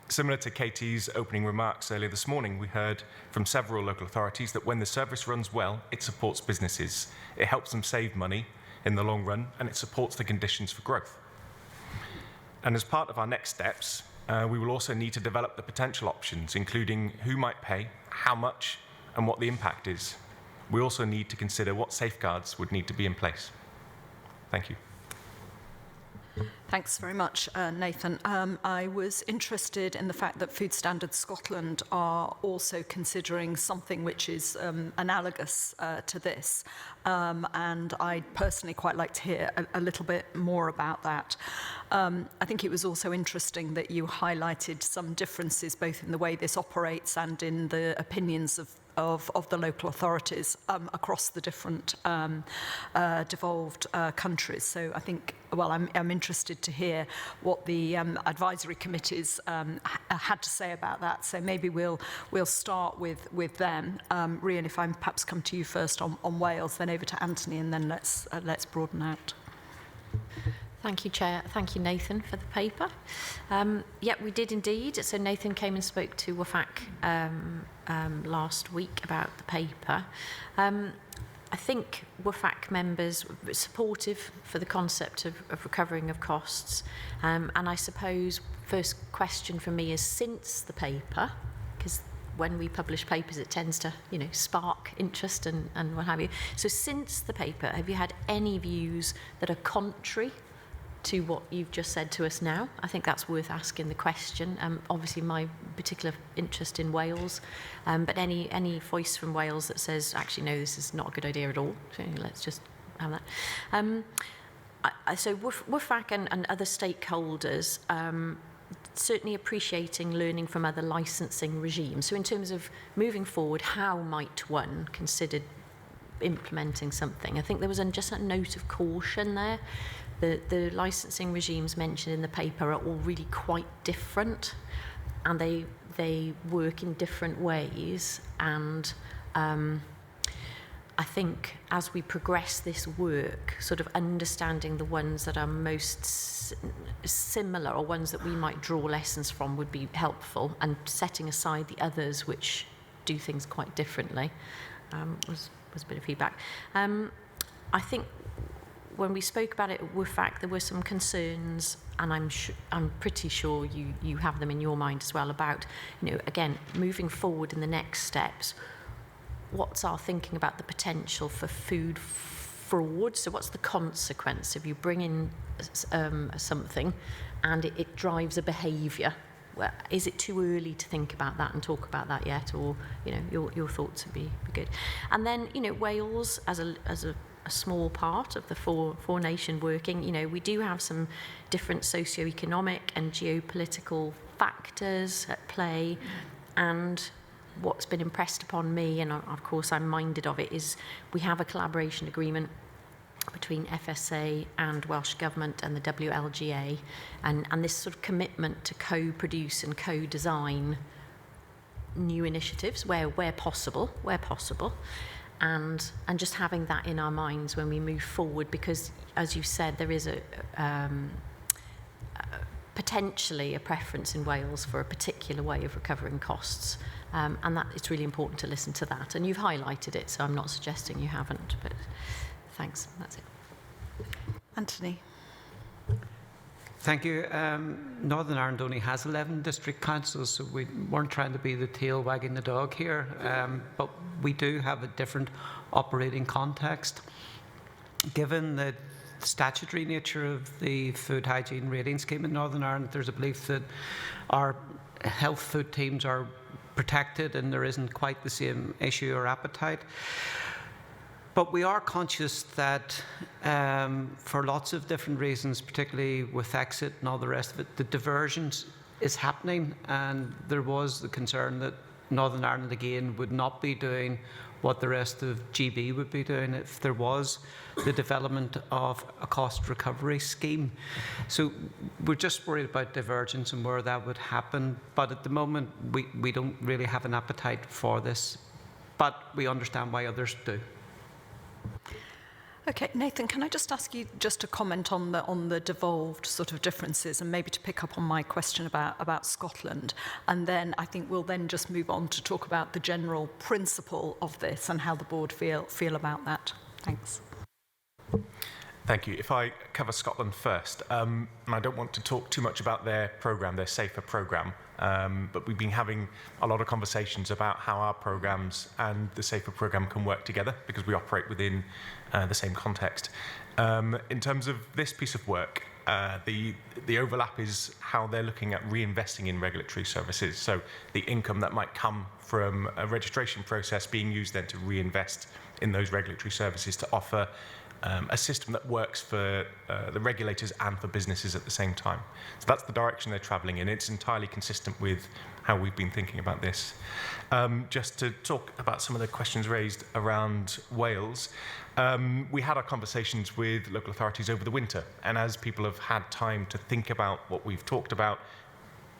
Similar to Katie's opening remarks earlier this morning, we heard from several local authorities that when the service runs well, it supports businesses. It helps them save money in the long run, and it supports the conditions for growth. And as part of our next steps, we will also need to develop the potential options, including who might pay, how much, and what the impact is. We also need to consider what safeguards would need to be in place. Thank you. Thanks very much, Nathan. I was interested in the fact that Food Standards Scotland are also considering something which is analogous to this, and I'd personally quite like to hear a little bit more about that. I think it was also interesting that you highlighted some differences both in the way this operates and in the opinions of the local authorities across the different devolved countries. So I think, well, I'm interested to hear what the advisory committees had to say about that. So maybe we'll start with them. Rhian, if I perhaps come to you first on Wales, then over to Anthony, and then let's broaden out. Thank you, Chair. Thank you, Nathan, for the paper. Yeah, we did indeed. So Nathan came and spoke to WFAC last week about the paper. I think WFAC members were supportive for the concept of recovering of costs. And I suppose first question for me is, since the paper, because when we publish papers, it tends to, spark interest and what have you. So since the paper, have you had any views that are contrary to what you've just said to us now? I think that's worth asking the question. Obviously, my particular interest in Wales, but any voice from Wales that says, actually, no, this is not a good idea at all. So let's just have that. So WFAC and other stakeholders, certainly appreciating learning from other licensing regimes. So in terms of moving forward, how might one consider implementing something? I think there was just a note of caution there. The licensing regimes mentioned in the paper are all really quite different, and they work in different ways. And I think as we progress this work, sort of understanding the ones that are most similar or ones that we might draw lessons from would be helpful, and setting aside the others which do things quite differently was a bit of feedback. I think when we spoke about it at WFAC, there were some concerns, and I'm pretty sure you have them in your mind as well, about, again, moving forward in the next steps. What's our thinking about the potential for food fraud? So what's the consequence if you bring in something and it drives a behaviour? Well, is it too early to think about that and talk about that yet, or your thoughts would be good? And then Wales as a small part of the four nation working, we do have some different socioeconomic and geopolitical factors at play, and what's been impressed upon me, and of course I'm minded of it, is we have a collaboration agreement between FSA and Welsh Government and the WLGA, and this sort of commitment to co-produce and co-design new initiatives where possible, and just having that in our minds when we move forward, because as you said, there is potentially a preference in Wales for a particular way of recovering costs, and that it's really important to listen to that, and you've highlighted it, so I'm not suggesting you haven't, but thanks, that's it. Anthony. Thank you. Northern Ireland only has 11 district councils, so we weren't trying to be the tail wagging the dog here, but we do have a different operating context. Given the statutory nature of the food hygiene rating scheme in Northern Ireland, there's a belief that our health food teams are protected and there isn't quite the same issue or appetite. But we are conscious that for lots of different reasons, particularly with exit and all the rest of it, the divergence is happening, and there was the concern that Northern Ireland again would not be doing what the rest of GB would be doing if there was the development of a cost recovery scheme. So we're just worried about divergence and where that would happen. But at the moment, we don't really have an appetite for this, but we understand why others do. Okay, Nathan, can I just ask you just to comment on the devolved sort of differences, and maybe to pick up on my question about Scotland, and then I think we'll then just move on to talk about the general principle of this and how the board feel about that. Thanks. Thank you. If I cover Scotland first, and I don't want to talk too much about their programme, their SAFER programme, but we've been having a lot of conversations about how our programmes and the SAFER programme can work together because we operate within the same context. In terms of this piece of work, the overlap is how they're looking at reinvesting in regulatory services. So the income that might come from a registration process being used then to reinvest in those regulatory services to offer a system that works for the regulators and for businesses at the same time. So that's the direction they're travelling in. It's entirely consistent with how we've been thinking about this. Just to talk about some of the questions raised around Wales, we had our conversations with local authorities over the winter, and as people have had time to think about what we've talked about,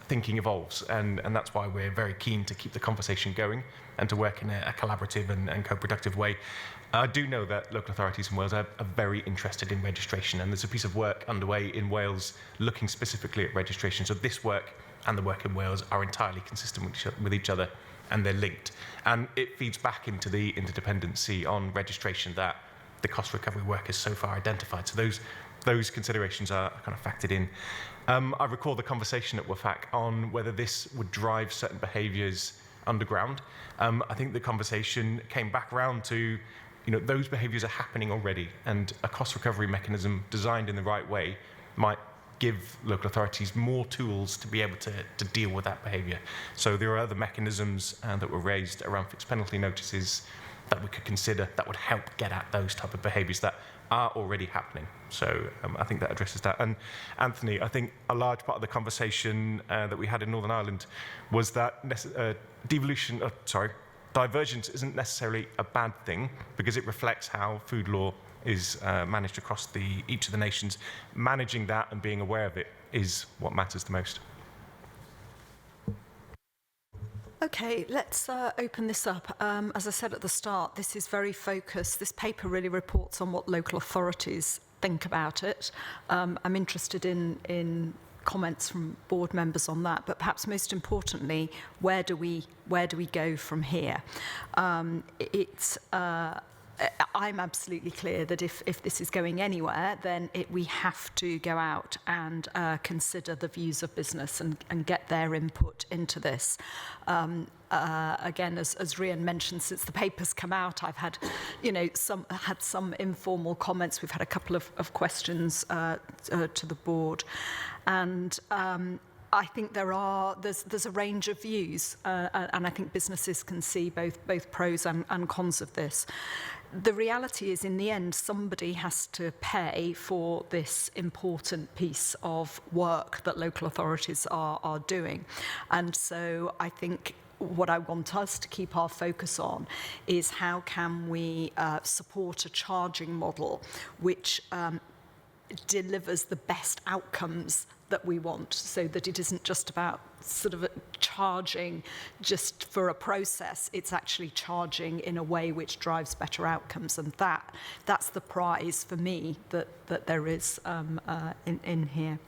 thinking evolves, and that's why we're very keen to keep the conversation going and to work in a collaborative and co-productive way. I do know that local authorities in Wales are very interested in registration, and there's a piece of work underway in Wales looking specifically at registration. So this work and the work in Wales are entirely consistent with each other, and they're linked. And it feeds back into the interdependency on registration that the cost recovery work has so far identified. So those considerations are kind of factored in. I recall the conversation at WFAC on whether this would drive certain behaviours underground. I think the conversation came back around to, those behaviours are happening already, and a cost recovery mechanism designed in the right way might give local authorities more tools to be able to deal with that behaviour. So there are other mechanisms that were raised around fixed penalty notices that we could consider that would help get at those type of behaviours that are already happening. So I think that addresses that. And Anthony, I think a large part of the conversation that we had in Northern Ireland was that divergence isn't necessarily a bad thing because it reflects how food law is managed across each of the nations. Managing that and being aware of it is what matters the most. Okay, let's open this up. As I said at the start, this is very focused. This paper really reports on what local authorities think about it. I'm interested in comments from board members on that, but perhaps most importantly, where do we go from here? I'm absolutely clear that if this is going anywhere, then we have to go out and consider the views of business and get their input into this. Again, as Rian mentioned, since the paper's come out, I've had, some informal comments. We've had a couple of questions to the board, and I think there's a range of views, and I think businesses can see both pros and cons of this. The reality is, in the end, somebody has to pay for this important piece of work that local authorities are doing. And so I think what I want us to keep our focus on is how can we support a charging model which delivers the best outcomes that we want, so that it isn't just about sort of charging just for a process. It's actually charging in a way which drives better outcomes, and that's the prize for me that there is in here.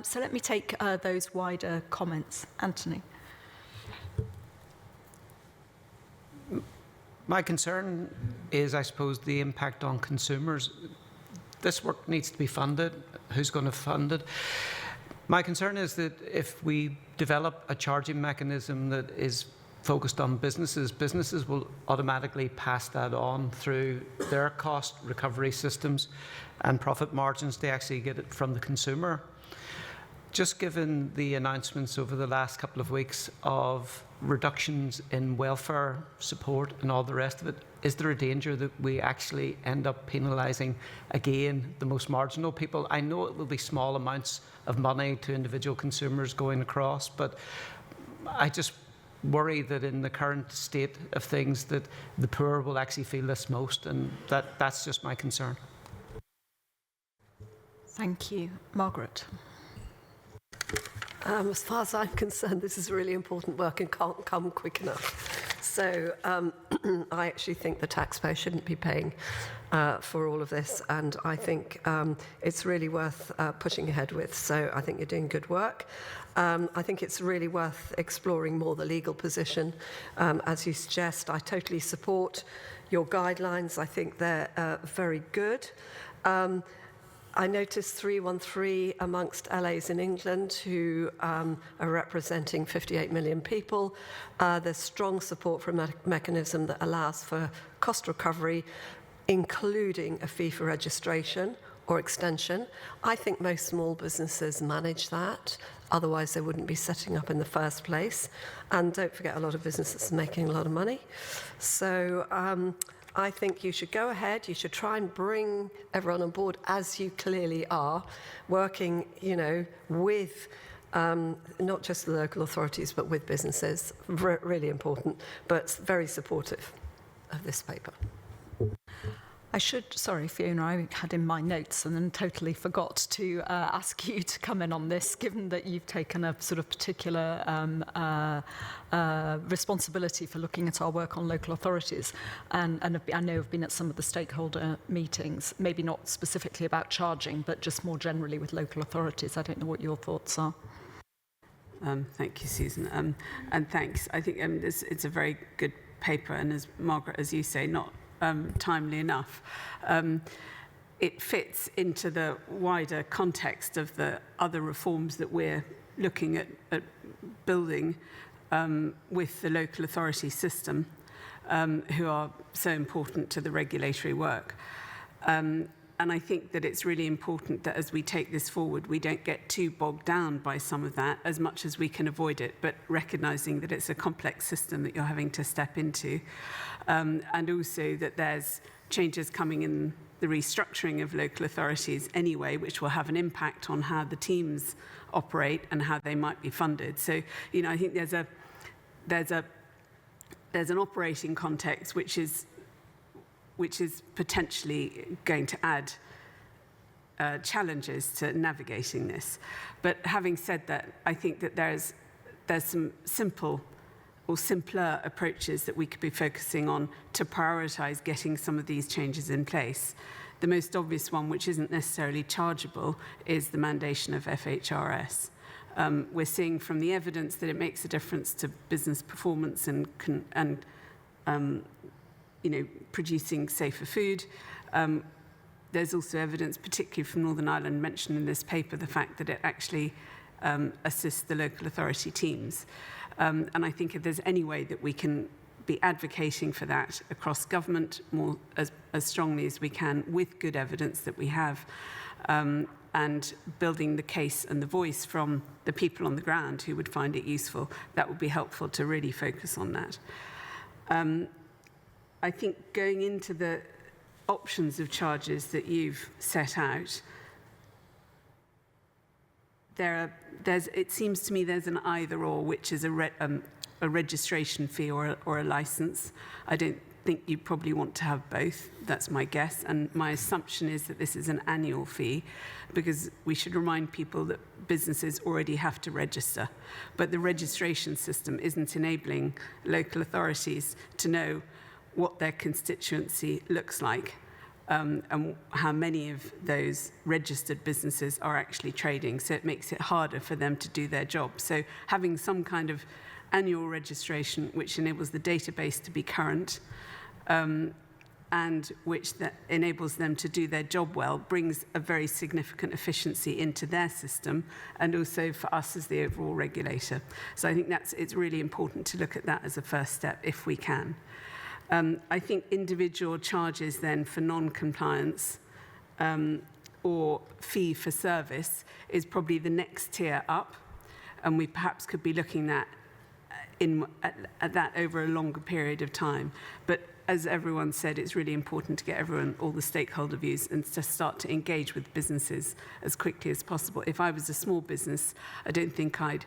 So let me take those wider comments. Anthony. My concern is, I suppose, the impact on consumers. This work needs to be funded. Who's going to fund it? My concern is that if we develop a charging mechanism that is focused on businesses will automatically pass that on through their cost recovery systems and profit margins. They actually get it from the consumer. Just given the announcements over the last couple of weeks of reductions in welfare support and all the rest of it, is there a danger that we actually end up penalising again the most marginal people? I know it will be small amounts of money to individual consumers going across, but I just worry that in the current state of things that the poor will actually feel this most, and that's just my concern. Thank you. Margaret. As far as I'm concerned, this is really important work and can't come quick enough. So I actually think the taxpayer shouldn't be paying for all of this, and I think it's really worth pushing ahead with. So I think you're doing good work. I think it's really worth exploring more the legal position. As you suggest, I totally support your guidelines. I think they're very good. I noticed 313 amongst LAs in England who are representing 58 million people. There's strong support for a mechanism that allows for cost recovery, including a fee for registration or extension. I think most small businesses manage that. Otherwise, they wouldn't be setting up in the first place. And don't forget, a lot of businesses are making a lot of money. So I think you should go ahead. You should try and bring everyone on board, as you clearly are, working, with not just the local authorities, but with businesses. Really important, but very supportive of this paper. Sorry, Fiona, I had in my notes and then totally forgot to ask you to come in on this, given that you've taken a sort of particular responsibility for looking at our work on local authorities. And I know I've been at some of the stakeholder meetings, maybe not specifically about charging, but just more generally with local authorities. I don't know what your thoughts are. Thank you, Susan. And thanks. I think it's a very good paper, and as Margaret, as you say, not timely enough. It fits into the wider context of the other reforms that we're looking at building with the local authority system, who are so important to the regulatory work. And I think that it's really important that as we take this forward, we don't get too bogged down by some of that as much as we can avoid it, but recognising that it's a complex system that you're having to step into. And also that there's changes coming in the restructuring of local authorities anyway, which will have an impact on how the teams operate and how they might be funded. So, I think there's an operating context which is potentially going to add challenges to navigating this. But having said that, I think that there's some simple or simpler approaches that we could be focusing on to prioritise getting some of these changes in place. The most obvious one, which isn't necessarily chargeable, is the mandation of FHRS. We're seeing from the evidence that it makes a difference to business performance and producing safer food. There's also evidence, particularly from Northern Ireland, mentioned in this paper, the fact that it actually assists the local authority teams. And I think if there's any way that we can be advocating for that across government more as strongly as we can, with good evidence that we have, and building the case and the voice from the people on the ground who would find it useful, that would be helpful to really focus on that. I think going into the options of charges that you've set out, it seems to me there's an either-or, which is a registration fee or a license. I don't think you probably want to have both. That's my guess. And my assumption is that this is an annual fee, because we should remind people that businesses already have to register. But the registration system isn't enabling local authorities to know what their constituency looks like, and how many of those registered businesses are actually trading. So it makes it harder for them to do their job. So having some kind of annual registration which enables the database to be current, and which enables them to do their job well, brings a very significant efficiency into their system, and also for us as the overall regulator. So I think it's really important to look at that as a first step if we can. I think individual charges then for non-compliance or fee for service is probably the next tier up, and we perhaps could be looking at that over a longer period of time. But as everyone said, it's really important to get all the stakeholder views and to start to engage with businesses as quickly as possible. If I was a small business, I don't think I'd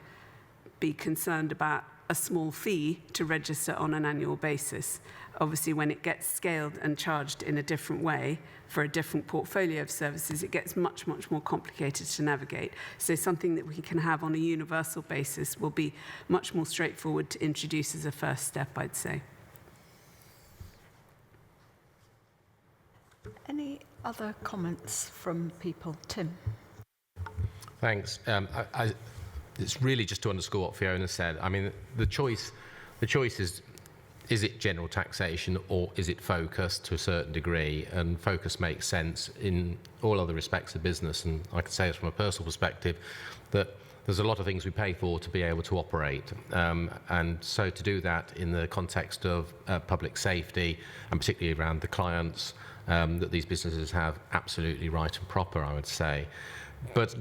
be concerned about a small fee to register on an annual basis. Obviously, when it gets scaled and charged in a different way for a different portfolio of services, it gets much, much more complicated to navigate. So something that we can have on a universal basis will be much more straightforward to introduce as a first step, I'd say. Any other comments from people? Tim? Thanks. It's really just to underscore what Fiona said. I mean, the choice is it general taxation or is it focus to a certain degree? And focus makes sense in all other respects of business. And I can say this from a personal perspective, that there's a lot of things we pay for to be able to operate. And so to do that in the context of public safety, and particularly around the clients that these businesses have, absolutely right and proper, I would say. But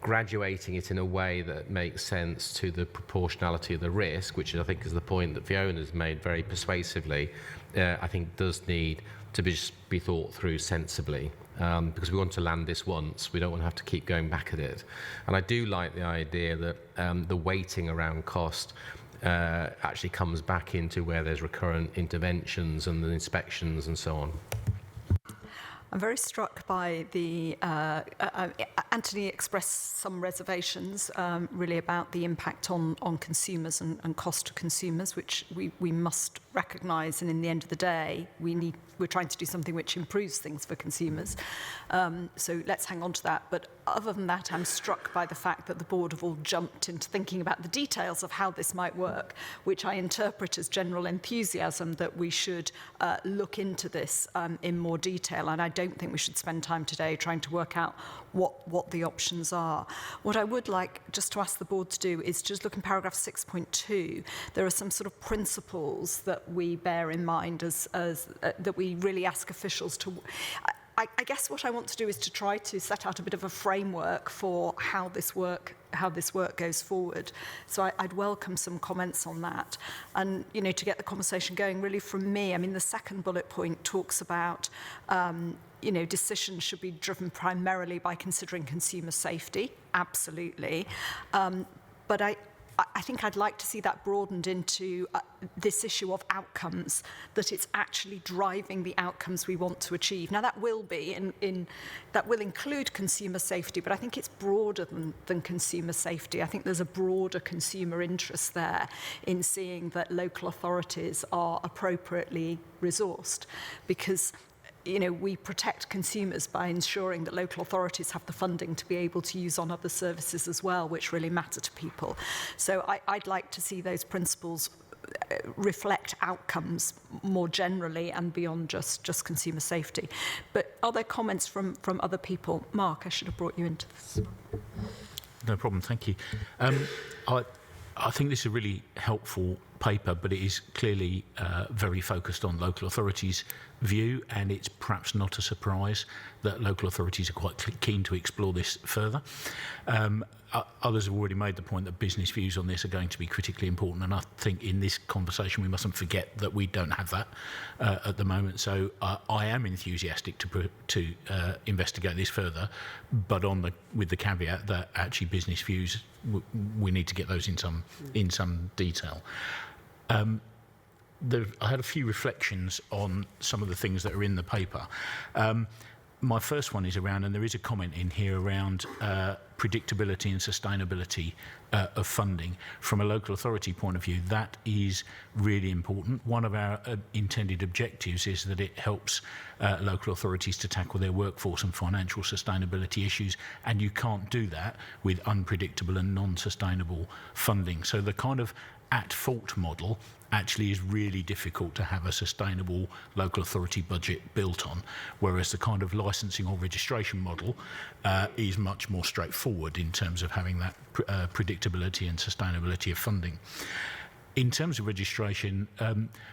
graduating it in a way that makes sense to the proportionality of the risk, which I think is the point that Fiona's made very persuasively, I think does need to be thought through sensibly, because we want to land this once. We don't want to have to keep going back at it. And I do like the idea that the weighting around cost actually comes back into where there's recurrent interventions and the inspections and so on. I'm very struck by the, Anthony expressed some reservations really about the impact on consumers and cost to consumers, which we must recognise, and in the end of the day, we're trying to do something which improves things for consumers. So let's hang on to that. But other than that, I'm struck by the fact that the board have all jumped into thinking about the details of how this might work, which I interpret as general enthusiasm that we should look into this in more detail. And I don't think we should spend time today trying to work out what the options are. What I would like just to ask the board to do is just look in paragraph 6.2. There are some sort of principles that we bear in mind as that we really ask officials to. I guess what I want to do is to try to set out a bit of a framework for how this work goes forward. So I'd welcome some comments on that. And, you know, to get the conversation going really from me, I mean, the second bullet point talks about, you know, decisions should be driven primarily by considering consumer safety. Absolutely. But I think I'd like to see that broadened into this issue of outcomes, that it's actually driving the outcomes we want to achieve. Now, that will be that will include consumer safety, but I think it's broader than consumer safety. I think there's a broader consumer interest there in seeing that local authorities are appropriately resourced, because you know, we protect consumers by ensuring that local authorities have the funding to be able to use on other services as well, which really matter to people. So I'd like to see those principles reflect outcomes more generally and beyond just consumer safety. But are there comments from other people? Mark, I should have brought you into this. No problem, thank you. I think this is a really helpful paper, but it is clearly very focused on local authorities' view, and it's perhaps not a surprise that local authorities are quite keen to explore this further. Others have already made the point that business views on this are going to be critically important, and I think in this conversation we mustn't forget that we don't have that at the moment. So I am enthusiastic to investigate this further, but with the caveat that actually business views, we need to get those in some detail. I had a few reflections on some of the things that are in the paper. My first one is around, and there is a comment in here around predictability and sustainability of funding. From a local authority point of view, that is really important. One of our intended objectives is that it helps local authorities to tackle their workforce and financial sustainability issues, and you can't do that with unpredictable and non-sustainable funding. So the kind of at-fault model actually is really difficult to have a sustainable local authority budget built on, whereas the kind of licensing or registration model is much more straightforward in terms of having that predictability and sustainability of funding. In terms of registration,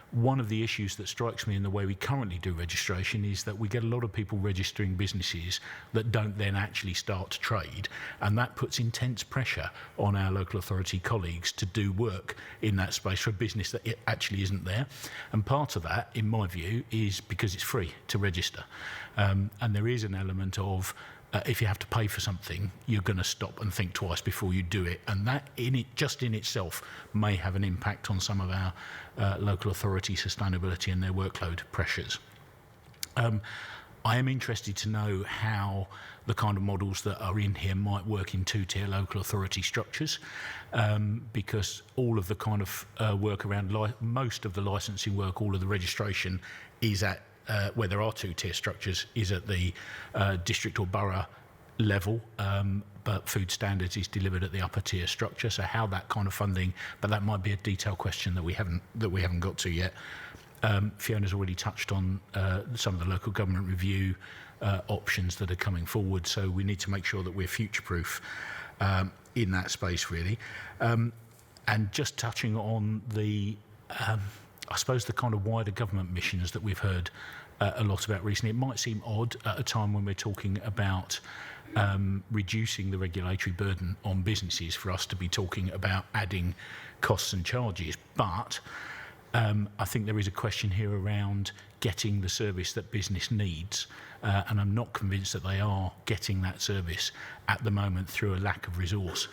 one of the issues that strikes me in the way we currently do registration is that we get a lot of people registering businesses that don't then actually start to trade, and that puts intense pressure on our local authority colleagues to do work in that space for a business that it actually isn't there. And part of that, in my view, is because it's free to register. And there is an element of if you have to pay for something, you're going to stop and think twice before you do it. And that just in itself may have an impact on some of our local authority sustainability and their workload pressures. I am interested to know how the kind of models that are in here might work in two-tier local authority structures, because all of the kind of work around most of the licensing work, all of the registration is at where there are two-tier structures is at the district or borough level, but food standards is delivered at the upper tier structure. So how that kind of funding, but that might be a detailed question that we haven't got to yet. Fiona's already touched on some of the local government review options that are coming forward. So we need to make sure that we're future-proof in that space, really. And just touching on the I suppose the kind of wider government missions that we've heard a lot about recently. It might seem odd at a time when we're talking about reducing the regulatory burden on businesses for us to be talking about adding costs and charges, but I think there is a question here around getting the service that business needs, and I'm not convinced that they are getting that service at the moment through a lack of resource.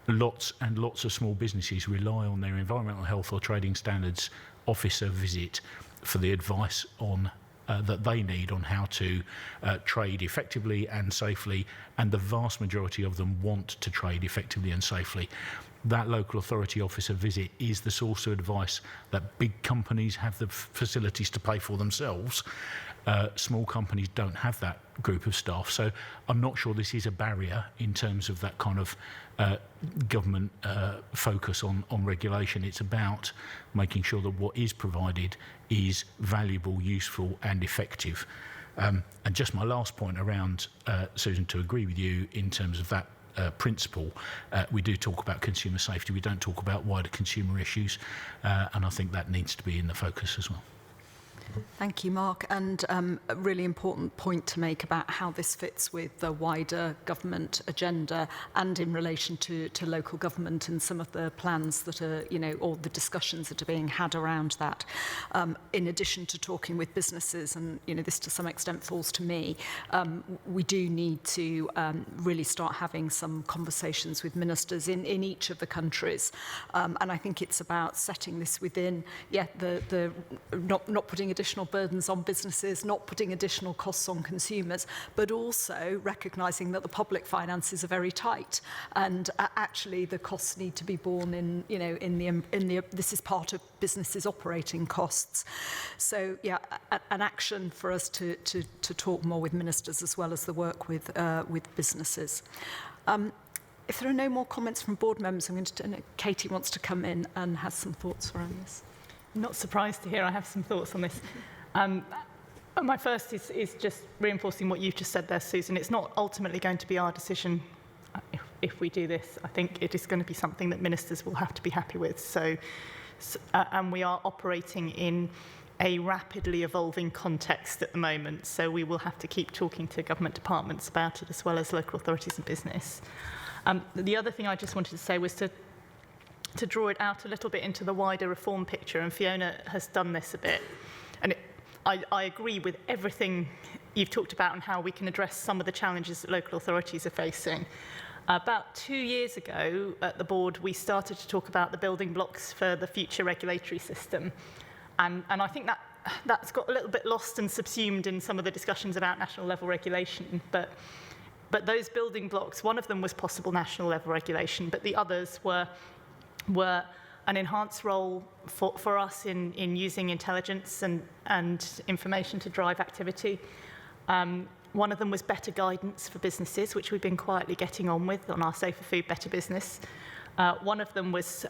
Lots and lots of small businesses rely on their environmental health or trading standards officer visit for the advice on that they need on how to trade effectively and safely, and the vast majority of them want to trade effectively and safely. That local authority officer visit is the source of advice that big companies have the facilities to pay for themselves. Small companies don't have that group of staff, so I'm not sure this is a barrier in terms of that kind of government focus on regulation. It's about making sure that what is provided is valuable, useful and effective. And just my last point around, Susan, to agree with you in terms of that principle, we do talk about consumer safety, we don't talk about wider consumer issues, and I think that needs to be in the focus as well. Thank you, Mark. And a really important point to make about how this fits with the wider government agenda and in relation to local government and some of the plans that are, or the discussions that are being had around that. In addition to talking with businesses, and, this to some extent falls to me, we do need to really start having some conversations with ministers in each of the countries. And I think it's about setting this within, the not putting additional burdens on businesses, not putting additional costs on consumers, but also recognising that the public finances are very tight, and actually the costs need to be borne in the this is part of businesses' operating costs. So an action for us to talk more with ministers as well as the work with businesses. If there are no more comments from board members, I'm going to Katie wants to come in and has some thoughts around this. I'm not surprised to hear I have some thoughts on this. My first is just reinforcing what you've just said there, Susan. It's not ultimately going to be our decision if we do this. I think it is going to be something that ministers will have to be happy with. And we are operating in a rapidly evolving context at the moment, so we will have to keep talking to government departments about it as well as local authorities and business. The other thing I just wanted to say was to draw it out a little bit into the wider reform picture, and Fiona has done this a bit. And I agree with everything you've talked about and how we can address some of the challenges that local authorities are facing. About 2 years ago at the board, we started to talk about the building blocks for the future regulatory system. And I think that's got a little bit lost and subsumed in some of the discussions about national level regulation. But those building blocks, one of them was possible national level regulation, but the others were an enhanced role for us in using intelligence and information to drive activity. One of them was better guidance for businesses, which we've been quietly getting on with on our Safer Food, Better Business. One of them was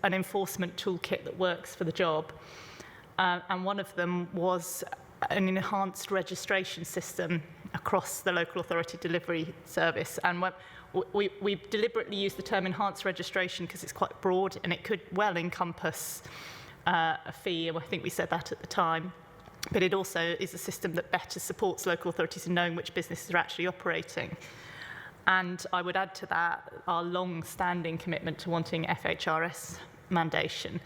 an enforcement toolkit that works for the job. And one of them was an enhanced registration system across the local authority delivery service. And we deliberately use the term enhanced registration because it's quite broad and it could well encompass a fee, and I think we said that at the time. But it also is a system that better supports local authorities in knowing which businesses are actually operating. And I would add to that our long-standing commitment to wanting FHRS mandation.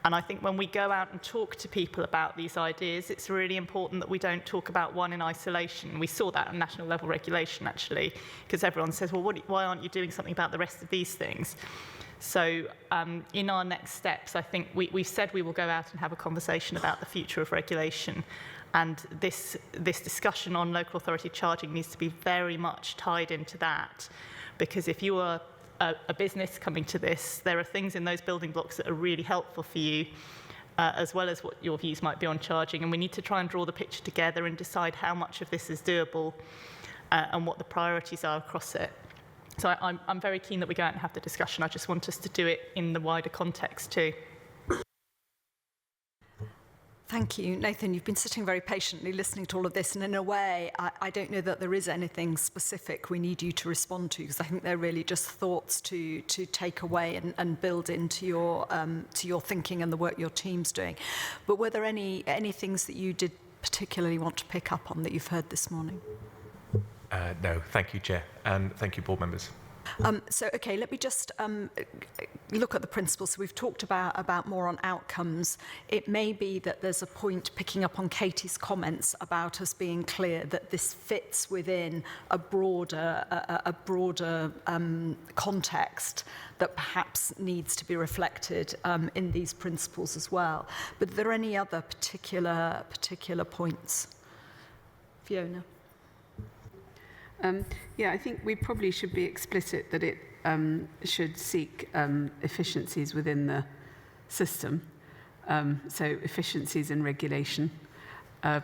And I think when we go out and talk to people about these ideas, it's really important that we don't talk about one in isolation. We saw that on national level regulation, actually, because everyone says, well, why aren't you doing something about the rest of these things? So in our next steps, I think we've said we will go out and have a conversation about the future of regulation. And this discussion on local authority charging needs to be very much tied into that. Because if you are a business coming to this, there are things in those building blocks that are really helpful for you, as well as what your views might be on charging. And we need to try and draw the picture together and decide how much of this is doable and what the priorities are across it. So I'm very keen that we go out and have the discussion. I just want us to do it in the wider context too. Thank you. Nathan, you've been sitting very patiently listening to all of this, and in a way, I don't know that there is anything specific we need you to respond to, because I think they're really just thoughts to take away and build into your thinking and the work your team's doing. But were there any things that you did particularly want to pick up on that you've heard this morning? No, thank you, Chair, and thank you, board members. Okay, let me just look at the principles. So we've talked about more on outcomes. It may be that there's a point, picking up on Katie's comments, about us being clear that this fits within a broader context that perhaps needs to be reflected in these principles as well. But are there any other particular points? Fiona? Yeah, I think we probably should be explicit that it should seek efficiencies within the system, so efficiencies in regulation,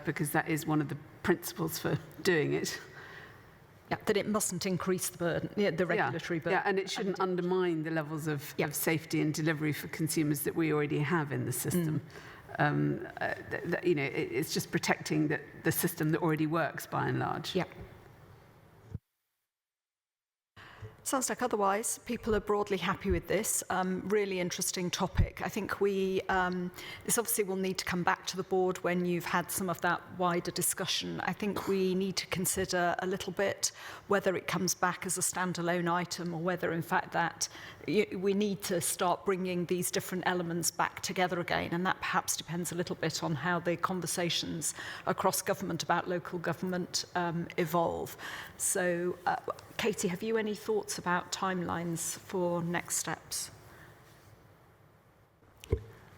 because that is one of the principles for doing it. Yeah, that it mustn't increase the burden, the regulatory burden. Yeah, and it shouldn't undermine the levels of safety and delivery for consumers that we already have in the system. It's just protecting the system that already works by and large. Yeah. Sounds like otherwise people are broadly happy with this. Really interesting topic. I think this obviously will need to come back to the board when you've had some of that wider discussion. I think we need to consider a little bit whether it comes back as a standalone item or whether in fact that we need to start bringing these different elements back together again, and that perhaps depends a little bit on how the conversations across government about local government evolve. So, Katie, have you any thoughts about timelines for next steps?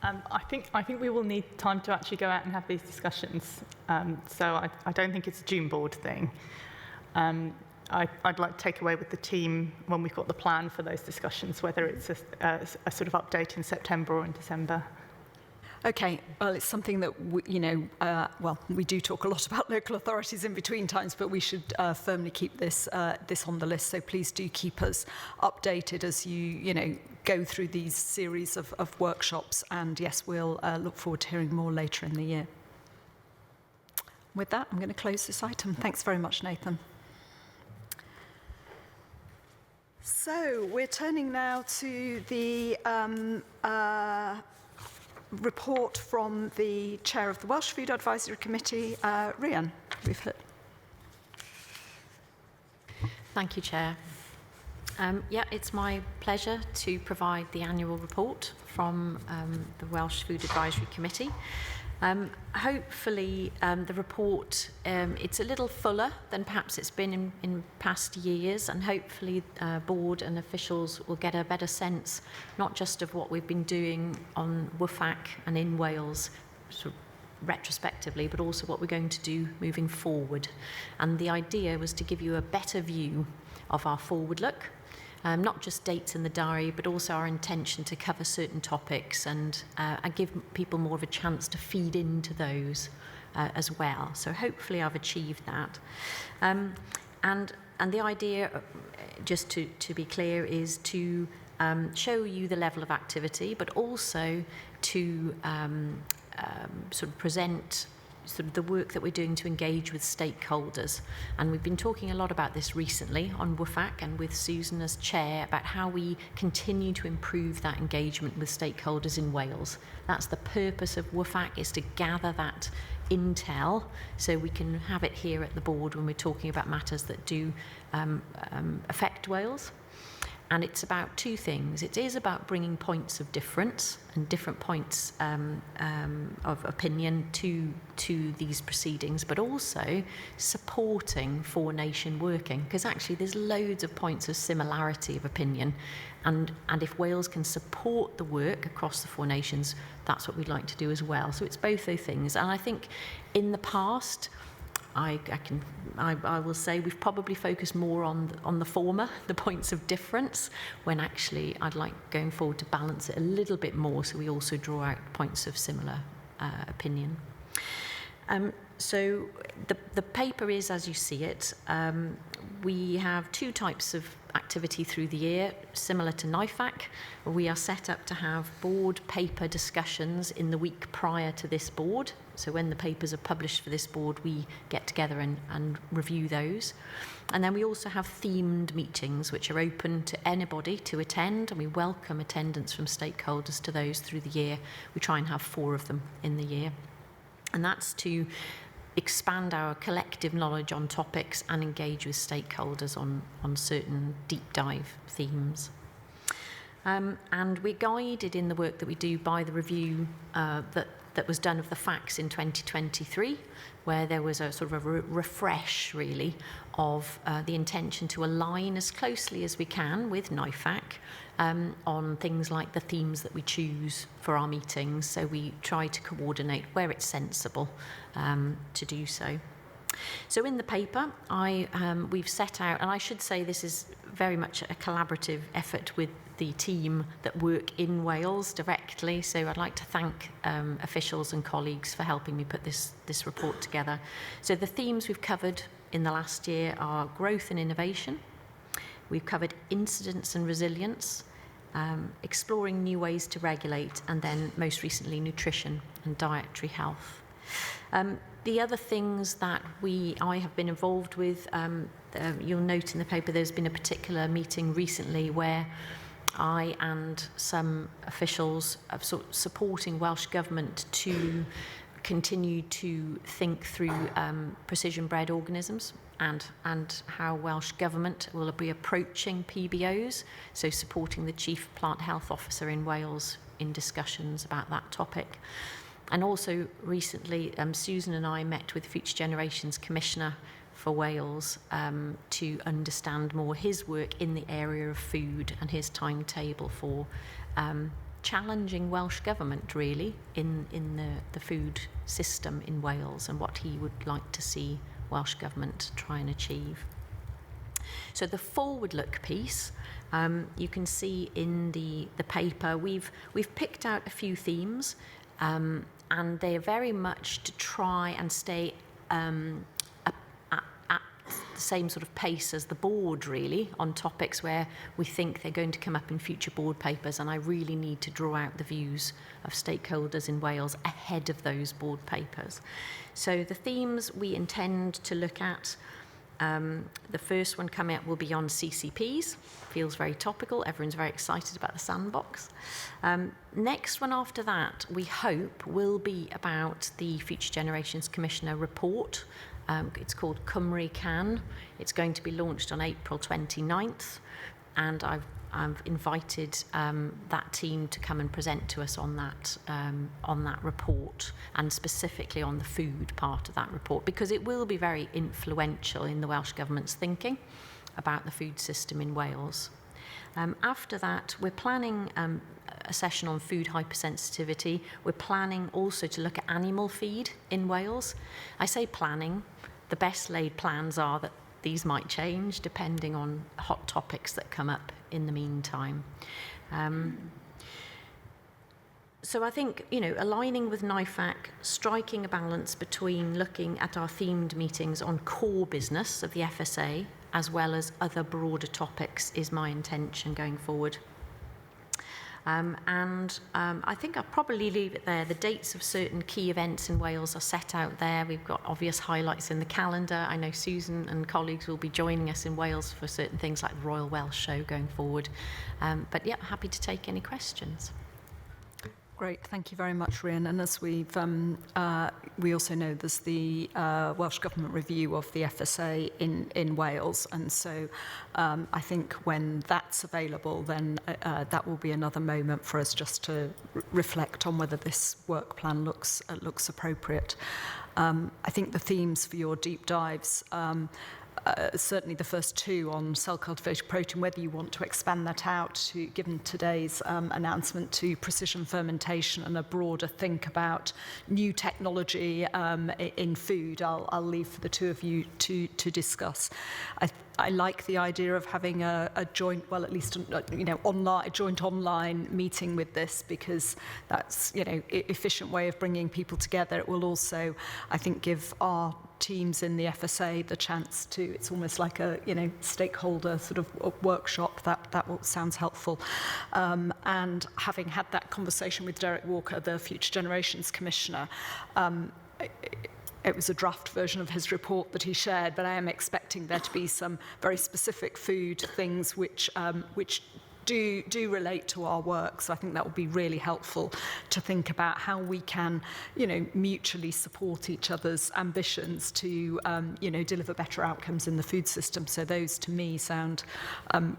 I think we will need time to actually go out and have these discussions. So I don't think it's a June board thing. I'd like to take away with the team when we've got the plan for those discussions, whether it's a sort of update in September or in December. Okay, well, it's something that we do talk a lot about local authorities in between times, but we should firmly keep this on the list. So please do keep us updated as you go through these series of workshops. And yes, we'll look forward to hearing more later in the year. With that, I'm going to close this item. Thanks very much, Nathan. So we're turning now to the report from the Chair of the Welsh Food Advisory Committee, Rhian. We've heard. Thank you, Chair. It's my pleasure to provide the annual report from the Welsh Food Advisory Committee. Hopefully the report, it's a little fuller than perhaps it's been in past years, and hopefully board and officials will get a better sense not just of what we've been doing on WFAC and in Wales sort of retrospectively, but also what we're going to do moving forward. And the idea was to give you a better view of our forward look. Not just dates in the diary, but also our intention to cover certain topics and give people more of a chance to feed into those as well. So hopefully I've achieved that. And the idea, just to be clear, is to show you the level of activity, but also to sort of present sort of the work that we're doing to engage with stakeholders. And we've been talking a lot about this recently on WFAC and with Susan as chair about how we continue to improve that engagement with stakeholders in Wales. That's the purpose of WFAC, is to gather that intel so we can have it here at the board when we're talking about matters that do affect Wales. And it's about two things. It is about bringing points of difference and different points of opinion to these proceedings, but also supporting Four Nation working, because actually there's loads of points of similarity of opinion. And if Wales can support the work across the Four Nations, that's what we'd like to do as well. So it's both those things. And I think in the past, I will say we've probably focused more on the former, the points of difference, when actually I'd like going forward to balance it a little bit more so we also draw out points of similar opinion. So the paper is as you see it. We have two types of activity through the year, similar to NIFAC. We are set up to have board paper discussions in the week prior to this board. So when the papers are published for this board, we get together and review those. And then we also have themed meetings, which are open to anybody to attend, and we welcome attendance from stakeholders to those through the year. We try and have 4 of them in the year. And that's to expand our collective knowledge on topics and engage with stakeholders on certain deep dive themes. And we're guided in the work that we do by the review that was done of the facts in 2023, where there was a sort of a refresh, really, of the intention to align as closely as we can with NIFAC on things like the themes that we choose for our meetings. So we try to coordinate where it's sensible to do so. So in the paper, we've set out, and I should say this is very much a collaborative effort with the team that work in Wales directly. So I'd like to thank officials and colleagues for helping me put this report together. So the themes we've covered in the last year are growth and innovation. We've covered incidence and resilience, exploring new ways to regulate, and then most recently nutrition and dietary health. The other things that I have been involved with, you'll note in the paper there's been a particular meeting recently where I and some officials are supporting Welsh Government to continue to think through precision bred organisms and how Welsh Government will be approaching PBOs, so supporting the Chief Plant Health Officer in Wales in discussions about that topic. And also recently, Susan and I met with Future Generations Commissioner for Wales to understand more his work in the area of food and his timetable for challenging Welsh Government, really, in the food system in Wales and what he would like to see Welsh Government try and achieve. So the forward look piece, you can see in the paper, we've picked out a few themes, and they are very much to try and stay at the same sort of pace as the board, really, on topics where we think they're going to come up in future board papers, and I really need to draw out the views of stakeholders in Wales ahead of those board papers. So the themes we intend to look at, the first one coming up will be on CCPs. Feels very topical. Everyone's very excited about the sandbox. Next one after that, we hope, will be about the Future Generations Commissioner report. It's called Cymru Can. It's going to be launched on April 29th, and I've invited that team to come and present to us on that report, and specifically on the food part of that report, because it will be very influential in the Welsh Government's thinking about the food system in Wales. After that, we're planning a session on food hypersensitivity. We're planning also to look at animal feed in Wales. I say planning. The best laid plans are that these might change depending on hot topics that come up in the meantime. So I think, aligning with NIFAC, striking a balance between looking at our themed meetings on core business of the FSA as well as other broader topics is my intention going forward. I think I'll probably leave it there. The dates of certain key events in Wales are set out there. We've got obvious highlights in the calendar. I know Susan and colleagues will be joining us in Wales for certain things like the Royal Welsh Show going forward. But yeah, happy to take any questions. Great, thank you very much, Rhian. And as we also know there's the Welsh Government review of the FSA in Wales, and so I think when that's available, then that will be another moment for us just to reflect on whether this work plan looks appropriate. I think the themes for your deep dives, certainly the first two on cell-cultivated protein, whether you want to expand that out, to, given today's announcement, to precision fermentation and a broader think about new technology in food, I'll leave for the two of you to discuss. I like the idea of having a joint, well, at least online, a joint online meeting with this, because that's efficient way of bringing people together. It will also, I think, give our teams in the FSA the chance to, it's almost like a stakeholder sort of workshop. That sounds helpful. And having had that conversation with Derek Walker, the Future Generations Commissioner, it was a draft version of his report that he shared, but I am expecting there to be some very specific food things which do relate to our work. So I think that will be really helpful to think about how we can, mutually support each other's ambitions to, deliver better outcomes in the food system. So those, to me, sound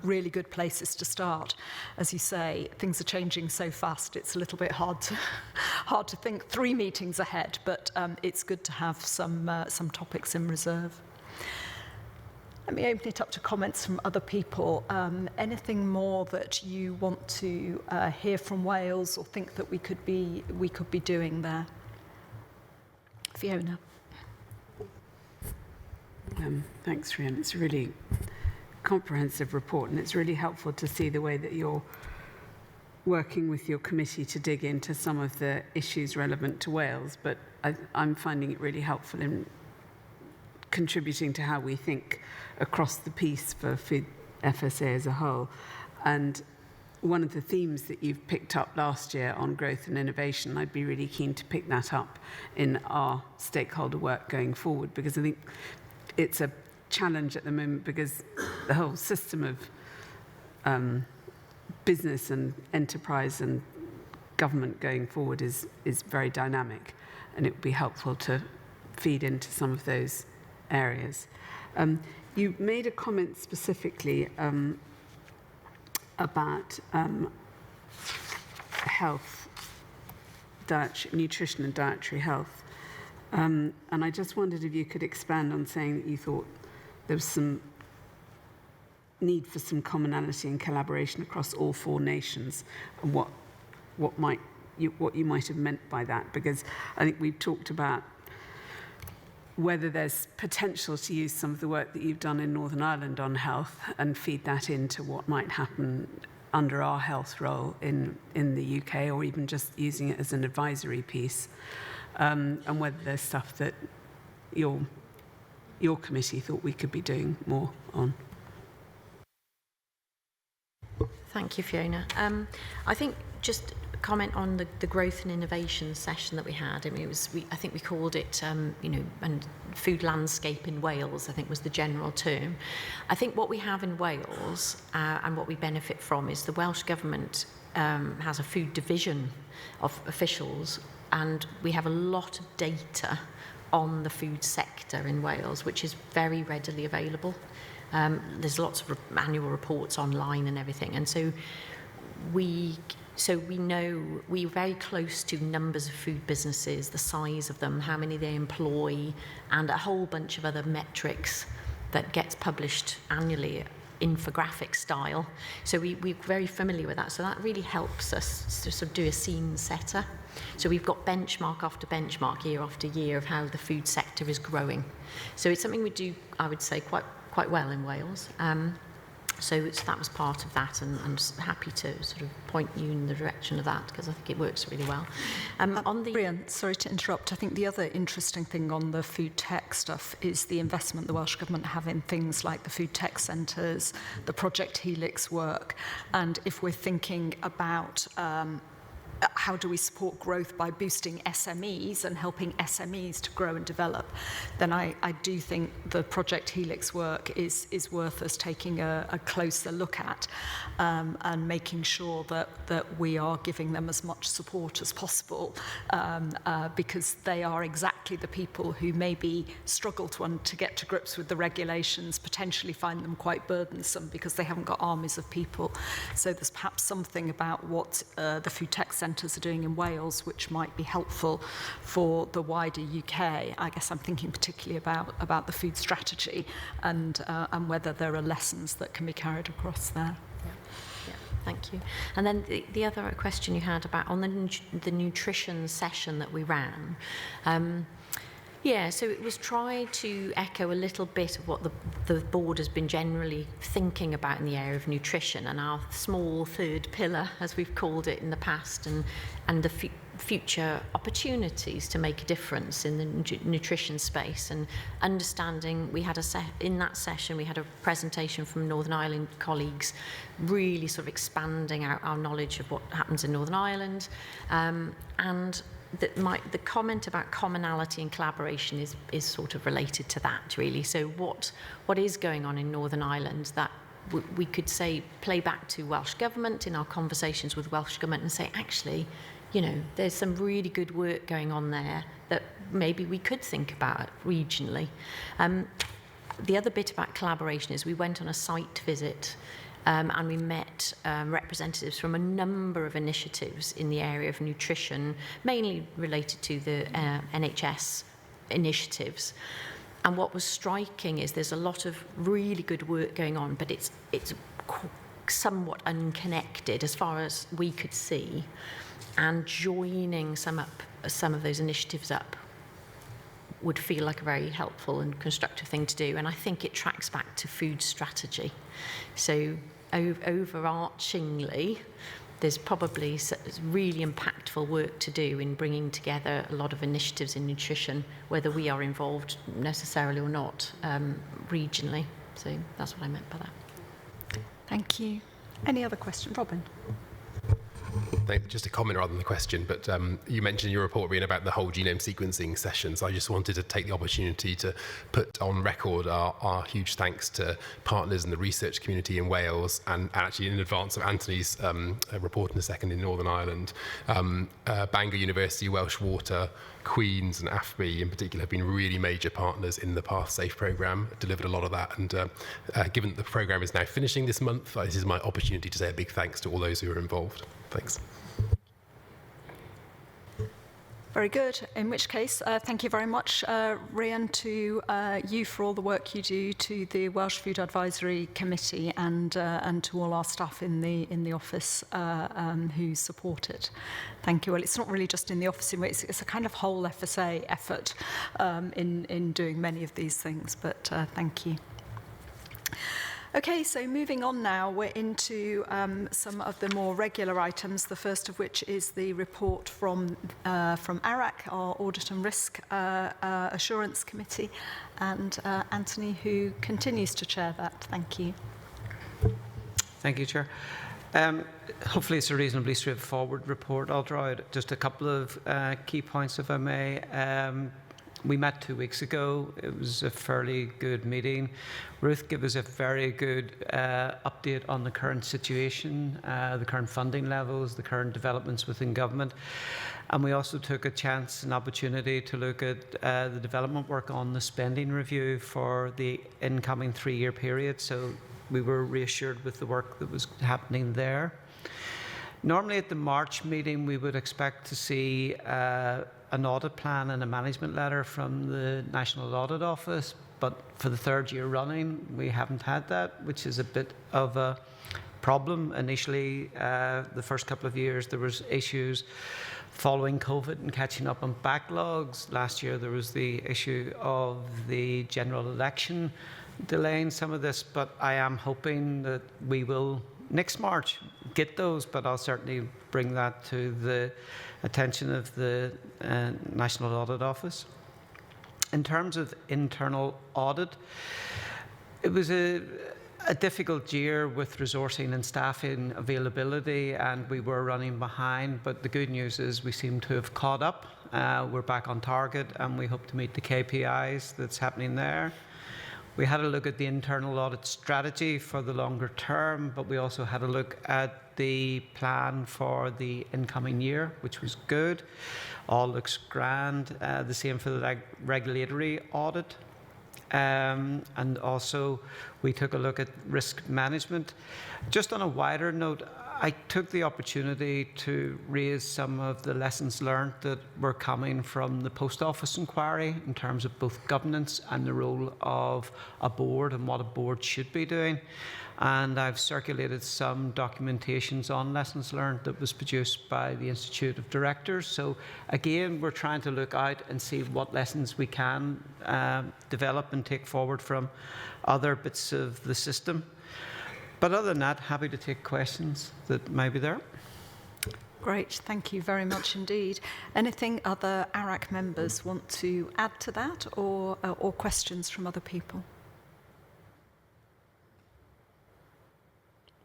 really good places to start. As you say, things are changing so fast, it's a little bit hard to think 3 meetings ahead, but it's good to have some topics in reserve. Let me open it up to comments from other people. Anything more that you want to hear from Wales or think that we could be doing there? Fiona. Thanks, Rhian. It's a really comprehensive report, and it's really helpful to see the way that you're working with your committee to dig into some of the issues relevant to Wales. But I'm finding it really helpful in contributing to how we think across the piece for Food FSA as a whole. And one of the themes that you've picked up last year on growth and innovation, I'd be really keen to pick that up in our stakeholder work going forward, because I think it's a challenge at the moment, because the whole system of business and enterprise and government going forward is very dynamic, and it would be helpful to feed into some of those areas. You made a comment specifically about health, nutrition and dietary health. And I just wondered if you could expand on saying that you thought there was some need for some commonality and collaboration across all 4 nations, and what you might have meant by that, because I think we've talked about whether there's potential to use some of the work that you've done in Northern Ireland on health and feed that into what might happen under our health role in the UK, or even just using it as an advisory piece, and whether there's stuff that your committee thought we could be doing more on. Thank you, Fiona. I think just comment on the growth and innovation session that we had. I mean, I think we called it, and food landscape in Wales, I think was the general term. I think what we have in Wales and what we benefit from is the Welsh Government has a food division of officials, and we have a lot of data on the food sector in Wales, which is very readily available. There's lots of annual reports online and everything, and so we know we're very close to numbers of food businesses, the size of them, how many they employ, and a whole bunch of other metrics that gets published annually, infographic style. So we're very familiar with that. So that really helps us to sort of do a scene setter. So we've got benchmark after benchmark, year after year, of how the food sector is growing. So it's something we do, I would say, quite well in Wales. So that was part of that, and I'm happy to sort of point you in the direction of that, because I think it works really well. On the Brian, sorry to interrupt. I think the other interesting thing on the food tech stuff is the investment the Welsh Government have in things like the food tech centres, the Project Helix work, and if we're thinking about how do we support growth by boosting SMEs and helping SMEs to grow and develop, then I do think the Project Helix work is worth us taking a closer look at, and making sure that we are giving them as much support as possible, because they are exactly the people who maybe struggle to get to grips with the regulations, potentially find them quite burdensome because they haven't got armies of people. So there's perhaps something about what the food tech centres are doing in Wales which might be helpful for the wider UK. I guess I'm thinking particularly about the food strategy and whether there are lessons that can be carried across there. Yeah, thank you. And then the other question you had about on the nutrition session that we ran. Yeah, so it was tried to echo a little bit of what the board has been generally thinking about in the area of nutrition, and our small third pillar, as we've called it in the past, and the future opportunities to make a difference in the nutrition space. And understanding, we had in that session we had a presentation from Northern Ireland colleagues, really sort of expanding out our knowledge of what happens in Northern Ireland, and the comment about commonality and collaboration is sort of related to that, really. So what is going on in Northern Ireland that we could say, play back to Welsh Government in our conversations with Welsh Government and say, actually, you know, there's some really good work going on there that maybe we could think about regionally. The other bit about collaboration is we went on a site visit, and we met representatives from a number of initiatives in the area of nutrition, mainly related to the NHS initiatives. And what was striking is there's a lot of really good work going on, but it's somewhat unconnected as far as we could see. And joining some of those initiatives up would feel like a very helpful and constructive thing to do. And I think it tracks back to food strategy. So overarchingly, there's probably really impactful work to do in bringing together a lot of initiatives in nutrition, whether we are involved necessarily or not, regionally. So that's what I meant by that. Thank you. Any other questions? Robin? Just a comment rather than the question, but you mentioned in your report, Rian, about the whole genome sequencing sessions. I just wanted to take the opportunity to put on record our huge thanks to partners in the research community in Wales, and actually in advance of Anthony's report in a second in Northern Ireland. Bangor University, Welsh Water, Queen's and AFBI in particular have been really major partners in the PathSafe programme, delivered a lot of that, and given that the programme is now finishing this month, this is my opportunity to say a big thanks to all those who are involved. Thanks. Very good. In which case, thank you very much, Rian, to you for all the work you do, to the Welsh Food Advisory Committee, and to all our staff in the office who support it. Thank you. Well, it's not really just in the office; it's a kind of whole FSA effort in doing many of these things. But thank you. Okay, so moving on now, we're into some of the more regular items, the first of which is the report from ARAC, our Audit and Risk Assurance Committee, and Anthony, who continues to chair that. Thank you. Thank you, Chair. Hopefully it's a reasonably straightforward report. I'll draw out just a couple of key points, if I may. We met 2 weeks ago. It was a fairly good meeting. Ruth gave us a very good update on the current situation, the current funding levels, the current developments within government. And we also took a chance, an opportunity to look at the development work on the spending review for the incoming 3-year period. So we were reassured with the work that was happening there. Normally at the March meeting, we would expect to see an audit plan and a management letter from the National Audit Office, but for the 3rd year running, we haven't had that, which is a bit of a problem. Initially, the first couple of years, there was issues following COVID and catching up on backlogs. Last year, there was the issue of the general election. delaying some of this, but I am hoping that we will next March get those, but I'll certainly bring that to the attention of the National Audit Office. In terms of internal audit, it was a difficult year with resourcing and staffing availability, and we were running behind, but the good news is we seem to have caught up. We're back on target, and we hope to meet the KPIs that's happening there. We had a look at the internal audit strategy for the longer term, but we also had a look at the plan for the incoming year, which was good. All looks grand. The same for the regulatory audit. And also we took a look at risk management. Just on a wider note, I took the opportunity to raise some of the lessons learned that were coming from the Post Office inquiry in terms of both governance and the role of a board and what a board should be doing. And I've circulated some documentations on lessons learned that was produced by the Institute of Directors. So again, we're trying to look out and see what lessons we can develop and take forward from other bits of the system. But other than that, happy to take questions that may be there. Great, thank you very much indeed. Anything other ARAC members want to add to that, or questions from other people?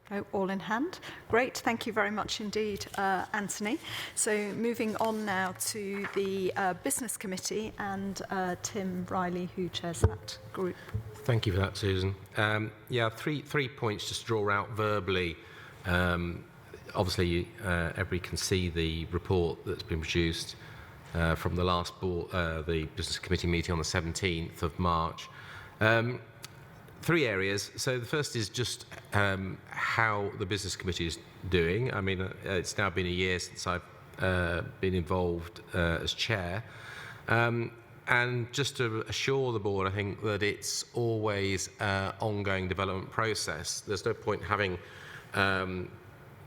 No, all in hand. Great, thank you very much indeed, Anthony. So moving on now to the Business Committee, and Tim Riley, who chairs that group. Thank you for that, Susan. Yeah, three points just to draw out verbally. Obviously, everybody can see the report that's been produced from the last board, the Business Committee meeting on the 17th of March. Three areas. So the first is just how the Business Committee is doing. I mean, it's now been a year since I've been involved as chair. And just to assure the board, I think that it's always an ongoing development process. There's no point having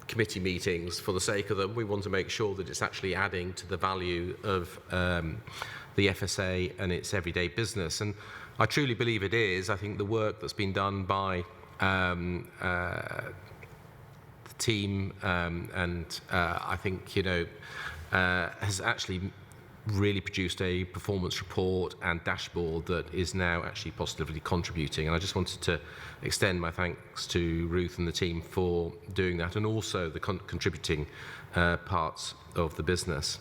committee meetings for the sake of them. We want to make sure that it's actually adding to the value of the FSA and its everyday business. And I truly believe it is. I think the work that's been done by the team and I think, has actually really produced a performance report and dashboard that is now actually positively contributing. And I just wanted to extend my thanks to Ruth and the team for doing that, and also the contributing parts of the business.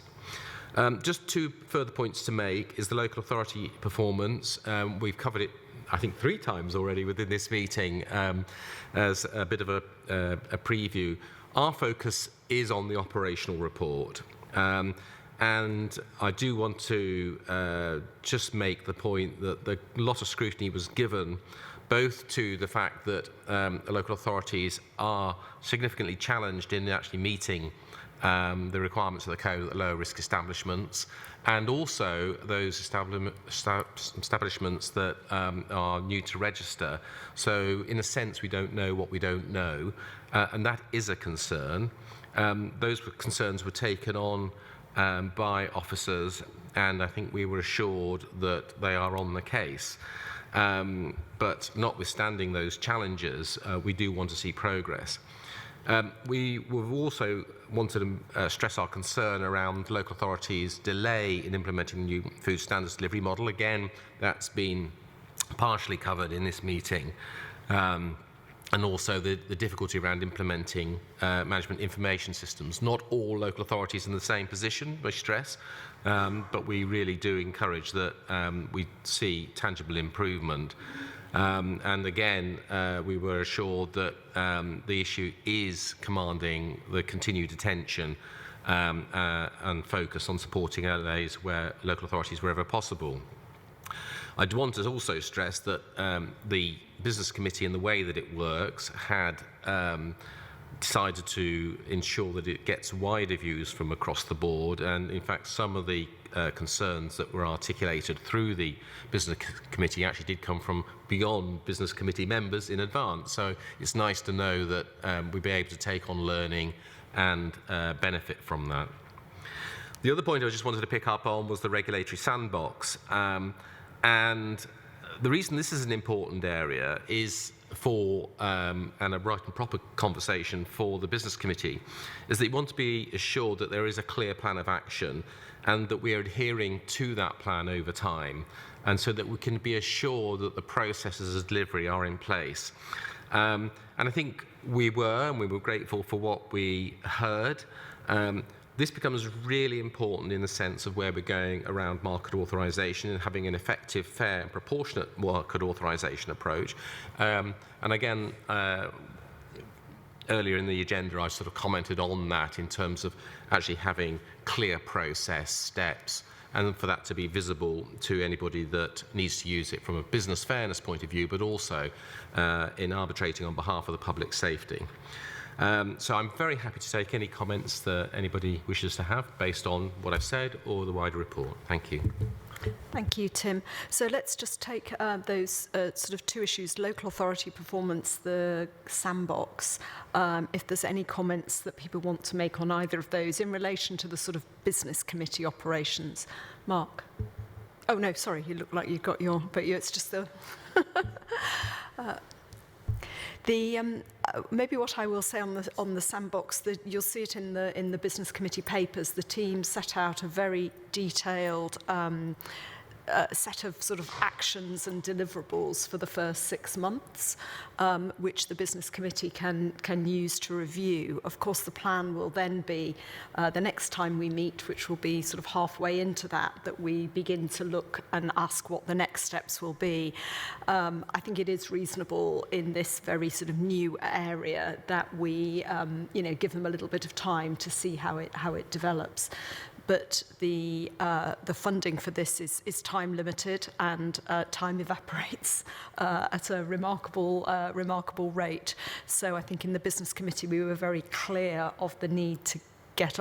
Just two further points to make is the local authority performance. We've covered it, I think, 3 times already within this meeting as a bit of a preview. Our focus is on the operational report. And I do want to just make the point that a lot of scrutiny was given both to the fact that local authorities are significantly challenged in actually meeting the requirements of the code at lower risk establishments, and also those establishments that are new to register. So in a sense, we don't know what we don't know, and that is a concern. Those concerns were taken on by officers, and I think we were assured that they are on the case. But notwithstanding those challenges, we do want to see progress. We've also wanted to stress our concern around local authorities' delay in implementing the new food standards delivery model. Again, that's been partially covered in this meeting. And also the difficulty around implementing management information systems. Not all local authorities are in the same position, I stress, but we really do encourage that we see tangible improvement. And again, we were assured that the issue is commanding the continued attention and focus on supporting LAs where local authorities wherever possible. I'd want to also stress that the Business Committee and the way that it works had decided to ensure that it gets wider views from across the board, and in fact some of the concerns that were articulated through the Business Committee actually did come from beyond Business Committee members in advance. So it's nice to know that we'll be able to take on learning and benefit from that. The other point I just wanted to pick up on was the regulatory sandbox. And the reason this is an important area is for, and a right and proper conversation for the business committee, is that you want to be assured that there is a clear plan of action and that we are adhering to that plan over time, and so that we can be assured that the processes of delivery are in place. And I think we were grateful for what we heard. This becomes really important in the sense of where we're going around market authorisation and having an effective, fair and proportionate market authorisation approach. And again, earlier in the agenda, I sort of commented on that in terms of actually having clear process steps and for that to be visible to anybody that needs to use it from a business fairness point of view, but also in arbitrating on behalf of the public safety. So I'm very happy to take any comments that anybody wishes to have based on what I've said or the wider report. Thank you. Thank you, Tim. So let's just take those sort of two issues, local authority performance, the sandbox, if there's any comments that people want to make on either of those in relation to the sort of business committee operations. Mark? Oh, no, sorry, you look like you've got your, but it's just the... maybe what I will say on the sandbox, you'll see it in the business committee papers. The team set out a very detailed set of sort of actions and deliverables for the first 6 months, which the business committee can use to review. Of course, the plan will then be the next time we meet, which will be sort of halfway into that we begin to look and ask what the next steps will be. I think it is reasonable in this very sort of new area that we, give them a little bit of time to see how it develops. But the funding for this is time limited, and time evaporates at a remarkable rate. So I think in the business committee we were very clear of the need to get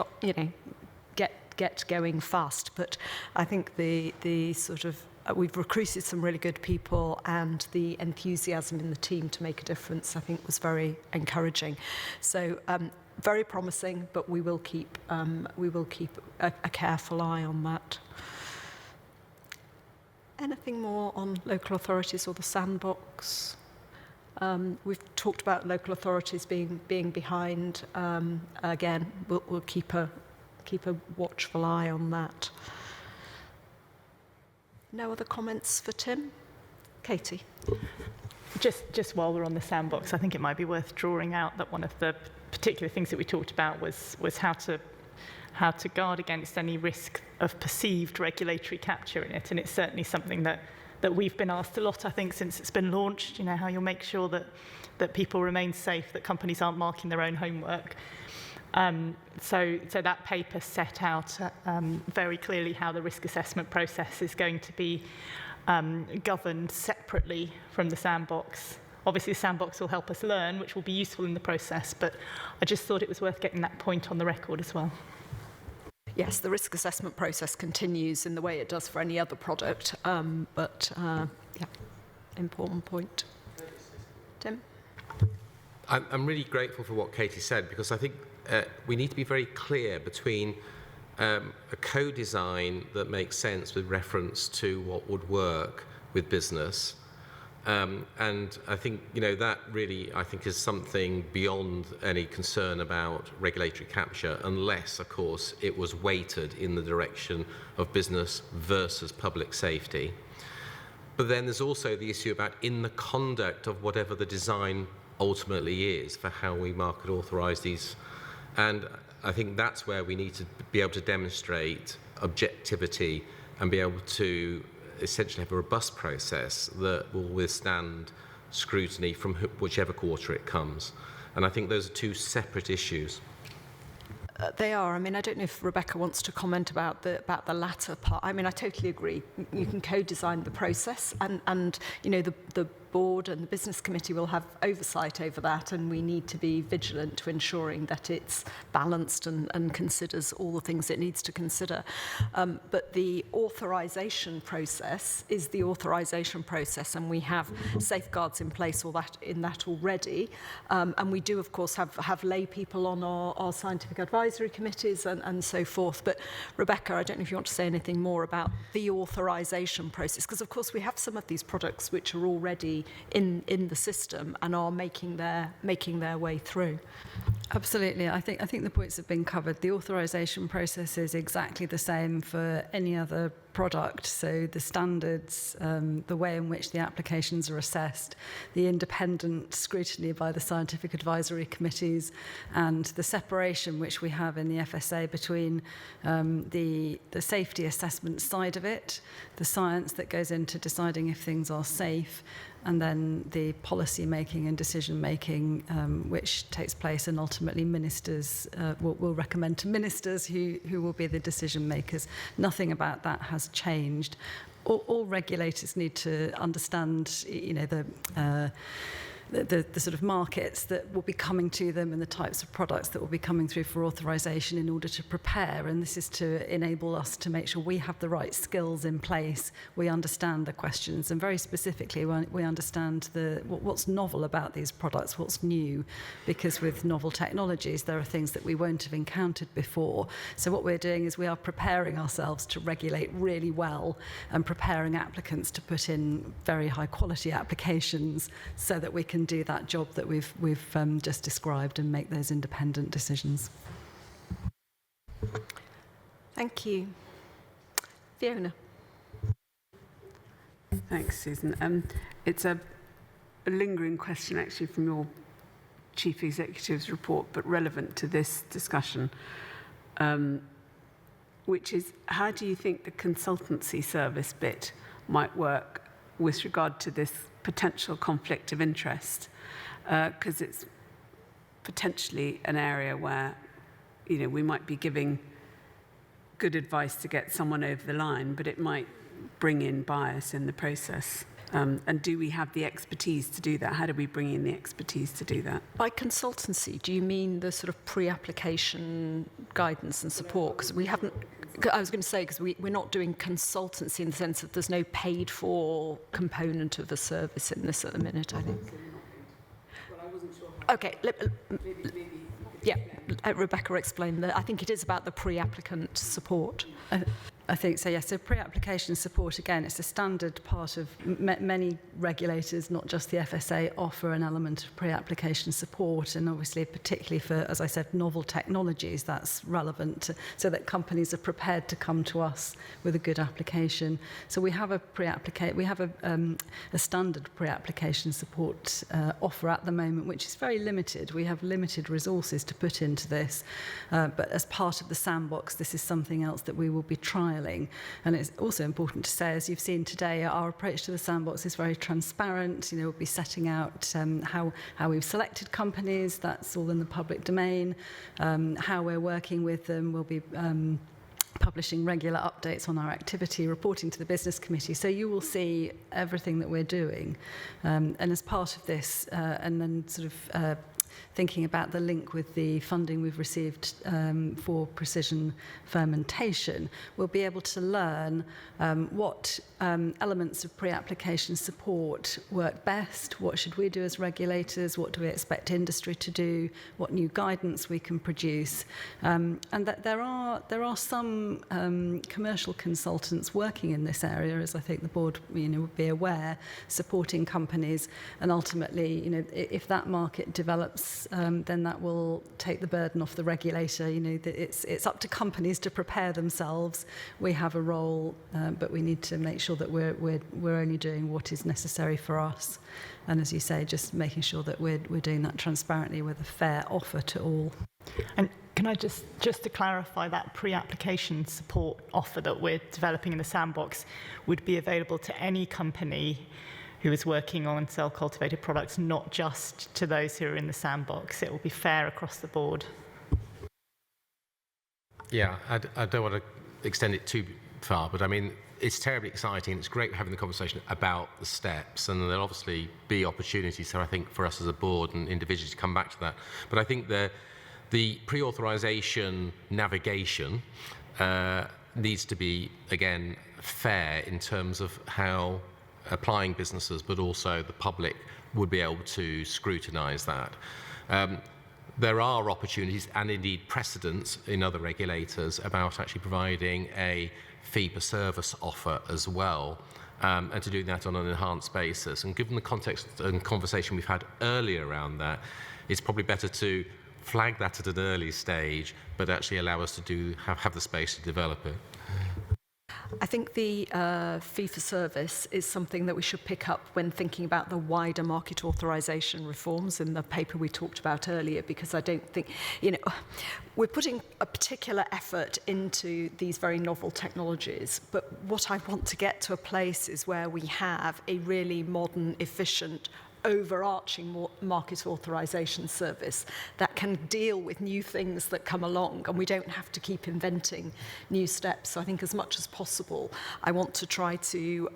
going fast. But I think the sort of we've recruited some really good people, and the enthusiasm in the team to make a difference, I think, was very encouraging. So. Very promising, but we will keep a careful eye on that. Anything more on local authorities or the sandbox? We've talked about local authorities being behind. Again, we'll keep a watchful eye on that. No other comments for Tim? Katie? Just while we're on the sandbox, I think it might be worth drawing out that one of the particular things that we talked about was how to guard against any risk of perceived regulatory capture in it. And it's certainly something that we've been asked a lot, I think, since it's been launched, how you'll make sure that people remain safe, that companies aren't marking their own homework. So that paper set out very clearly how the risk assessment process is going to be governed separately from the sandbox. Obviously, the sandbox will help us learn, which will be useful in the process, but I just thought it was worth getting that point on the record as well. Yes, the risk assessment process continues in the way it does for any other product, but important point. Tim? I'm really grateful for what Katie said, because I think we need to be very clear between a co-design that makes sense with reference to what would work with business. And I think, that really, I think, is something beyond any concern about regulatory capture, unless, of course, it was weighted in the direction of business versus public safety. But then there's also the issue about in the conduct of whatever the design ultimately is for how we market authorise these. And I think that's where we need to be able to demonstrate objectivity and be able to essentially have a robust process that will withstand scrutiny from whichever quarter it comes. And I think those are two separate issues. They are. I mean, I don't know if Rebecca wants to comment about the latter part. I mean, I totally agree. You can co-design the process, and the board and the business committee will have oversight over that, and we need to be vigilant to ensuring that it's balanced and considers all the things it needs to consider. But the authorisation process is the authorisation process, and we have safeguards in place in that already. And we do, of course, have lay people on our scientific advisory committees and so forth. But Rebecca, I don't know if you want to say anything more about the authorisation process, because of course we have some of these products which are already in the system and are making their way through. Absolutely. I think the points have been covered. The authorisation process is exactly the same for any other product. So the standards, the way in which the applications are assessed, the independent scrutiny by the scientific advisory committees, and the separation which we have in the FSA between the safety assessment side of it, the science that goes into deciding if things are safe, and then the policy making and decision making which takes place, and ultimately ministers will recommend to ministers who will be the decision makers. Nothing about that has changed. All regulators need to understand, the sort of markets that will be coming to them and the types of products that will be coming through for authorisation in order to prepare. And this is to enable us to make sure we have the right skills in place, we understand the questions, and very specifically we understand what's novel about these products, what's new, because with novel technologies there are things that we won't have encountered before. So what we're doing is we are preparing ourselves to regulate really well and preparing applicants to put in very high quality applications so that we can do that job that we've just described and make those independent decisions. Thank you. Fiona. Thanks, Susan. It's a lingering question actually from your Chief Executive's report, but relevant to this discussion, which is, how do you think the consultancy service bit might work with regard to this potential conflict of interest? Because it's potentially an area where, we might be giving good advice to get someone over the line, but it might bring in bias in the process. And do we have the expertise to do that? How do we bring in the expertise to do that? By consultancy, do you mean the sort of pre-application guidance and support? Because we haven't, I was going to say, because we're not doing consultancy in the sense that there's no paid for component of the service in this at the minute, I think. Well, I wasn't sure. Okay, yeah, let Rebecca explain that. I think it is about the pre-applicant support. I think so, yes. So pre-application support, again, it's a standard part of many regulators, not just the FSA, offer an element of pre-application support. And obviously, particularly for, as I said, novel technologies, that's relevant so that companies are prepared to come to us with a good application. So we have a standard pre-application support offer at the moment, which is very limited. We have limited resources to put into this. But as part of the sandbox, this is something else that we will be trying. And it's also important to say, as you've seen today, our approach to the sandbox is very transparent. We'll be setting out how we've selected companies. That's all in the public domain. How we're working with them. We'll be publishing regular updates on our activity, reporting to the business committee. So you will see everything that we're doing. And as part of this, and then sort of thinking about the link with the funding we've received for precision fermentation, we'll be able to learn what elements of pre-application support work best, what should we do as regulators, what do we expect industry to do, what new guidance we can produce. And that there are some commercial consultants working in this area, as I think the board would be aware, supporting companies. And ultimately, if that market develops, then that will take the burden off the regulator. It's up to companies to prepare themselves. We have a role, but we need to make sure that we're only doing what is necessary for us. And as you say, just making sure that we're doing that transparently with a fair offer to all. And can I just to clarify, that pre-application support offer that we're developing in the sandbox would be available to any company who is working on cell-cultivated products, not just to those who are in the sandbox. It will be fair across the board. Yeah, I don't want to extend it too far, but I mean, it's terribly exciting. It's great having the conversation about the steps, and there'll obviously be opportunities, so I think, for us as a board and individuals to come back to that. But I think the pre-authorisation navigation needs to be, again, fair in terms of how applying businesses, but also the public, would be able to scrutinise that. There are opportunities and indeed precedents in other regulators about actually providing a fee-for-service offer as well, and to do that on an enhanced basis. And given the context and conversation we've had earlier around that, it's probably better to flag that at an early stage, but actually allow us to have the space to develop it. I think the fee-for-service is something that we should pick up when thinking about the wider market authorisation reforms in the paper we talked about earlier, because I don't think, we're putting a particular effort into these very novel technologies, but what I want to get to a place is where we have a really modern, efficient, overarching market authorisation service that can deal with new things that come along, and we don't have to keep inventing new steps. So I think as much as possible, I want to try to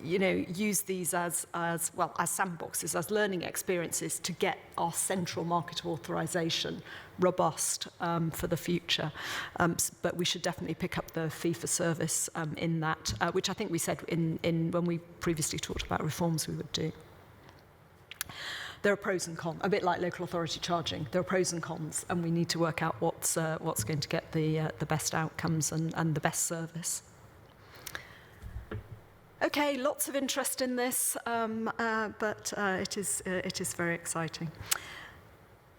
use these as sandboxes, as learning experiences to get our central market authorisation robust for the future. But we should definitely pick up the fee-for-service in that, which I think we said in when we previously talked about reforms we would do. There are pros and cons, a bit like local authority charging. There are pros and cons, and we need to work out what's going to get the best outcomes and the best service. Okay, lots of interest in this, but it is very exciting.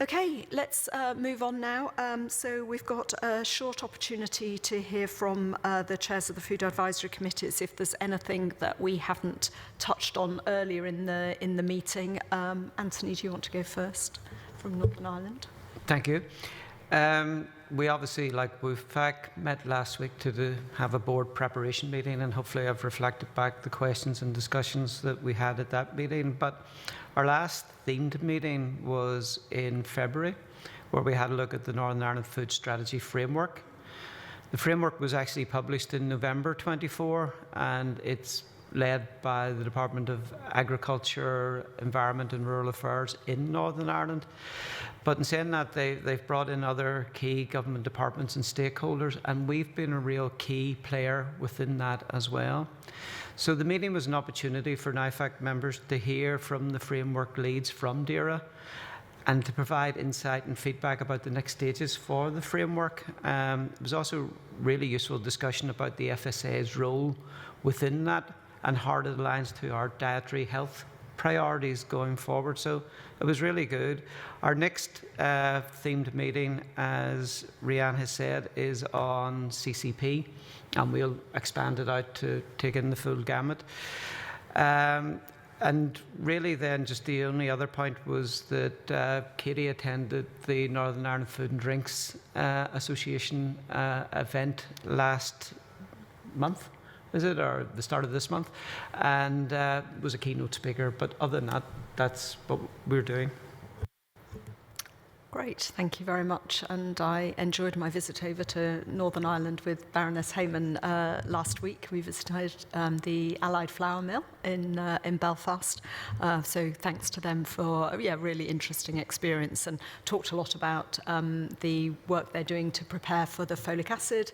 Okay, let's move on now. So we've got a short opportunity to hear from the chairs of the Food Advisory Committees if there's anything that we haven't touched on earlier in the meeting. Anthony, do you want to go first from Northern Ireland? Thank you. We obviously, like WFAC, met last week to have a board preparation meeting, and hopefully I've reflected back the questions and discussions that we had at that meeting. But our last themed meeting was in February, where we had a look at the Northern Ireland Food Strategy Framework. The framework was actually published in November 24, and it's led by the Department of Agriculture, Environment and Rural Affairs in Northern Ireland. But in saying that, they've brought in other key government departments and stakeholders, and we've been a real key player within that as well. So the meeting was an opportunity for NIFAC members to hear from the framework leads from DAERA and to provide insight and feedback about the next stages for the framework. It was also really useful discussion about the FSA's role within that and how it aligns to our dietary health priorities going forward. So it was really good. Our next themed meeting, as Rianne has said, is on CCP, and we'll expand it out to take in the full gamut. And really then just the only other point was that Katie attended the Northern Ireland Food and Drinks Association event last month. Is it, or the start of this month, and was a keynote speaker. But other than that, that's what we're doing. Great, thank you very much. And I enjoyed my visit over to Northern Ireland with Baroness Hayman last week. We visited the Allied Flour Mill in Belfast. So thanks to them for a really interesting experience, and talked a lot about the work they're doing to prepare for the folic acid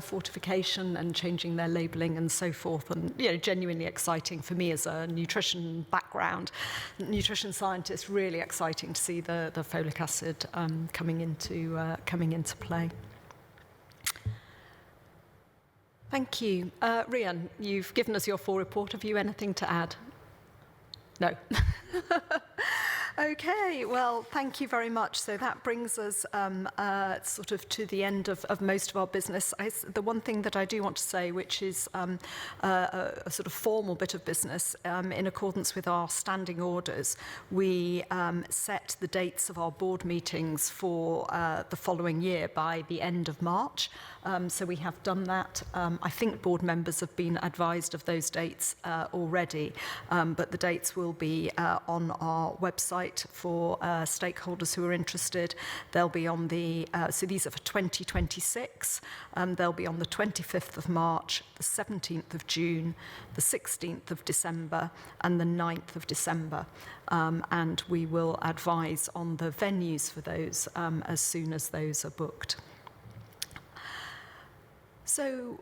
fortification and changing their labelling and so forth. And genuinely exciting for me as a nutrition background, nutrition scientist. Really exciting to see the folic acid coming into play. Thank you. Rian, you've given us your full report. Have you anything to add? No. Okay, well, thank you very much. So that brings us sort of to the end of most of our business. The one thing that I do want to say, which is a sort of formal bit of business, in accordance with our standing orders, we set the dates of our board meetings for the following year by the end of March. So we have done that. I think board members have been advised of those dates already, but the dates will be on our website website for stakeholders who are interested. They'll be on so these are for 2026. They'll be on the 25th of March, the 17th of June, the 16th of December, and the 9th of December. And we will advise on the venues for those as soon as those are booked. So,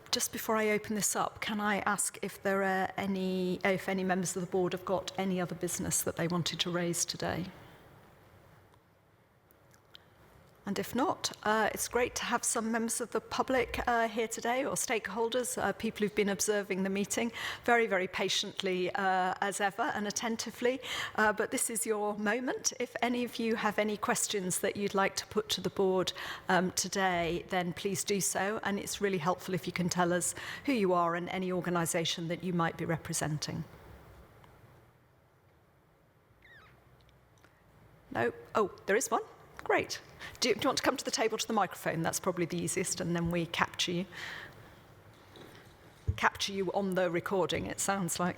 just before I open this up, can I ask if any members of the board have got any other business that they wanted to raise today? And if not, it's great to have some members of the public here today, or stakeholders, people who've been observing the meeting very, very patiently as ever and attentively. But this is your moment. If any of you have any questions that you'd like to put to the board today, then please do so. And it's really helpful if you can tell us who you are and any organisation that you might be representing. No? Oh, there is one. Great. Do you want to come to the table to the microphone? That's probably the easiest, and then we capture you. Capture you on the recording, it sounds like.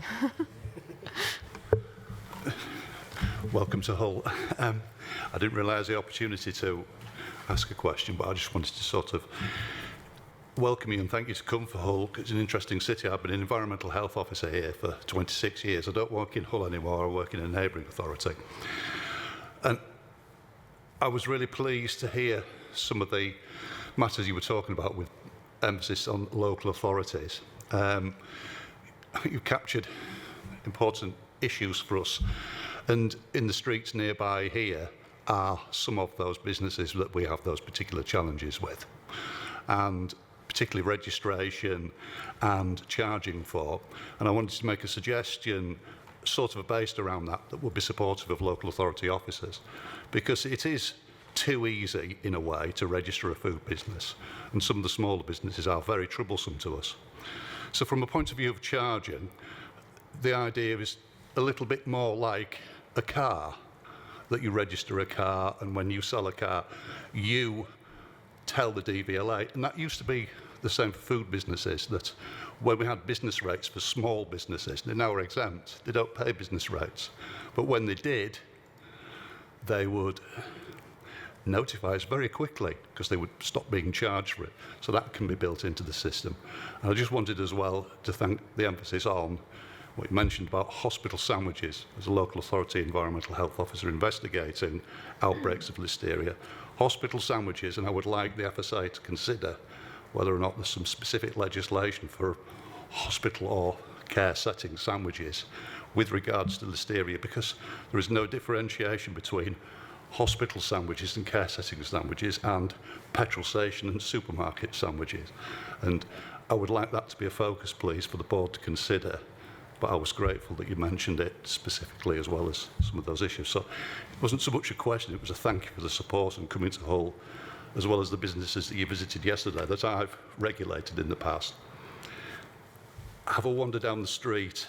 Welcome to Hull. I didn't realise the opportunity to ask a question, but I just wanted to sort of welcome you and thank you to come for Hull. It's an interesting city. I've been an environmental health officer here for 26 years. I don't work in Hull anymore. I work in a neighbouring authority. And I was really pleased to hear some of the matters you were talking about with emphasis on local authorities. You captured important issues for us, and in the streets nearby here are some of those businesses that we have those particular challenges with, and particularly registration and charging for. And I wanted to make a suggestion sort of based around that would be supportive of local authority officers, because it is too easy in a way to register a food business, and some of the smaller businesses are very troublesome to us. So from a point of view of charging, the idea is a little bit more like a car, that you register a car, and when you sell a car you tell the DVLA, and that used to be the same for food businesses, that when we had business rates for small businesses, they now are exempt, they don't pay business rates, but when they did, they would notify us very quickly because they would stop being charged for it. So that can be built into the system. And I just wanted as well to thank the emphasis on what you mentioned about hospital sandwiches. As a local authority environmental health officer investigating outbreaks of listeria, hospital sandwiches, and I would like the FSA to consider whether or not there's some specific legislation for hospital or care setting sandwiches with regards to listeria, because there is no differentiation between hospital sandwiches and care setting sandwiches and petrol station and supermarket sandwiches. And I would like that to be a focus, please, for the board to consider. But I was grateful that you mentioned it specifically, as well as some of those issues. So it wasn't so much a question, it was a thank you for the support and coming to Hull, as well as the businesses that you visited yesterday that I've regulated in the past. Have a wander down the street,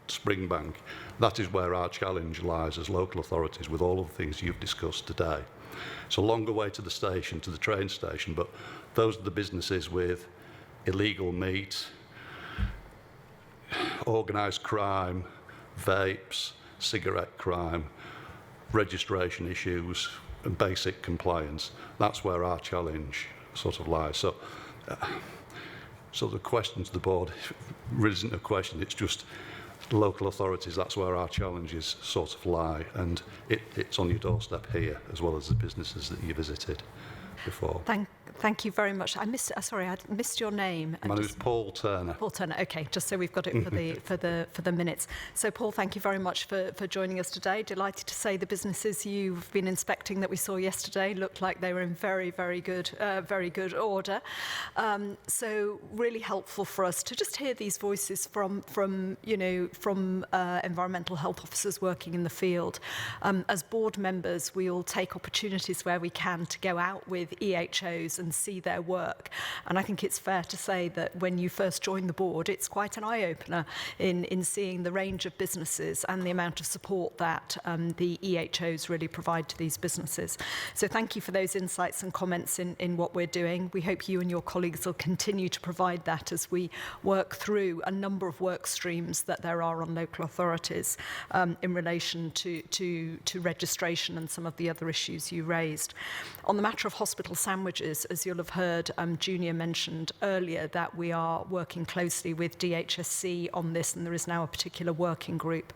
Springbank. That is where our challenge lies as local authorities with all of the things you've discussed today. It's a longer way to the station, to the train station, but those are the businesses with illegal meat, organised crime, vapes, cigarette crime, registration issues, and basic compliance. That's where our challenge sort of lies. So the question to the board really isn't a question, it's just local authorities, that's where our challenges sort of lie, and it's on your doorstep here, as well as the businesses that you visited before. Thank you very much. I missed your name. My name is Paul Turner. Paul Turner. Okay, just so we've got it for the minutes. So, Paul, thank you very much for joining us today. Delighted to say the businesses you've been inspecting that we saw yesterday looked like they were in very, very good order. So, really helpful for us to just hear these voices from environmental health officers working in the field. As board members, we all take opportunities where we can to go out with EHOs and see their work. And I think it's fair to say that when you first join the board, it's quite an eye-opener in seeing the range of businesses and the amount of support that the EHOs really provide to these businesses. So thank you for those insights and comments in what we're doing. We hope you and your colleagues will continue to provide that as we work through a number of work streams that there are on local authorities in relation to registration and some of the other issues you raised. On the matter of hospital sandwiches, as you'll have heard, Junior mentioned earlier that we are working closely with DHSC on this, and there is now a particular working group.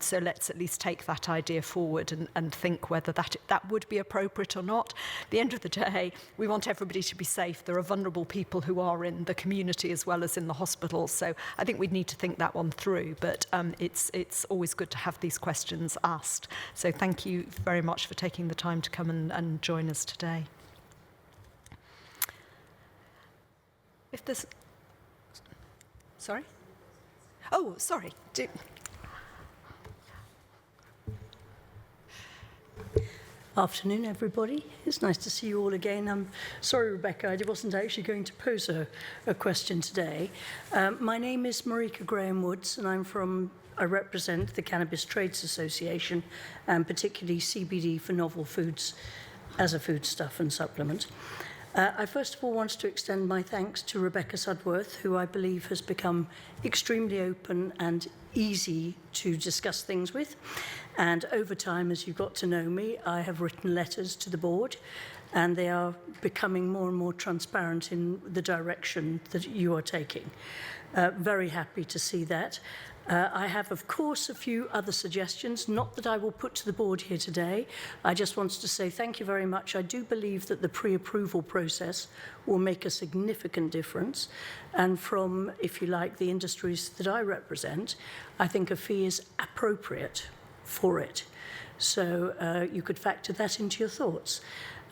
So let's at least take that idea forward and think whether that would be appropriate or not. At the end of the day, we want everybody to be safe. There are vulnerable people who are in the community as well as in the hospitals. So I think we'd need to think that one through, but it's always good to have these questions asked. So thank you very much for taking the time to come and join us today. If there's... Sorry? Oh, sorry. Afternoon, everybody. It's nice to see you all again. I'm sorry, Rebecca, I wasn't actually going to pose a question today. My name is Marika Graham-Woods, and I represent the Cannabis Trades Association, and particularly CBD for novel foods as a foodstuff and supplement. I first of all wanted to extend my thanks to Rebecca Sudworth, who I believe has become extremely open and easy to discuss things with. And over time, as you got to know me, I have written letters to the board, and they are becoming more and more transparent in the direction that you are taking. Very happy to see that. I have, of course, a few other suggestions, not that I will put to the board here today. I just wanted to say thank you very much. I do believe that the pre-approval process will make a significant difference. And from, if you like, the industries that I represent, I think a fee is appropriate for it. So you could factor that into your thoughts.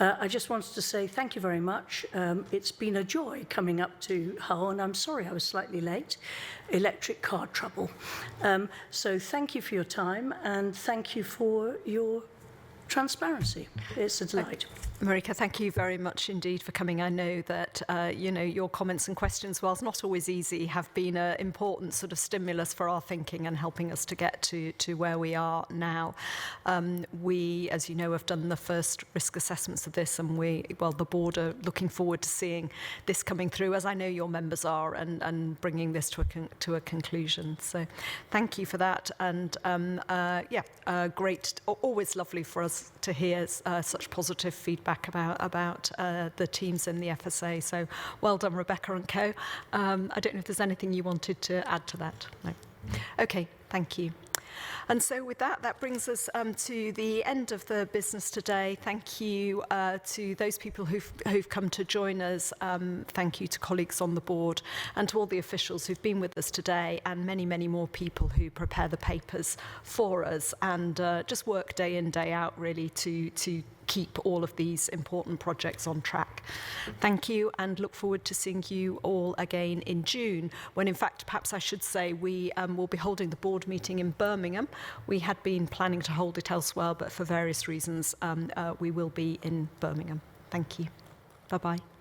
I just wanted to say thank you very much. It's been a joy coming up to Hull, and I'm sorry I was slightly late. Electric car trouble. So thank you for your time, and thank you for your transparency. It's a delight. Marika, thank you very much indeed for coming. I know that your comments and questions, whilst not always easy, have been an important sort of stimulus for our thinking and helping us to get to where we are now. We, as you know, have done the first risk assessments of this, and the board are looking forward to seeing this coming through, as I know your members are, and bringing this to a conclusion. So thank you for that, and great, always lovely for us to hear such positive feedback about the teams in the FSA. So well done, Rebecca and co. I don't know if there's anything you wanted to add to that. No. Okay, thank you. And so with that brings us to the end of the business today. Thank you to those people who've come to join us. Thank you to colleagues on the board and to all the officials who've been with us today, and many, many more people who prepare the papers for us and just work day in, day out really to keep all of these important projects on track. Thank you, and look forward to seeing you all again in June, when in fact, perhaps I should say, we will be holding the board meeting in Birmingham. We had been planning to hold it elsewhere, but for various reasons, we will be in Birmingham. Thank you. Bye-bye.